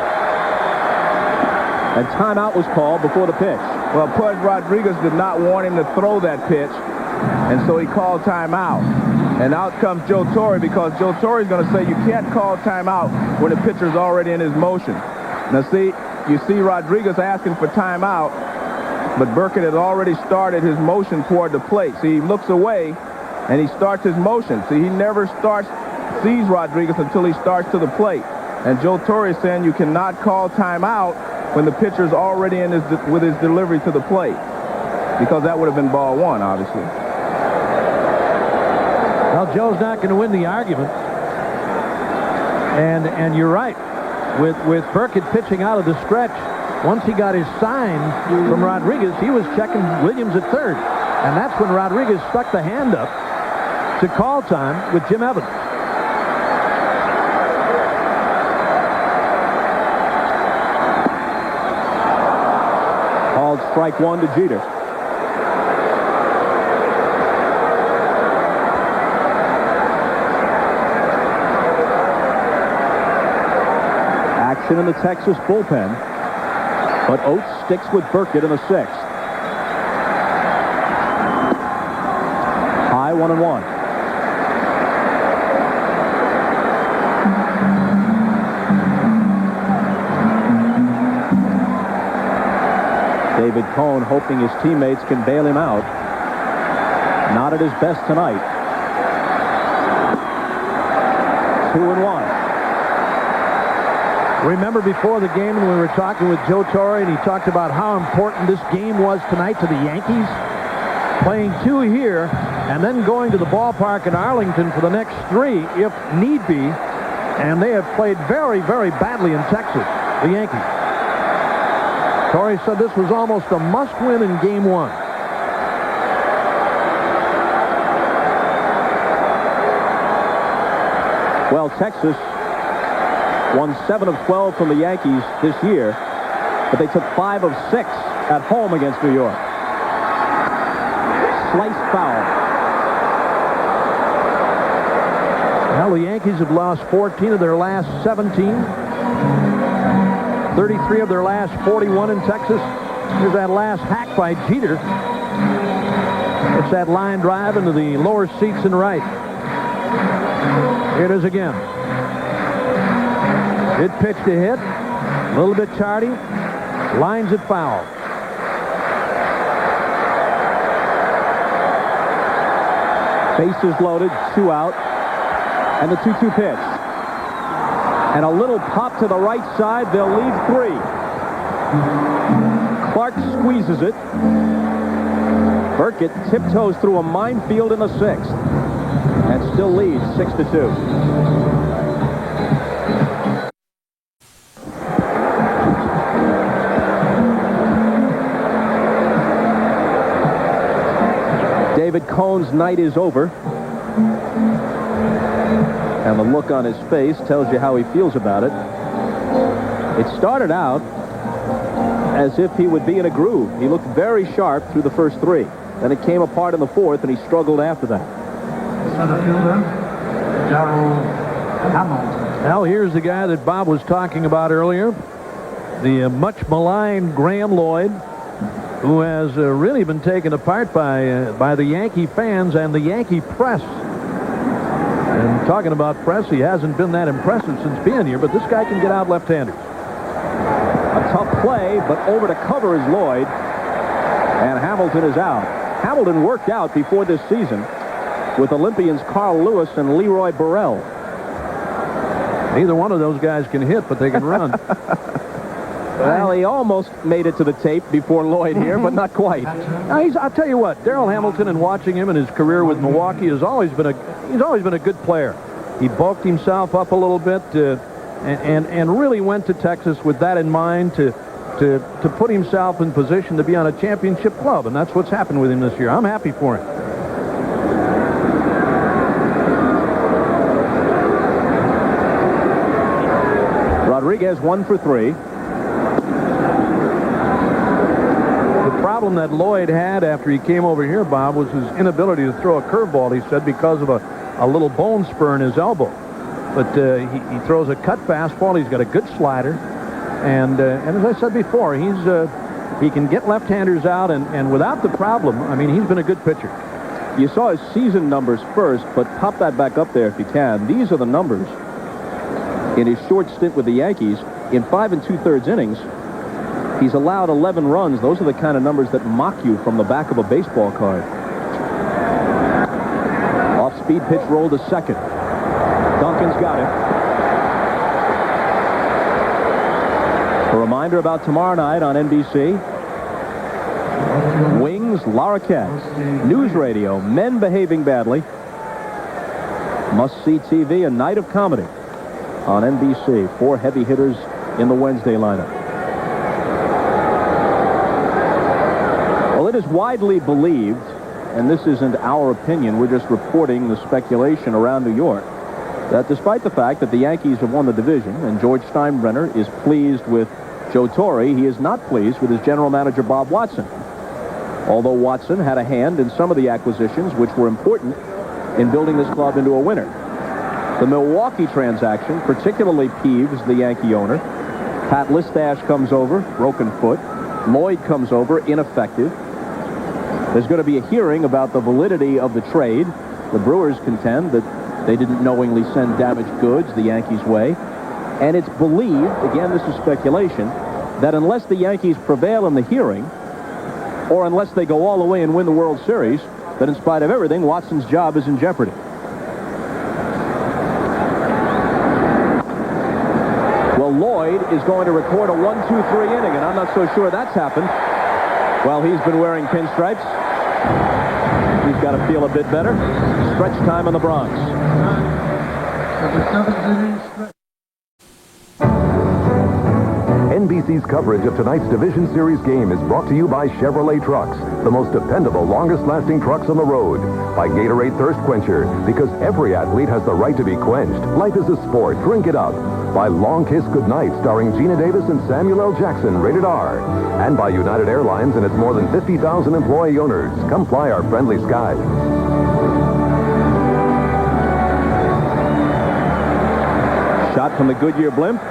And timeout was called before the pitch. Well, Pudge Rodriguez did not want him to throw that pitch, and so he called timeout. And out comes Joe Torre, because Joe Torre is going to say you can't call timeout when the pitcher's already in his motion. Now, you see Rodriguez asking for timeout, but Burkett has already started his motion toward the plate. See, he looks away, and he starts his motion. See, he never sees Rodriguez until he starts to the plate. And Joe Torre is saying you cannot call timeout when the pitcher's already in with his delivery to the plate, because that would have been ball 1, obviously. Well, Joe's not going to win the argument. And you're right. With Burkett pitching out of the stretch, once he got his sign from Rodriguez, he was checking Williams at third. And that's when Rodriguez stuck the hand up to call time with Jim Evans. Called strike 1 to Jeter. Action in the Texas bullpen, but Oates sticks with Burkett in the 6th. High 1-1. David Cohn hoping his teammates can bail him out. Not at his best tonight. 2-1. Remember before the game when we were talking with Joe Torre, and he talked about how important this game was tonight to the Yankees? Playing 2 here and then going to the ballpark in Arlington for the next 3 if need be. And they have played very, very badly in Texas, the Yankees. Torrey said this was almost a must-win in Game 1. Well, Texas won 7 of 12 from the Yankees this year, but they took 5 of 6 at home against New York. Sliced foul. Well, the Yankees have lost 14 of their last 17. 33 of their last 41 in Texas. Here's that last hack by Jeter. It's that line drive into the lower seats and right. Here it is again. Good pitch to hit. A little bit tardy. Lines it foul. Bases loaded, 2 out. And the 2-2 pitch. And a little pop to the right side. They'll leave 3. Clark squeezes it. Burkett tiptoes through a minefield in the 6th. And still leads 6-2. David Cohn's night is over. And the look on his face tells you how he feels about it. It started out as if he would be in a groove. He looked very sharp through the first 3. Then it came apart in the 4th, and he struggled after that. Now here's the guy that Bob was talking about earlier. The much maligned Graham Lloyd, who has really been taken apart by the Yankee fans and the Yankee press. And talking about press, he hasn't been that impressive since being here, but this guy can get out left-handers. A tough play, but over to cover is Lloyd. And Hamilton is out. Hamilton worked out before this season with Olympians Carl Lewis and Leroy Burrell. Neither one of those guys can hit, but they can run. Well, he almost made it to the tape before Lloyd here, but not quite. Now, I'll tell you what, Darrell Hamilton, and watching him in his career with Milwaukee, he's always been a good player. He bulked himself up a little bit and really went to Texas with that in mind to put himself in position to be on a championship club, and that's what's happened with him this year. I'm happy for him. Rodriguez 1 for 3. The problem that Lloyd had after he came over here, Bob, was his inability to throw a curveball, he said, because of a little bone spur in his elbow. But he throws a cut fastball. He's got a good slider. And as I said before, he can get left-handers out, and without the problem, I mean, he's been a good pitcher. You saw his season numbers first, but pop that back up there if you can. These are the numbers in his short stint with the Yankees. In 5 2/3 innings, he's allowed 11 runs. Those are the kind of numbers that mock you from the back of a baseball card. Off-speed pitch rolled to second. Duncan's got it. A reminder about tomorrow night on NBC. Wings, Larroquette. News radio, men behaving badly. Must-see TV, a night of comedy on NBC. 4 heavy hitters in the Wednesday lineup. Well, it is widely believed, and this isn't our opinion, we're just reporting the speculation around New York, that despite the fact that the Yankees have won the division and George Steinbrenner is pleased with Joe Torre, he is not pleased with his general manager, Bob Watson. Although Watson had a hand in some of the acquisitions which were important in building this club into a winner. The Milwaukee transaction particularly peeves the Yankee owner. Pat Listash comes over, broken foot. Lloyd comes over, ineffective. There's going to be a hearing about the validity of the trade. The Brewers contend that they didn't knowingly send damaged goods the Yankees' way. And it's believed, again, this is speculation, that unless the Yankees prevail in the hearing, or unless they go all the way and win the World Series, that in spite of everything, Watson's job is in jeopardy. Well, Lloyd is going to record a 1-2-3 inning, and I'm not so sure that's happened. Well, he's been wearing pinstripes. He's got to feel a bit better. Stretch time in the Bronx. NBC's coverage of tonight's Division Series game is brought to you by Chevrolet Trucks, the most dependable, longest-lasting trucks on the road. By Gatorade Thirst Quencher, because every athlete has the right to be quenched. Life is a sport. Drink it up. By Long Kiss Goodnight, starring Gina Davis and Samuel L. Jackson, rated R. And by United Airlines and its more than 50,000 employee owners. Come fly our friendly skies. Shot from the Goodyear blimp.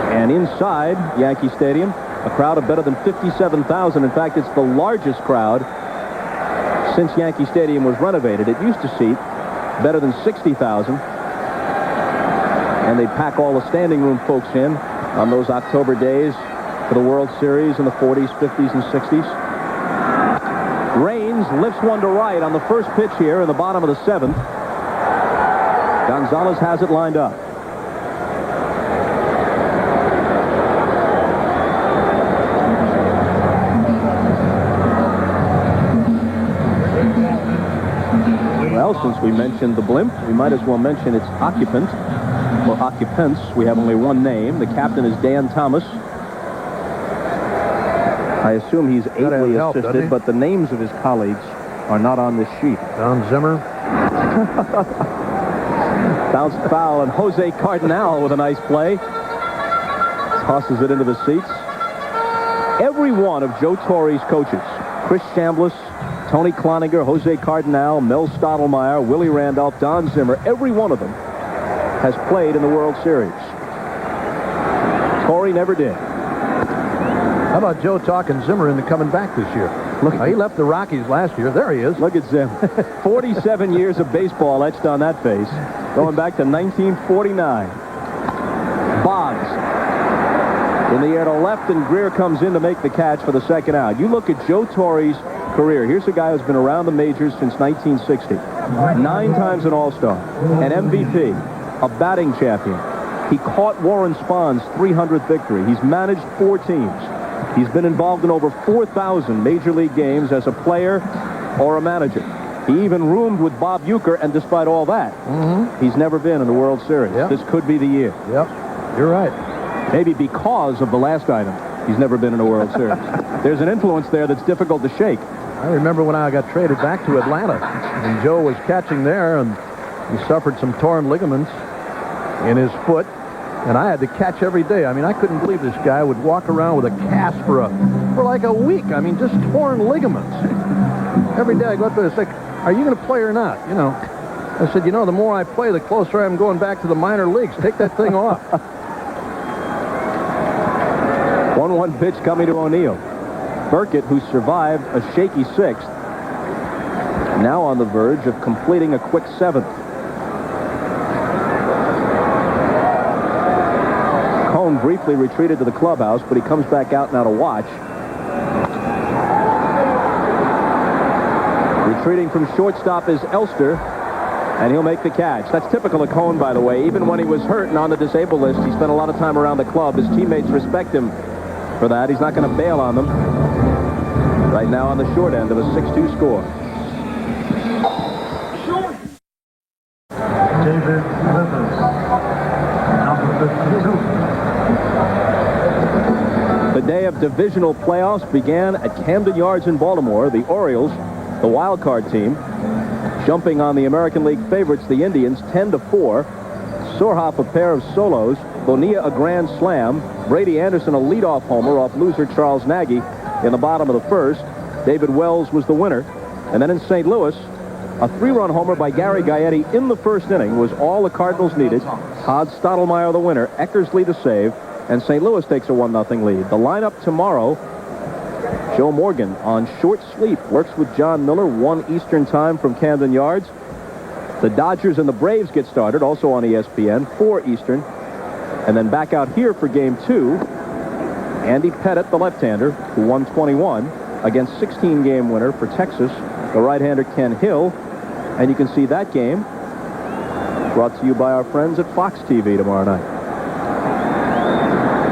And inside Yankee Stadium, a crowd of better than 57,000. In fact, it's the largest crowd since Yankee Stadium was renovated. It used to seat better than 60,000. And they pack all the standing room folks in on those October days for the World Series in the 40s, 50s, and 60s. Raines lifts one to right on the first pitch here in the bottom of the 7th. Gonzalez has it lined up. Well, since we mentioned the blimp, we might as well mention its occupant, or occupants. We have only one name. The captain is Dan Thomas. I assume he's ably assisted, but the names of his colleagues are not on this sheet. Don Zimmer. Bounced foul, and Jose Cardinal with a nice play. Tosses it into the seats. Every one of Joe Torre's coaches, Chris Chambliss, Tony Cloninger, Jose Cardinal, Mel Stottlemyre, Willie Randolph, Don Zimmer, every one of them has played in the World Series. Torre never did. How about Joe talking Zimmer into coming back this year? Look, he left the Rockies last year. There he is. Look at Zim. 47 years of baseball etched on that face, going back to 1949. Boggs in the air to left, and Greer comes in to make the catch for the second out. You look at Joe Torre's career. Here's a guy who's been around the majors since 1960. 9 times an All-Star, an MVP, a batting champion. He caught Warren Spahn's 300th victory. He's managed 4 teams. He's been involved in over 4,000 major league games as a player or a manager. He even roomed with Bob Uecker, and despite all that, he's never been in the World Series. Yep. This could be the year. Yep, you're right. Maybe because of the last item, he's never been in a World Series. There's an influence there that's difficult to shake. I remember when I got traded back to Atlanta, and Joe was catching there, and he suffered some torn ligaments in his foot, and I had to catch every day. I mean, I couldn't believe this guy would walk around with a cast for like a week. I mean, just torn ligaments. Every day I go up there and say, are you going to play or not? You know, I said, you know, the more I play, the closer I am going back to the minor leagues. Take that thing off. 1-1 pitch coming to O'Neill. Burkett, who survived a shaky 6th, now on the verge of completing a quick 7th. Cone briefly retreated to the clubhouse, but he comes back out now to watch. Retreating from shortstop is Elster, and he'll make the catch. That's typical of Cone, by the way. Even when he was hurt and on the disabled list, he spent a lot of time around the club. His teammates respect him for that. He's not going to bail on them. Right now on the short end of a 6-2 score. David Rivers, number 52. The day of divisional playoffs began at Camden Yards in Baltimore. The Orioles, the wild card team, jumping on the American League favorites, the Indians, 10-4. Sorhoff a pair of solos. Bonilla a grand slam. Brady Anderson a leadoff homer off loser Charles Nagy in the bottom of the 1st. David Wells was the winner. And then in St. Louis, a 3-run homer by Gary Gaetti in the 1st inning was all the Cardinals needed. Todd Stottlemyre the winner, Eckersley the save, and St. Louis takes a 1-0 lead. The lineup tomorrow, Joe Morgan on short sleep, works with John Miller, 1 Eastern time from Camden Yards. The Dodgers and the Braves get started, also on ESPN, 4 Eastern. And then back out here for Game 2, Andy Pettitte, the left-hander, who won 21, against 16-game winner for Texas, the right-hander Ken Hill. And you can see that game brought to you by our friends at Fox TV tomorrow night.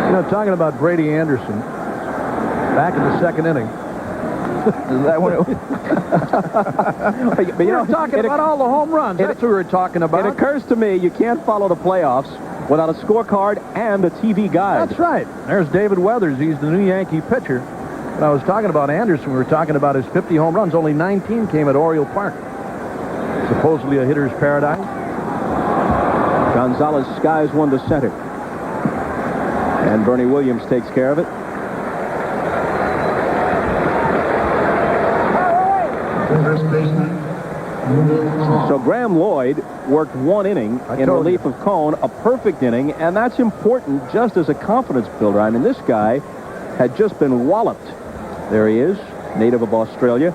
You know, talking about Brady Anderson, back in the 2nd inning. Is that what it was? But you know, talking about all the home runs. That's what we were talking about. It occurs to me you can't follow the playoffs without a scorecard and a TV guide. That's right. There's David Weathers. He's the new Yankee pitcher. When I was talking about Anderson, we were talking about his 50 home runs. Only 19 came at Oriole Park. Supposedly a hitter's paradise. Gonzalez skies one to center. And Bernie Williams takes care of it. First baseman. So Graham Lloyd worked one inning in relief of Cone, a perfect inning, and that's important just as a confidence builder. I mean, this guy had just been walloped. There he is, native of Australia.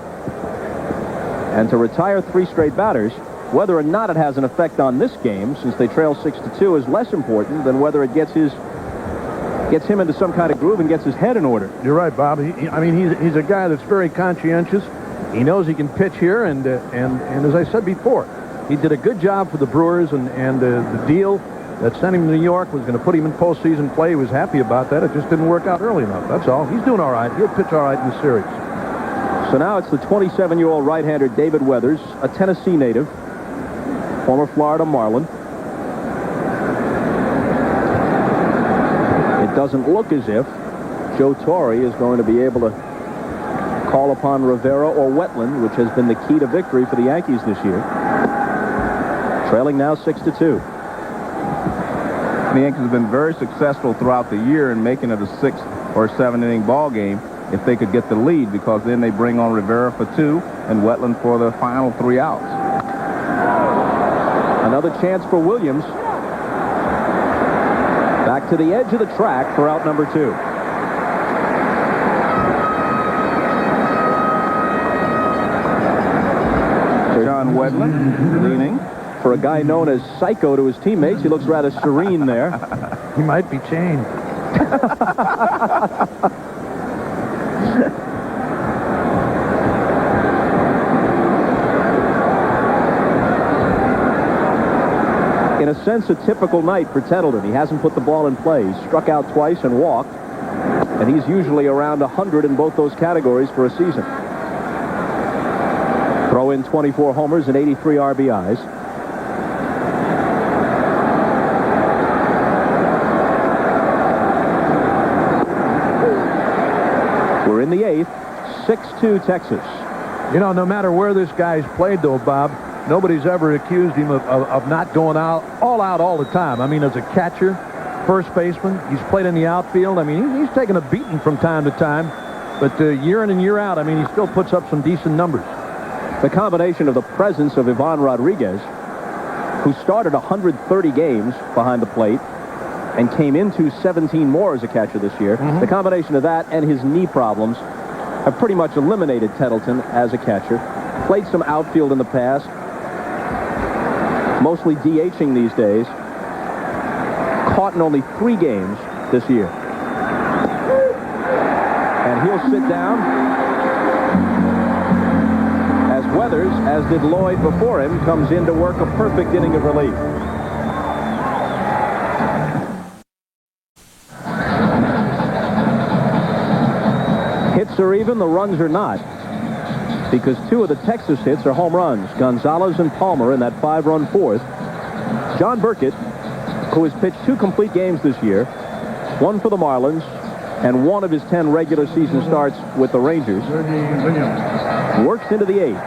And to retire 3 straight batters, whether or not it has an effect on this game, since they trail 6-2, is less important than whether it gets him into some kind of groove and gets his head in order. You're right, Bob. He's a guy that's very conscientious. He knows he can pitch here, and as I said before, he did a good job for the Brewers, and the deal that sent him to New York was going to put him in postseason play. He was happy about that. It just didn't work out early enough. That's all. He's doing all right. He'll pitch all right in the series. So now it's the 27-year-old right-hander David Weathers, a Tennessee native, former Florida Marlin. It doesn't look as if Joe Torre is going to be able to call upon Rivera or Wetland, which has been the key to victory for the Yankees this year. Trailing now 6-2. The Yankees have been very successful throughout the year in making it a 6 or 7 inning ball game if they could get the lead, because then they bring on Rivera for 2 and Wetland for the final 3 outs. Another chance for Williams. Back to the edge of the track for out number 2. John Wetland leaning. For a guy known as Psycho to his teammates, he looks rather serene there. He might be chained. In a sense, a typical night for Tettleton. He hasn't put the ball in play. He struck out twice and walked, and he's usually around 100 in both those categories for a season. Throw in 24 homers and 83 RBIs. We're in the 8th, 6-2 Texas. You know, no matter where this guy's played, though, Bob, nobody's ever accused him of not going out all the time. I mean, as a catcher, first baseman, he's played in the outfield. I mean, he's taken a beating from time to time, but year in and year out, I mean, he still puts up some decent numbers. The combination of the presence of Ivan Rodriguez, who started 130 games behind the plate and came into 17 more as a catcher this year, the combination of that and his knee problems have pretty much eliminated Tettleton as a catcher. Played some outfield in the past, mostly DHing these days. Caught in only 3 games this year. And he'll sit down as Weathers, as did Lloyd before him, comes in to work a perfect inning of relief. Hits are even, the runs are not, because 2 of the Texas hits are home runs. Gonzalez and Palmer in that 5-run 4th. John Burkett, who has pitched 2 complete games this year, 1 for the Marlins and 1 of his 10 regular season starts with the Rangers, works into the 8th.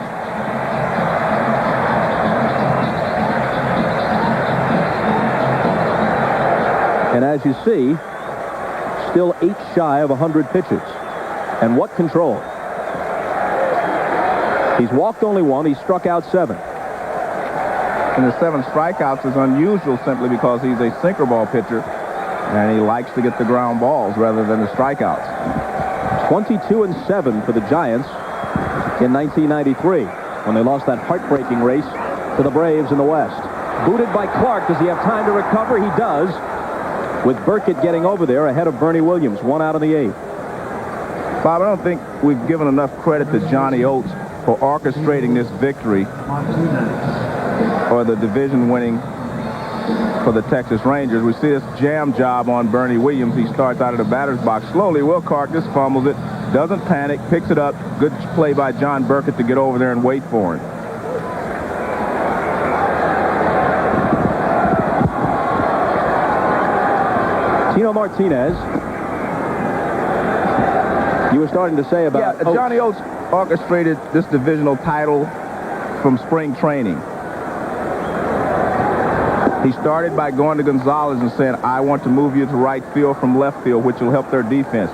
And as you see, still 8 shy of 100 pitches. And what control. He's walked only 1. He struck out 7. And the 7 strikeouts is unusual simply because he's a sinker ball pitcher, and he likes to get the ground balls rather than the strikeouts. 22-7 for the Giants in 1993 when they lost that heartbreaking race to the Braves in the West. Booted by Clark. Does he have time to recover? He does, with Burkett getting over there ahead of Bernie Williams. 1 out in the 8th. Bob, I don't think we've given enough credit to Johnny Oates for orchestrating this victory or the division winning for the Texas Rangers. We see this jam job on Bernie Williams. He starts out of the batter's box slowly. Wilcock just fumbles it, doesn't panic, picks it up. Good play by John Burkett to get over there and wait for him. Tino Martinez. You were starting to say about... Yeah, Johnny Oates orchestrated this divisional title from spring training. He started by going to Gonzalez and saying, I want to move you to right field from left field, which will help their defense.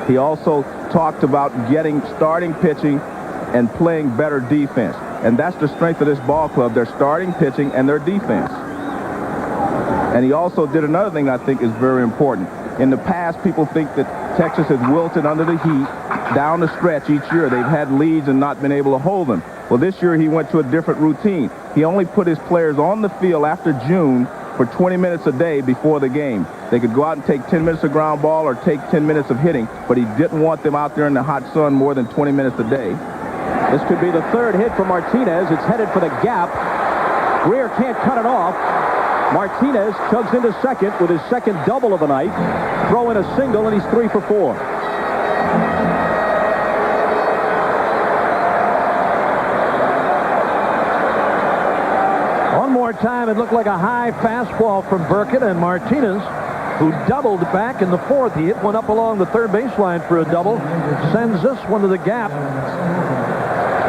He also talked about getting starting pitching and playing better defense. And that's the strength of this ball club, their starting pitching and their defense. And he also did another thing I think is very important. In the past, people think that Texas has wilted under the heat down the stretch each year. They've had leads and not been able to hold them. Well, this year he went to a different routine. He only put his players on the field after June for 20 minutes a day before the game. They could go out and take 10 minutes of ground ball or take 10 minutes of hitting, but he didn't want them out there in the hot sun more than 20 minutes a day. This could be the third hit for Martinez. It's headed for the gap. Greer can't cut it off. Martinez chugs into second with his second double of the night. Throw in a single, and he's 3 for 4. One more time, it looked like a high fastball from Burkett, and Martinez, who doubled back in the fourth. He hit one up along the third baseline for a double. Sends this one to the gap.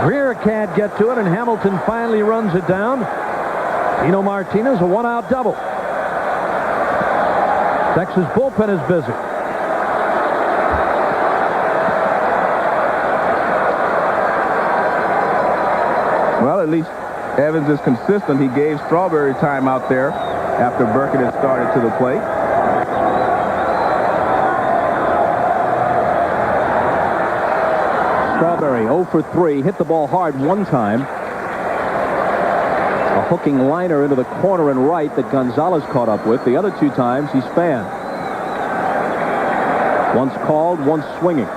Greer can't get to it, and Hamilton finally runs it down. Tino Martinez, a one-out double. Texas bullpen is busy. Well, at least Evans is consistent. He gave Strawberry time out there after Burkett had started to the plate. Strawberry 0 for 3. Hit the ball hard one time. A hooking liner into the corner and right that Gonzalez caught up with. The other 2 times he spanned. Once called, once swinging.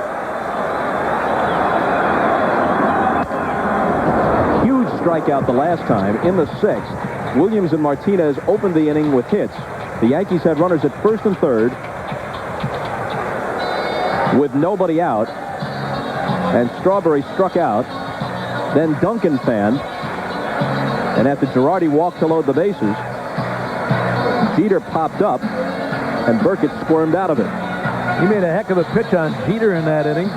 Huge strikeout the last time in the 6th. Williams and Martinez opened the inning with hits. The Yankees had runners at first and third with nobody out. And Strawberry struck out. Then Duncan fanned. And after Girardi walked to load the bases, Jeter popped up, and Burkett squirmed out of it. He made a heck of a pitch on Jeter in that inning.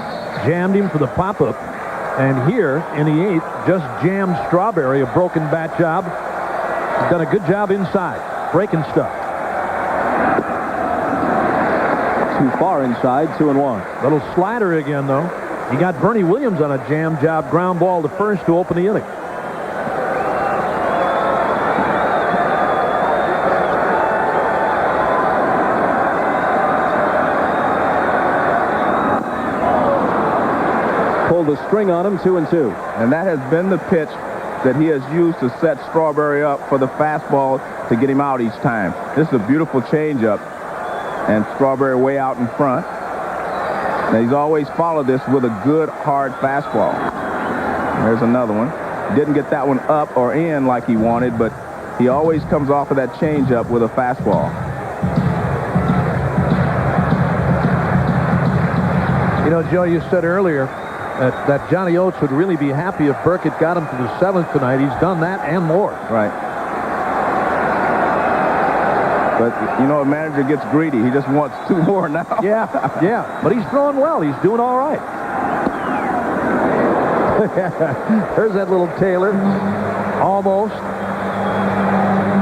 Jammed him for the pop-up. And here, in the 8th, just jammed Strawberry, a broken bat job. He's done a good job inside, breaking stuff. Too far inside, 2-1. Little slider again, though. He got Bernie Williams on a jam job ground ball to first to open the inning. Pulled the string on him, 2-2. And that has been the pitch that he has used to set Strawberry up for the fastball to get him out each time. This is a beautiful changeup, and Strawberry way out in front. Now, he's always followed this with a good, hard fastball. There's another one. Didn't get that one up or in like he wanted, but he always comes off of that changeup with a fastball. You know, Joe, you said earlier that Johnny Oates would really be happy if Burkett got him to the 7th tonight. He's done that and more. Right. But, you know, a manager gets greedy. He just wants 2 more now. Yeah. But he's throwing well. He's doing all right. There's that little Taylor. Almost.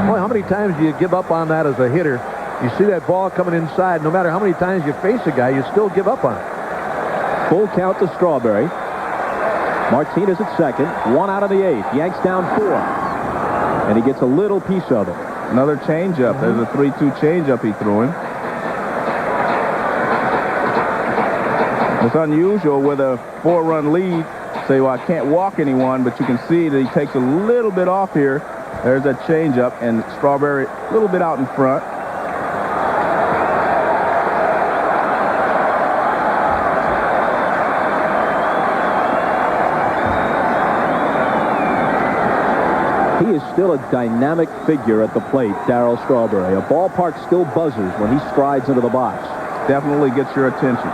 Boy, how many times do you give up on that as a hitter? You see that ball coming inside. No matter how many times you face a guy, you still give up on it. Full count to Strawberry. Martinez at second. 1 out of the 8th. Yanks down 4. And he gets a little piece of it. Another changeup. There's a 3-2 changeup he threw him. It's unusual with a 4-run lead. Say, well, I can't walk anyone, but you can see that he takes a little bit off here. There's that changeup, and Strawberry a little bit out in front. He is still a dynamic figure at the plate, Darryl Strawberry. A ballpark still buzzes when he strides into the box. Definitely gets your attention.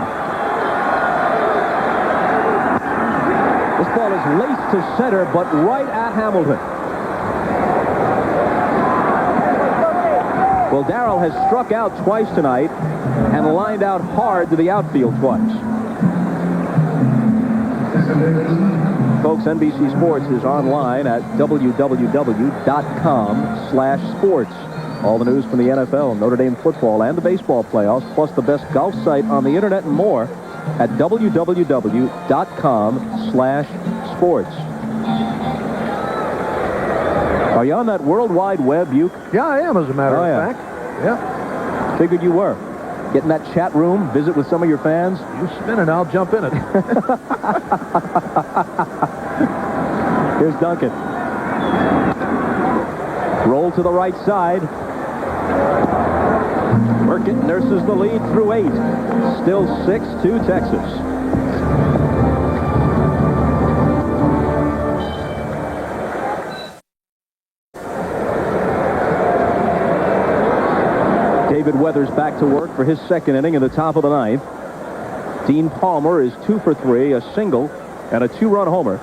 This ball is laced to center, but right at Hamilton. Well, Darrell has struck out twice tonight and lined out hard to the outfield twice. Folks, NBC Sports is online at www.com/sports. All the news from the NFL, Notre Dame football, and the baseball playoffs, plus the best golf site on the internet and more at www.com/sports. Are you on that World Wide Web, Buke? Yeah, I am, as a matter of fact. Yeah. Figured you were. Get in that chat room, visit with some of your fans. You spin it, I'll jump in it. Here's Duncan. Roll to the right side. Burkett nurses the lead through 8. Still 6-2 Texas. David Weathers back to work for his second inning in the top of the 9th. Dean Palmer is 2 for 3, a single and a 2-run homer.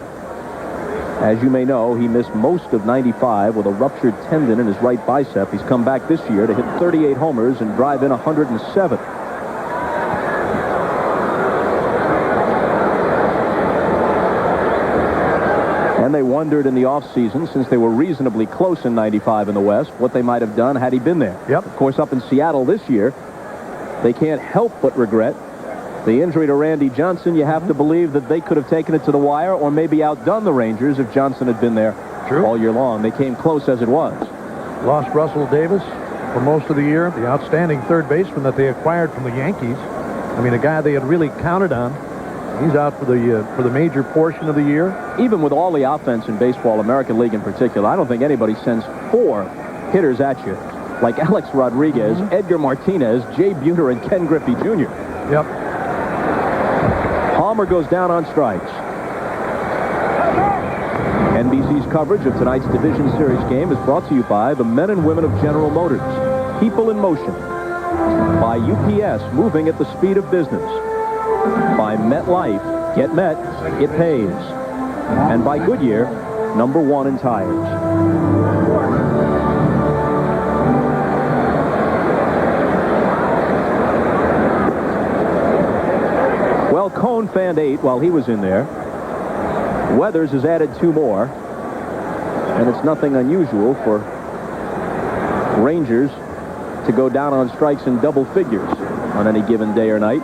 As you may know, he missed most of 95 with a ruptured tendon in his right bicep. He's come back this year to hit 38 homers and drive in 107. And they wondered in the offseason, since they were reasonably close in 95 in the West, what they might have done had he been there. Yep. Of course, up in Seattle this year, they can't help but regret the injury to Randy Johnson. You have to believe that they could have taken it to the wire or maybe outdone the Rangers if Johnson had been there all year long. They came close as it was. Lost Russell Davis for most of the year, the outstanding third baseman that they acquired from the Yankees. I mean, a guy they had really counted on. He's out for the major portion of the year. Even with all the offense in baseball, American League in particular, I don't think anybody sends 4 hitters at you like Alex Rodriguez, Edgar Martinez, Jay Buhner, and Ken Griffey Jr. Yep. Palmer goes down on strikes. NBC's coverage of tonight's Division Series game is brought to you by the men and women of General Motors. People in motion. By UPS, moving at the speed of business. By MetLife, get Met, it pays. And by Goodyear, #1 in tires. Well, Cone fanned 8 while he was in there. Weathers has added 2 more. And it's nothing unusual for Rangers to go down on strikes in double figures on any given day or night.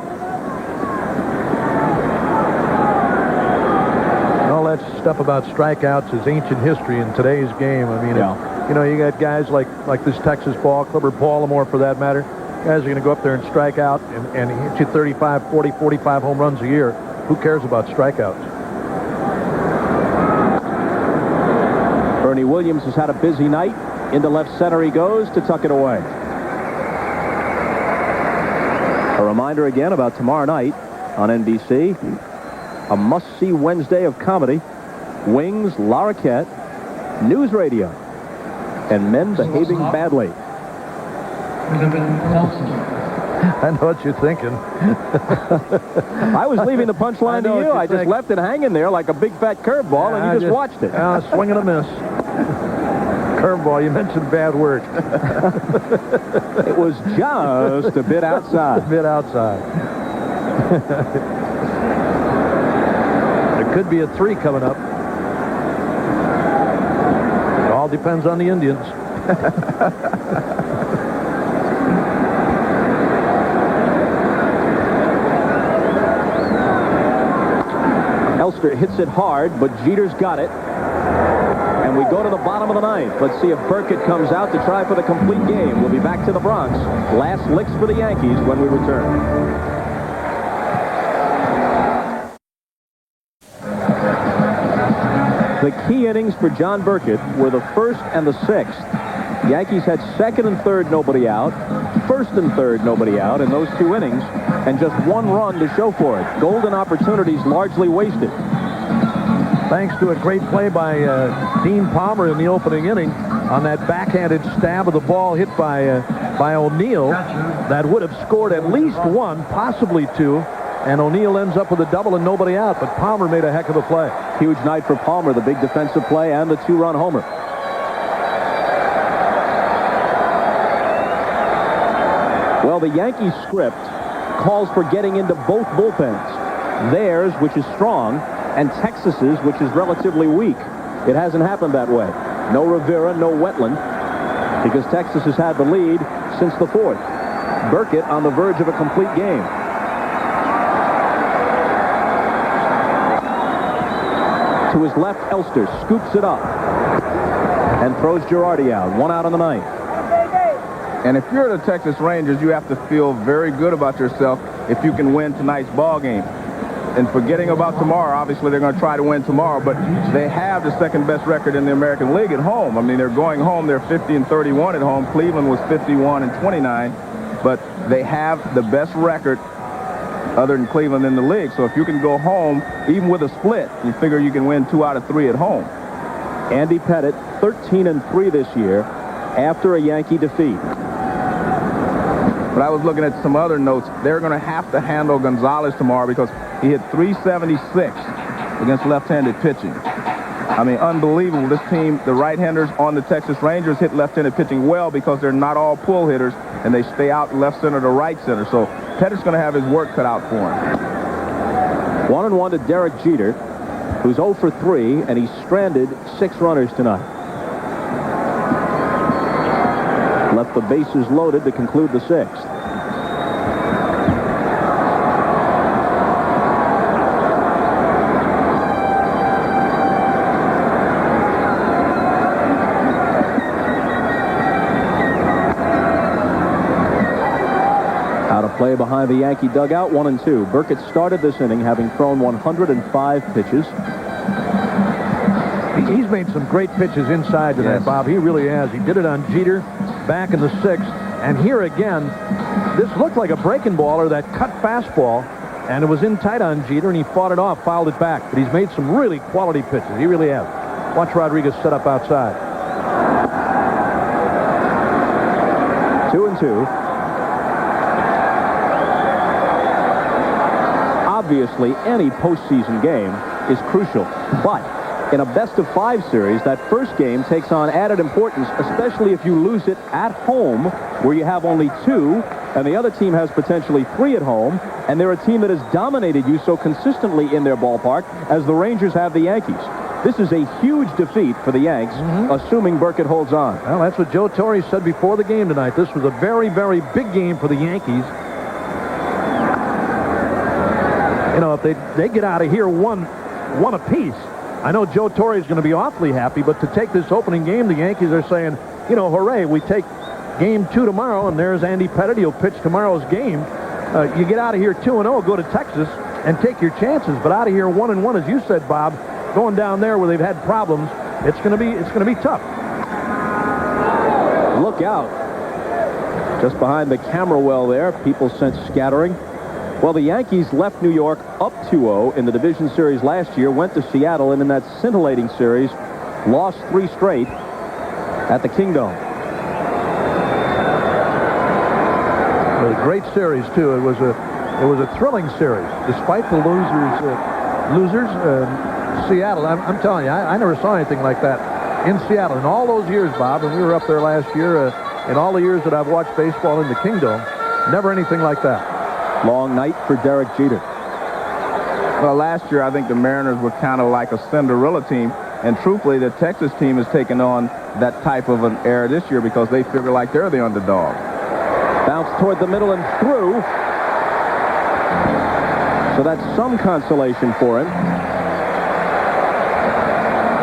Stuff about strikeouts is ancient history in today's game. I mean, you know, you got guys like this Texas ball, Clifford Baltimore for that matter. Guys are going to go up there and strike out and hit you 35, 40, 45 home runs a year. Who cares about strikeouts? Bernie Williams has had a busy night. Into left center he goes to tuck it away. A reminder again about tomorrow night on NBC. A must-see Wednesday of comedy. Wings, La Roquette, News Radio, and men behaving badly. I know what you're thinking. I was leaving the punchline to you. I just left it hanging there like a big fat curveball, and you just watched it. Swing and a miss. Curveball, you mentioned a bad word. It was just a bit outside. A bit outside. There could be a 3 coming up. All depends on the Indians. Elster hits it hard, but Jeter's got it. And we go to the bottom of the 9th. Let's see if Burkett comes out to try for the complete game. We'll be back to the Bronx. Last licks for the Yankees when we return. The key innings for John Burkett were the 1st and the 6th. Yankees had 2nd and 3rd, nobody out. 1st and 3rd, nobody out in those 2 innings, and just 1 run to show for it. Golden opportunities largely wasted. Thanks to a great play by Dean Palmer in the opening inning on that backhanded stab of the ball hit by O'Neill, that would have scored at least 1, possibly 2. And O'Neill ends up with a double and nobody out, but Palmer made a heck of a play. Huge night for Palmer, the big defensive play and the 2-run homer. Well, the Yankees script calls for getting into both bullpens. Theirs, which is strong, and Texas's, which is relatively weak. It hasn't happened that way. No Rivera, no Wetland, because Texas has had the lead since the fourth. Burkett on the verge of a complete game. To his left, Elster scoops it up and throws Girardi out. 1 out on the ninth. And if you're the Texas Rangers, you have to feel very good about yourself if you can win tonight's ball game. And forgetting about tomorrow, obviously they're going to try to win tomorrow, but they have the second best record in the American League at home. I mean, they're going home. They're 50-31 at home. Cleveland was 51-29, but they have the best record other than Cleveland in the league. So if you can go home, even with a split, you figure you can win 2 out of 3 at home. Andy Pettitte, 13-3 this year after a Yankee defeat. But I was looking at some other notes. They're going to have to handle Gonzalez tomorrow because he hit .376 against left-handed pitching. I mean, unbelievable. This team, the right-handers on the Texas Rangers, hit left-handed pitching well because they're not all pull hitters, and they stay out left center to right center. So Pettitte's going to have his work cut out for him. 1-1 to Derek Jeter, who's 0 for 3, and he's stranded 6 runners tonight. Left the bases loaded to conclude the 6th. Out of play behind the Yankee dugout, 1-2. Burkett started this inning having thrown 105 pitches. He's made some great pitches inside tonight, Yes. Bob. He really has. He did it on Jeter back in the 6th. And here again, this looked like a breaking ball or that cut fastball. And it was in tight on Jeter, and he fought it off, fouled it back. But he's made some really quality pitches. He really has. Watch Rodriguez set up outside. 2-2. Obviously, any postseason game is crucial. But in a best-of-5 series, that first game takes on added importance, especially if you lose it at home, where you have only 2, and the other team has potentially 3 at home, and they're a team that has dominated you so consistently in their ballpark as the Rangers have the Yankees. This is a huge defeat for the Yanks, assuming Burkett holds on. Well, that's what Joe Torre said before the game tonight. This was a very, very big game for the Yankees. You know, if they get out of here one apiece, I know Joe Torre is going to be awfully happy, but to take this opening game, the Yankees are saying, you know, hooray, we take game 2 tomorrow, and there's Andy Pettitte. He'll pitch tomorrow's game. You get out of here 2-0, go to Texas, and take your chances. But out of here 1-1, as you said, Bob, going down there where they've had problems, it's going to be tough. Look out. Just behind the camera well there, people sent scattering. Well, the Yankees left New York up 2-0 in the division series last year, went to Seattle, and in that scintillating series, lost 3 straight at the Kingdome. It was a great series, too. It was a thrilling series, despite the losers. Seattle, I'm telling you, I never saw anything like that in Seattle in all those years, Bob. And we were up there last year. In all the years that I've watched baseball in the Kingdome, never anything like that. Long night for Derek Jeter. Well, last year, I think the Mariners were kind of like a Cinderella team. And truthfully, the Texas team has taken on that type of an era this year because they figure like they're the underdog. Bounced toward the middle and through. So that's some consolation for him.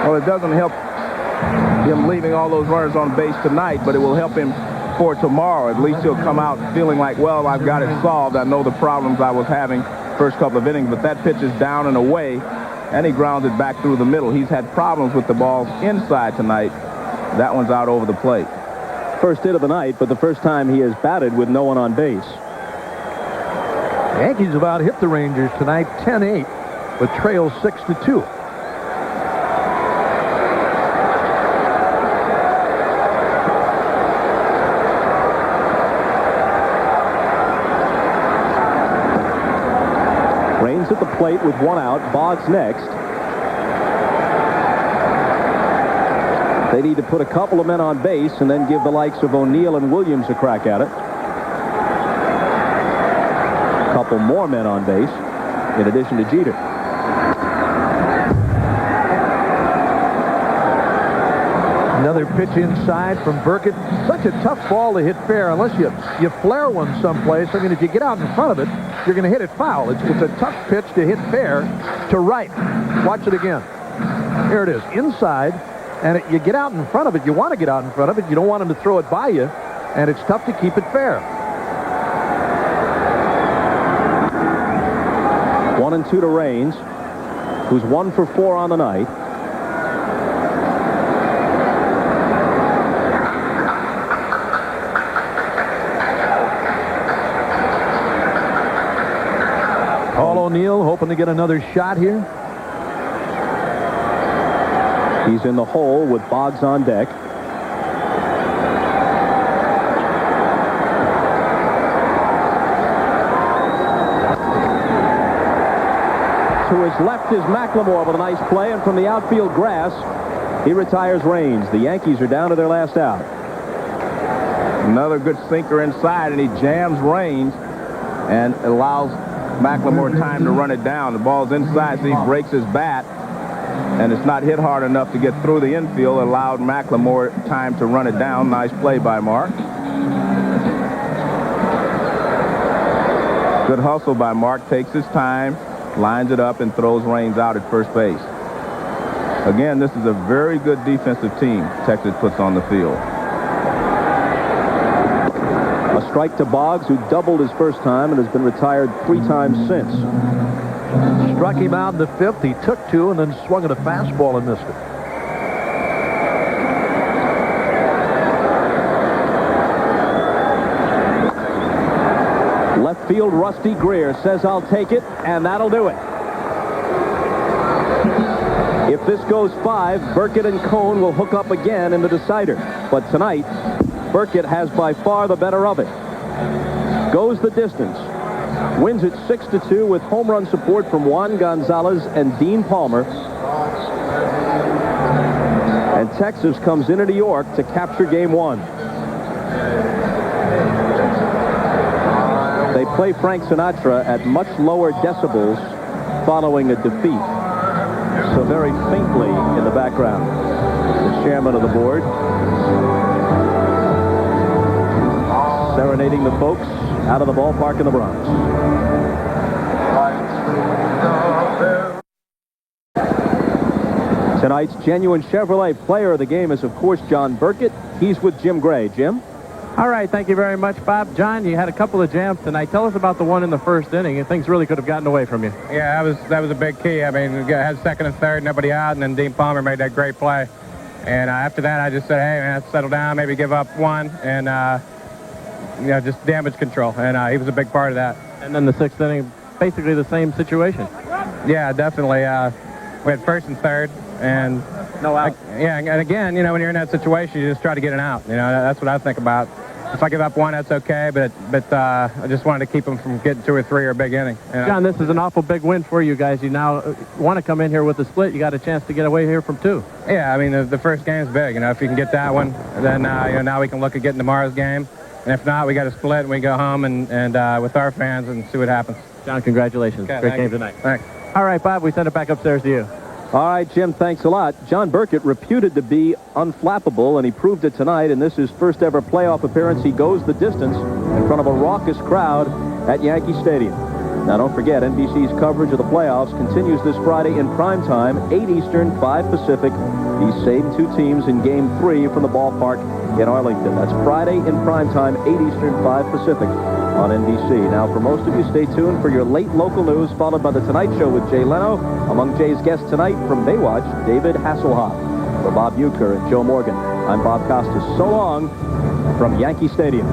Well, it doesn't help him leaving all those runners on base tonight, but it will help him for tomorrow. At least he'll come out feeling like, well, I've got it solved. I know the problems I was having first couple of innings, but that pitch is down and away, and he grounds it back through the middle. He's had problems with the balls inside tonight. That one's out over the plate. First hit of the night, but the first time he has batted with no one on base. The Yankees have out hit the Rangers tonight 10-8, but trail 6-2. Raines at the plate with 1 out. Boggs next. They need to put a couple of men on base and then give the likes of O'Neill and Williams a crack at it. couple more men on base in addition to Jeter. Another pitch inside from Burkett. Such a tough ball to hit fair unless you flare one someplace. I mean, if you get out in front of it, you're going to hit it foul. It's a tough pitch to hit fair to right. Watch it again. Here it is, inside, and you get out in front of it. You want to get out in front of it. You don't want him to throw it by you, and it's tough to keep it fair. 1-2 to Raines, who's 1 for 4 on the night. Paul O'Neill hoping to get another shot here. He's in the hole with Boggs on deck. To his left is McLemore with a nice play, and from the outfield grass, he retires Raines. The Yankees are down to their last out. Another good sinker inside, and he jams Raines and allows McLemore time to run it down. The ball's inside, so he breaks his bat, and it's not hit hard enough to get through the infield. Allowed McLemore time to run it down. Nice play by Mark. Good hustle by Mark. Takes his time, lines it up, and throws Raines out at first base. Again, this is a very good defensive team Texas puts on the field. A strike to Boggs, who doubled his first time and has been retired 3 times since. Struck him out in the 5th. He took 2 and then swung at a fastball and missed it. Left field, Rusty Greer says, "I'll take it," and that'll do it. If this goes 5, Burkett and Cone will hook up again in the decider. But tonight, Burkett has by far the better of it. Goes the distance. Wins it 6-2 with home run support from Juan Gonzalez and Dean Palmer. And Texas comes into New York to capture game 1. They play Frank Sinatra at much lower decibels following a defeat. So very faintly in the background. The chairman of the board serenading the folks out of the ballpark in the Bronx. Tonight's genuine Chevrolet player of the game is, of course, John Burkett. He's with Jim Gray. Jim? All right, thank you very much, Bob. John, you had a couple of jams tonight. Tell us about the one in the first inning, and things really could have gotten away from you. Yeah, that was a big key. I mean, we had second and third, nobody out, and then Dean Palmer made that great play. And after that, I just said, hey, man, let's settle down, maybe give up 1, and just damage control. And he was a big part of that. And then the 6th inning, basically the same situation. Yeah, definitely. We had first and third, and no out. And again, when you're in that situation, you just try to get an out. That's what I think about. If I give up 1, that's okay, but I just wanted to keep them from getting 2 or 3 or a big inning. John, this is an awful big win for you guys. You now want to come in here with a split. You got a chance to get away here from 2. Yeah, I mean, the first game's big. If you can get that one, then now we can look at getting tomorrow's game. And if not, we got to split and we go home and with our fans and see what happens. John, congratulations. Okay, great game tonight. Thanks. All right, Bob, we send it back upstairs to you. All right, Jim, thanks a lot. John Burkett, reputed to be unflappable, and he proved it tonight. And this is his first ever playoff appearance. He goes the distance in front of a raucous crowd at Yankee Stadium. Now, don't forget, NBC's coverage of the playoffs continues this Friday in prime time, 8 Eastern, 5 Pacific. These same 2 teams in Game 3 from the ballpark in Arlington. That's Friday in prime time, 8 Eastern, 5 Pacific on NBC. Now, for most of you, stay tuned for your late local news, followed by The Tonight Show with Jay Leno. Among Jay's guests tonight from Baywatch, David Hasselhoff. For Bob Uecker and Joe Morgan, I'm Bob Costas. So long from Yankee Stadium.